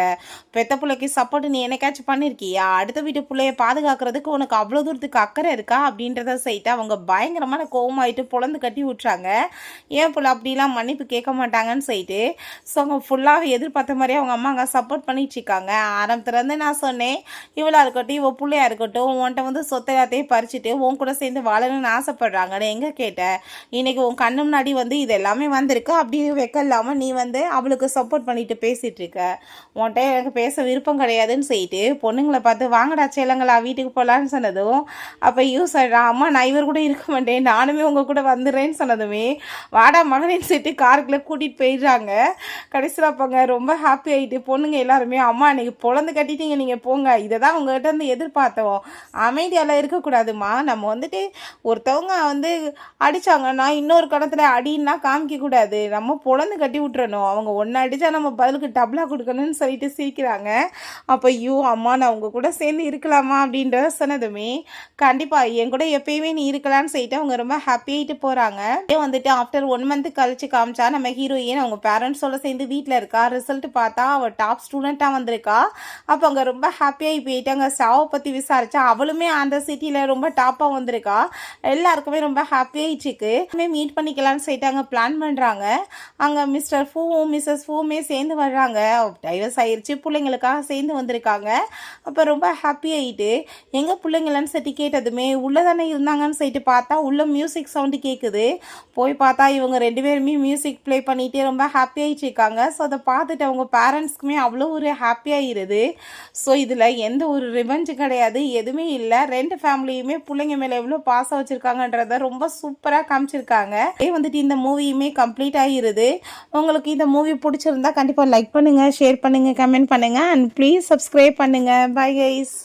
பெத்த பிள்ளைக்கு சப்போர்ட் நீ என்னைக்காச்சும் பண்ணியிருக்கியா, அடுத்த வீட்டு பிள்ளைய பாதுகாக்கிறதுக்கு உனக்கு அவ்வளோ தூரத்துக்கு அக்கறை இருக்கா அப்படின்றத செய்யிட்டு அவங்க பயங்கரமான கோவமாயிட்டு பொழந்து கட்டி விட்டுறாங்க. ஏன் பிள்ளை அப்படிலாம் மன்னிப்பு கேட்க மாட்டாங்கன்னு சொல்லிட்டு ஸோ அவங்க ஃபுல்லாக எதிர்பார்த்த மாதிரியே அவங்க அம்மா அங்கே சப்போர்ட் பண்ணிட்டு இருக்காங்க. ஆரம்பத்துலேருந்து நான் சொன்னேன் இவளாக இருக்கட்டும் இவள் பிள்ளையா இருக்கட்டும் உன்கிட்ட வந்து சொத்தை எல்லாத்தையும் பறிச்சுட்டு உன் கூட சேர்ந்து வாழணும்னு ஆசைப்படுறாங்கன்னு எங்கே கேட்டேன், இன்னைக்கு உன் கண்ணு முன்னாடி வந்து இது எல்லாமே வந்திருக்கு, அப்படியே வைக்க இல்லாமல் நீ வந்து அவளுக்கு சப்போர்ட் பண்ணிட்டு பேசிகிட்டு இருக்க, உன்கிட்ட எனக்கு பேச விருப்பம் கிடையாதுன்னு சொல்லிட்டு பொண்ணுங்களை பார்த்து வாங்கடா சேலங்களா வீட்டுக்கு போகலான்னு சொன்னதும் அப்போ சொல்கிறான் அம்மா நான் இவர் கூட இருக்க மாட்டேன் நானுமே உங்கள் கூட வந்துடுறேன்னு சொன்னதுமே வாடா மகனேன்னு சொல்லிட்டு காருக்குள்ளே கூட்டிகிட்டு போயிடுறாங்க. கடைசியில் அப்போங்க ரொம்ப ஹாப்பி ஆகிட்டு பொண்ணுங்க எல்லாருமே அம்மா இன்னைக்கு பொழந்து கட்டிட்டீங்க நீங்கள் போங்க, இதை தான் உங்கள்கிட்ட வந்து எதிர்பார்த்தோம், அமைதியால் இருக்கக்கூடாதுமா, நம்ம வந்துட்டு ஒருத்தவங்க வந்து அடித்தாங்கன்னா இன்னொரு கடத்தில் அடின்னா காமிக்கக்கூடாது, நம்ம பொழந்து கட்டி விட்டுறணும், அவங்க ஒன்று அடித்தா நம்ம பதிலுக்கு டபுளாக கொடுக்கணும்னு சொல்லிட்டு சிரிக்கிறாங்க. அப்போ அம்மா நான் உங்கள் கூட சேர்ந்து இருக்கலாமா அப்படின்ற சொன்னதுமே கண்டிப்பாக என் கூட எப்பயுமே நீ இருக்கலான்னு சொல்லிட்டு அவங்க ரொம்ப ஹாப்பியாகிட்டு போகிறாங்க. வந்துட்டு ஆஃப்டர் 1 மந்த் கழிச்சு காமிச்சா நம்ம ஹீரோயின் அவங்க பேரண்ட்ஸோட சேர்ந்து வீட்டில் இருக்கா. ரிசல்ட் பார்த்தா அவள் டாப் ஸ்டூடெண்ட்டாக வந்திருக்கா. அப்போ அங்கே ரொம்ப ஹாப்பியாகி போயிட்டு அங்கே சாவை பற்றி விசாரிச்சா அவளுமே அந்த சிட்டியில் ரொம்ப டாப்பாக வந்திருக்கா. எல்லாருக்குமே ரொம்ப ஹாப்பியாகிடுச்சுக்கு மீட் பண்ணிக்கலான்னு சொல்லிட்டு அங்கே பிளான் பண்ணுறாங்க. அங்கே மிஸ்டர் ஃபூவும் மிஸ்ஸஸ் ஃபூவுமே சேர்ந்து வர்றாங்க. டைவர்ஸ் ஆயிடுச்சு, பிள்ளைங்களுக்காக சேர்ந்து வந்திருக்காங்க. அப்போ ரொம்ப ஹாப்பியாகிட்டு எங்கள் பிள்ளைங்களான்னு சொல்லி கேட்டதுமே உள்ளே தானே இருந்தாங்கன்னு சொல்லிட்டு பார்த்தா உள்ள மியூசிக் சவுண்டு கேட்குது. போய் பார்த்தா இவங்க 2 பேருமே மியூசிக் ப்ளே பண்ணிகிட்டே ரொம்ப ஹாப்பியாகிட்டு இருக்காங்க. ஸோ அதை பார்த்துட்டு அவங்க பேரண்ட்ஸ்க்குமே அவ்வளோ ஒரு ஹாப்பியாகிடுது. ஸோ இதில் எந்த ஒரு ரிவெஞ்சு கிடையாது, எதுவுமே இல்லை. 2 ஃபேமிலியுமே பிள்ளைங்க மேலே எவ்வளோ பாசம் வச்சுருக்காங்கன்றத ரொம்ப சூப்பராக காமிச்சிருக்காங்க. வந்துட்டு இந்த மூவியுமே கம்ப்ளீட் ஆகிடுது. உங்களுக்கு இந்த மூவி பிடிச்சிருந்தா கண்டிப்பாக லைக் பண்ணுங்கள், ஷேர் பண்ணுங்கள், கமெண்ட் பண்ணுங்கள் அண்ட் ப்ளீஸ் சப்ஸ்கிரைப் பண்ணுங்கள். Bye guys.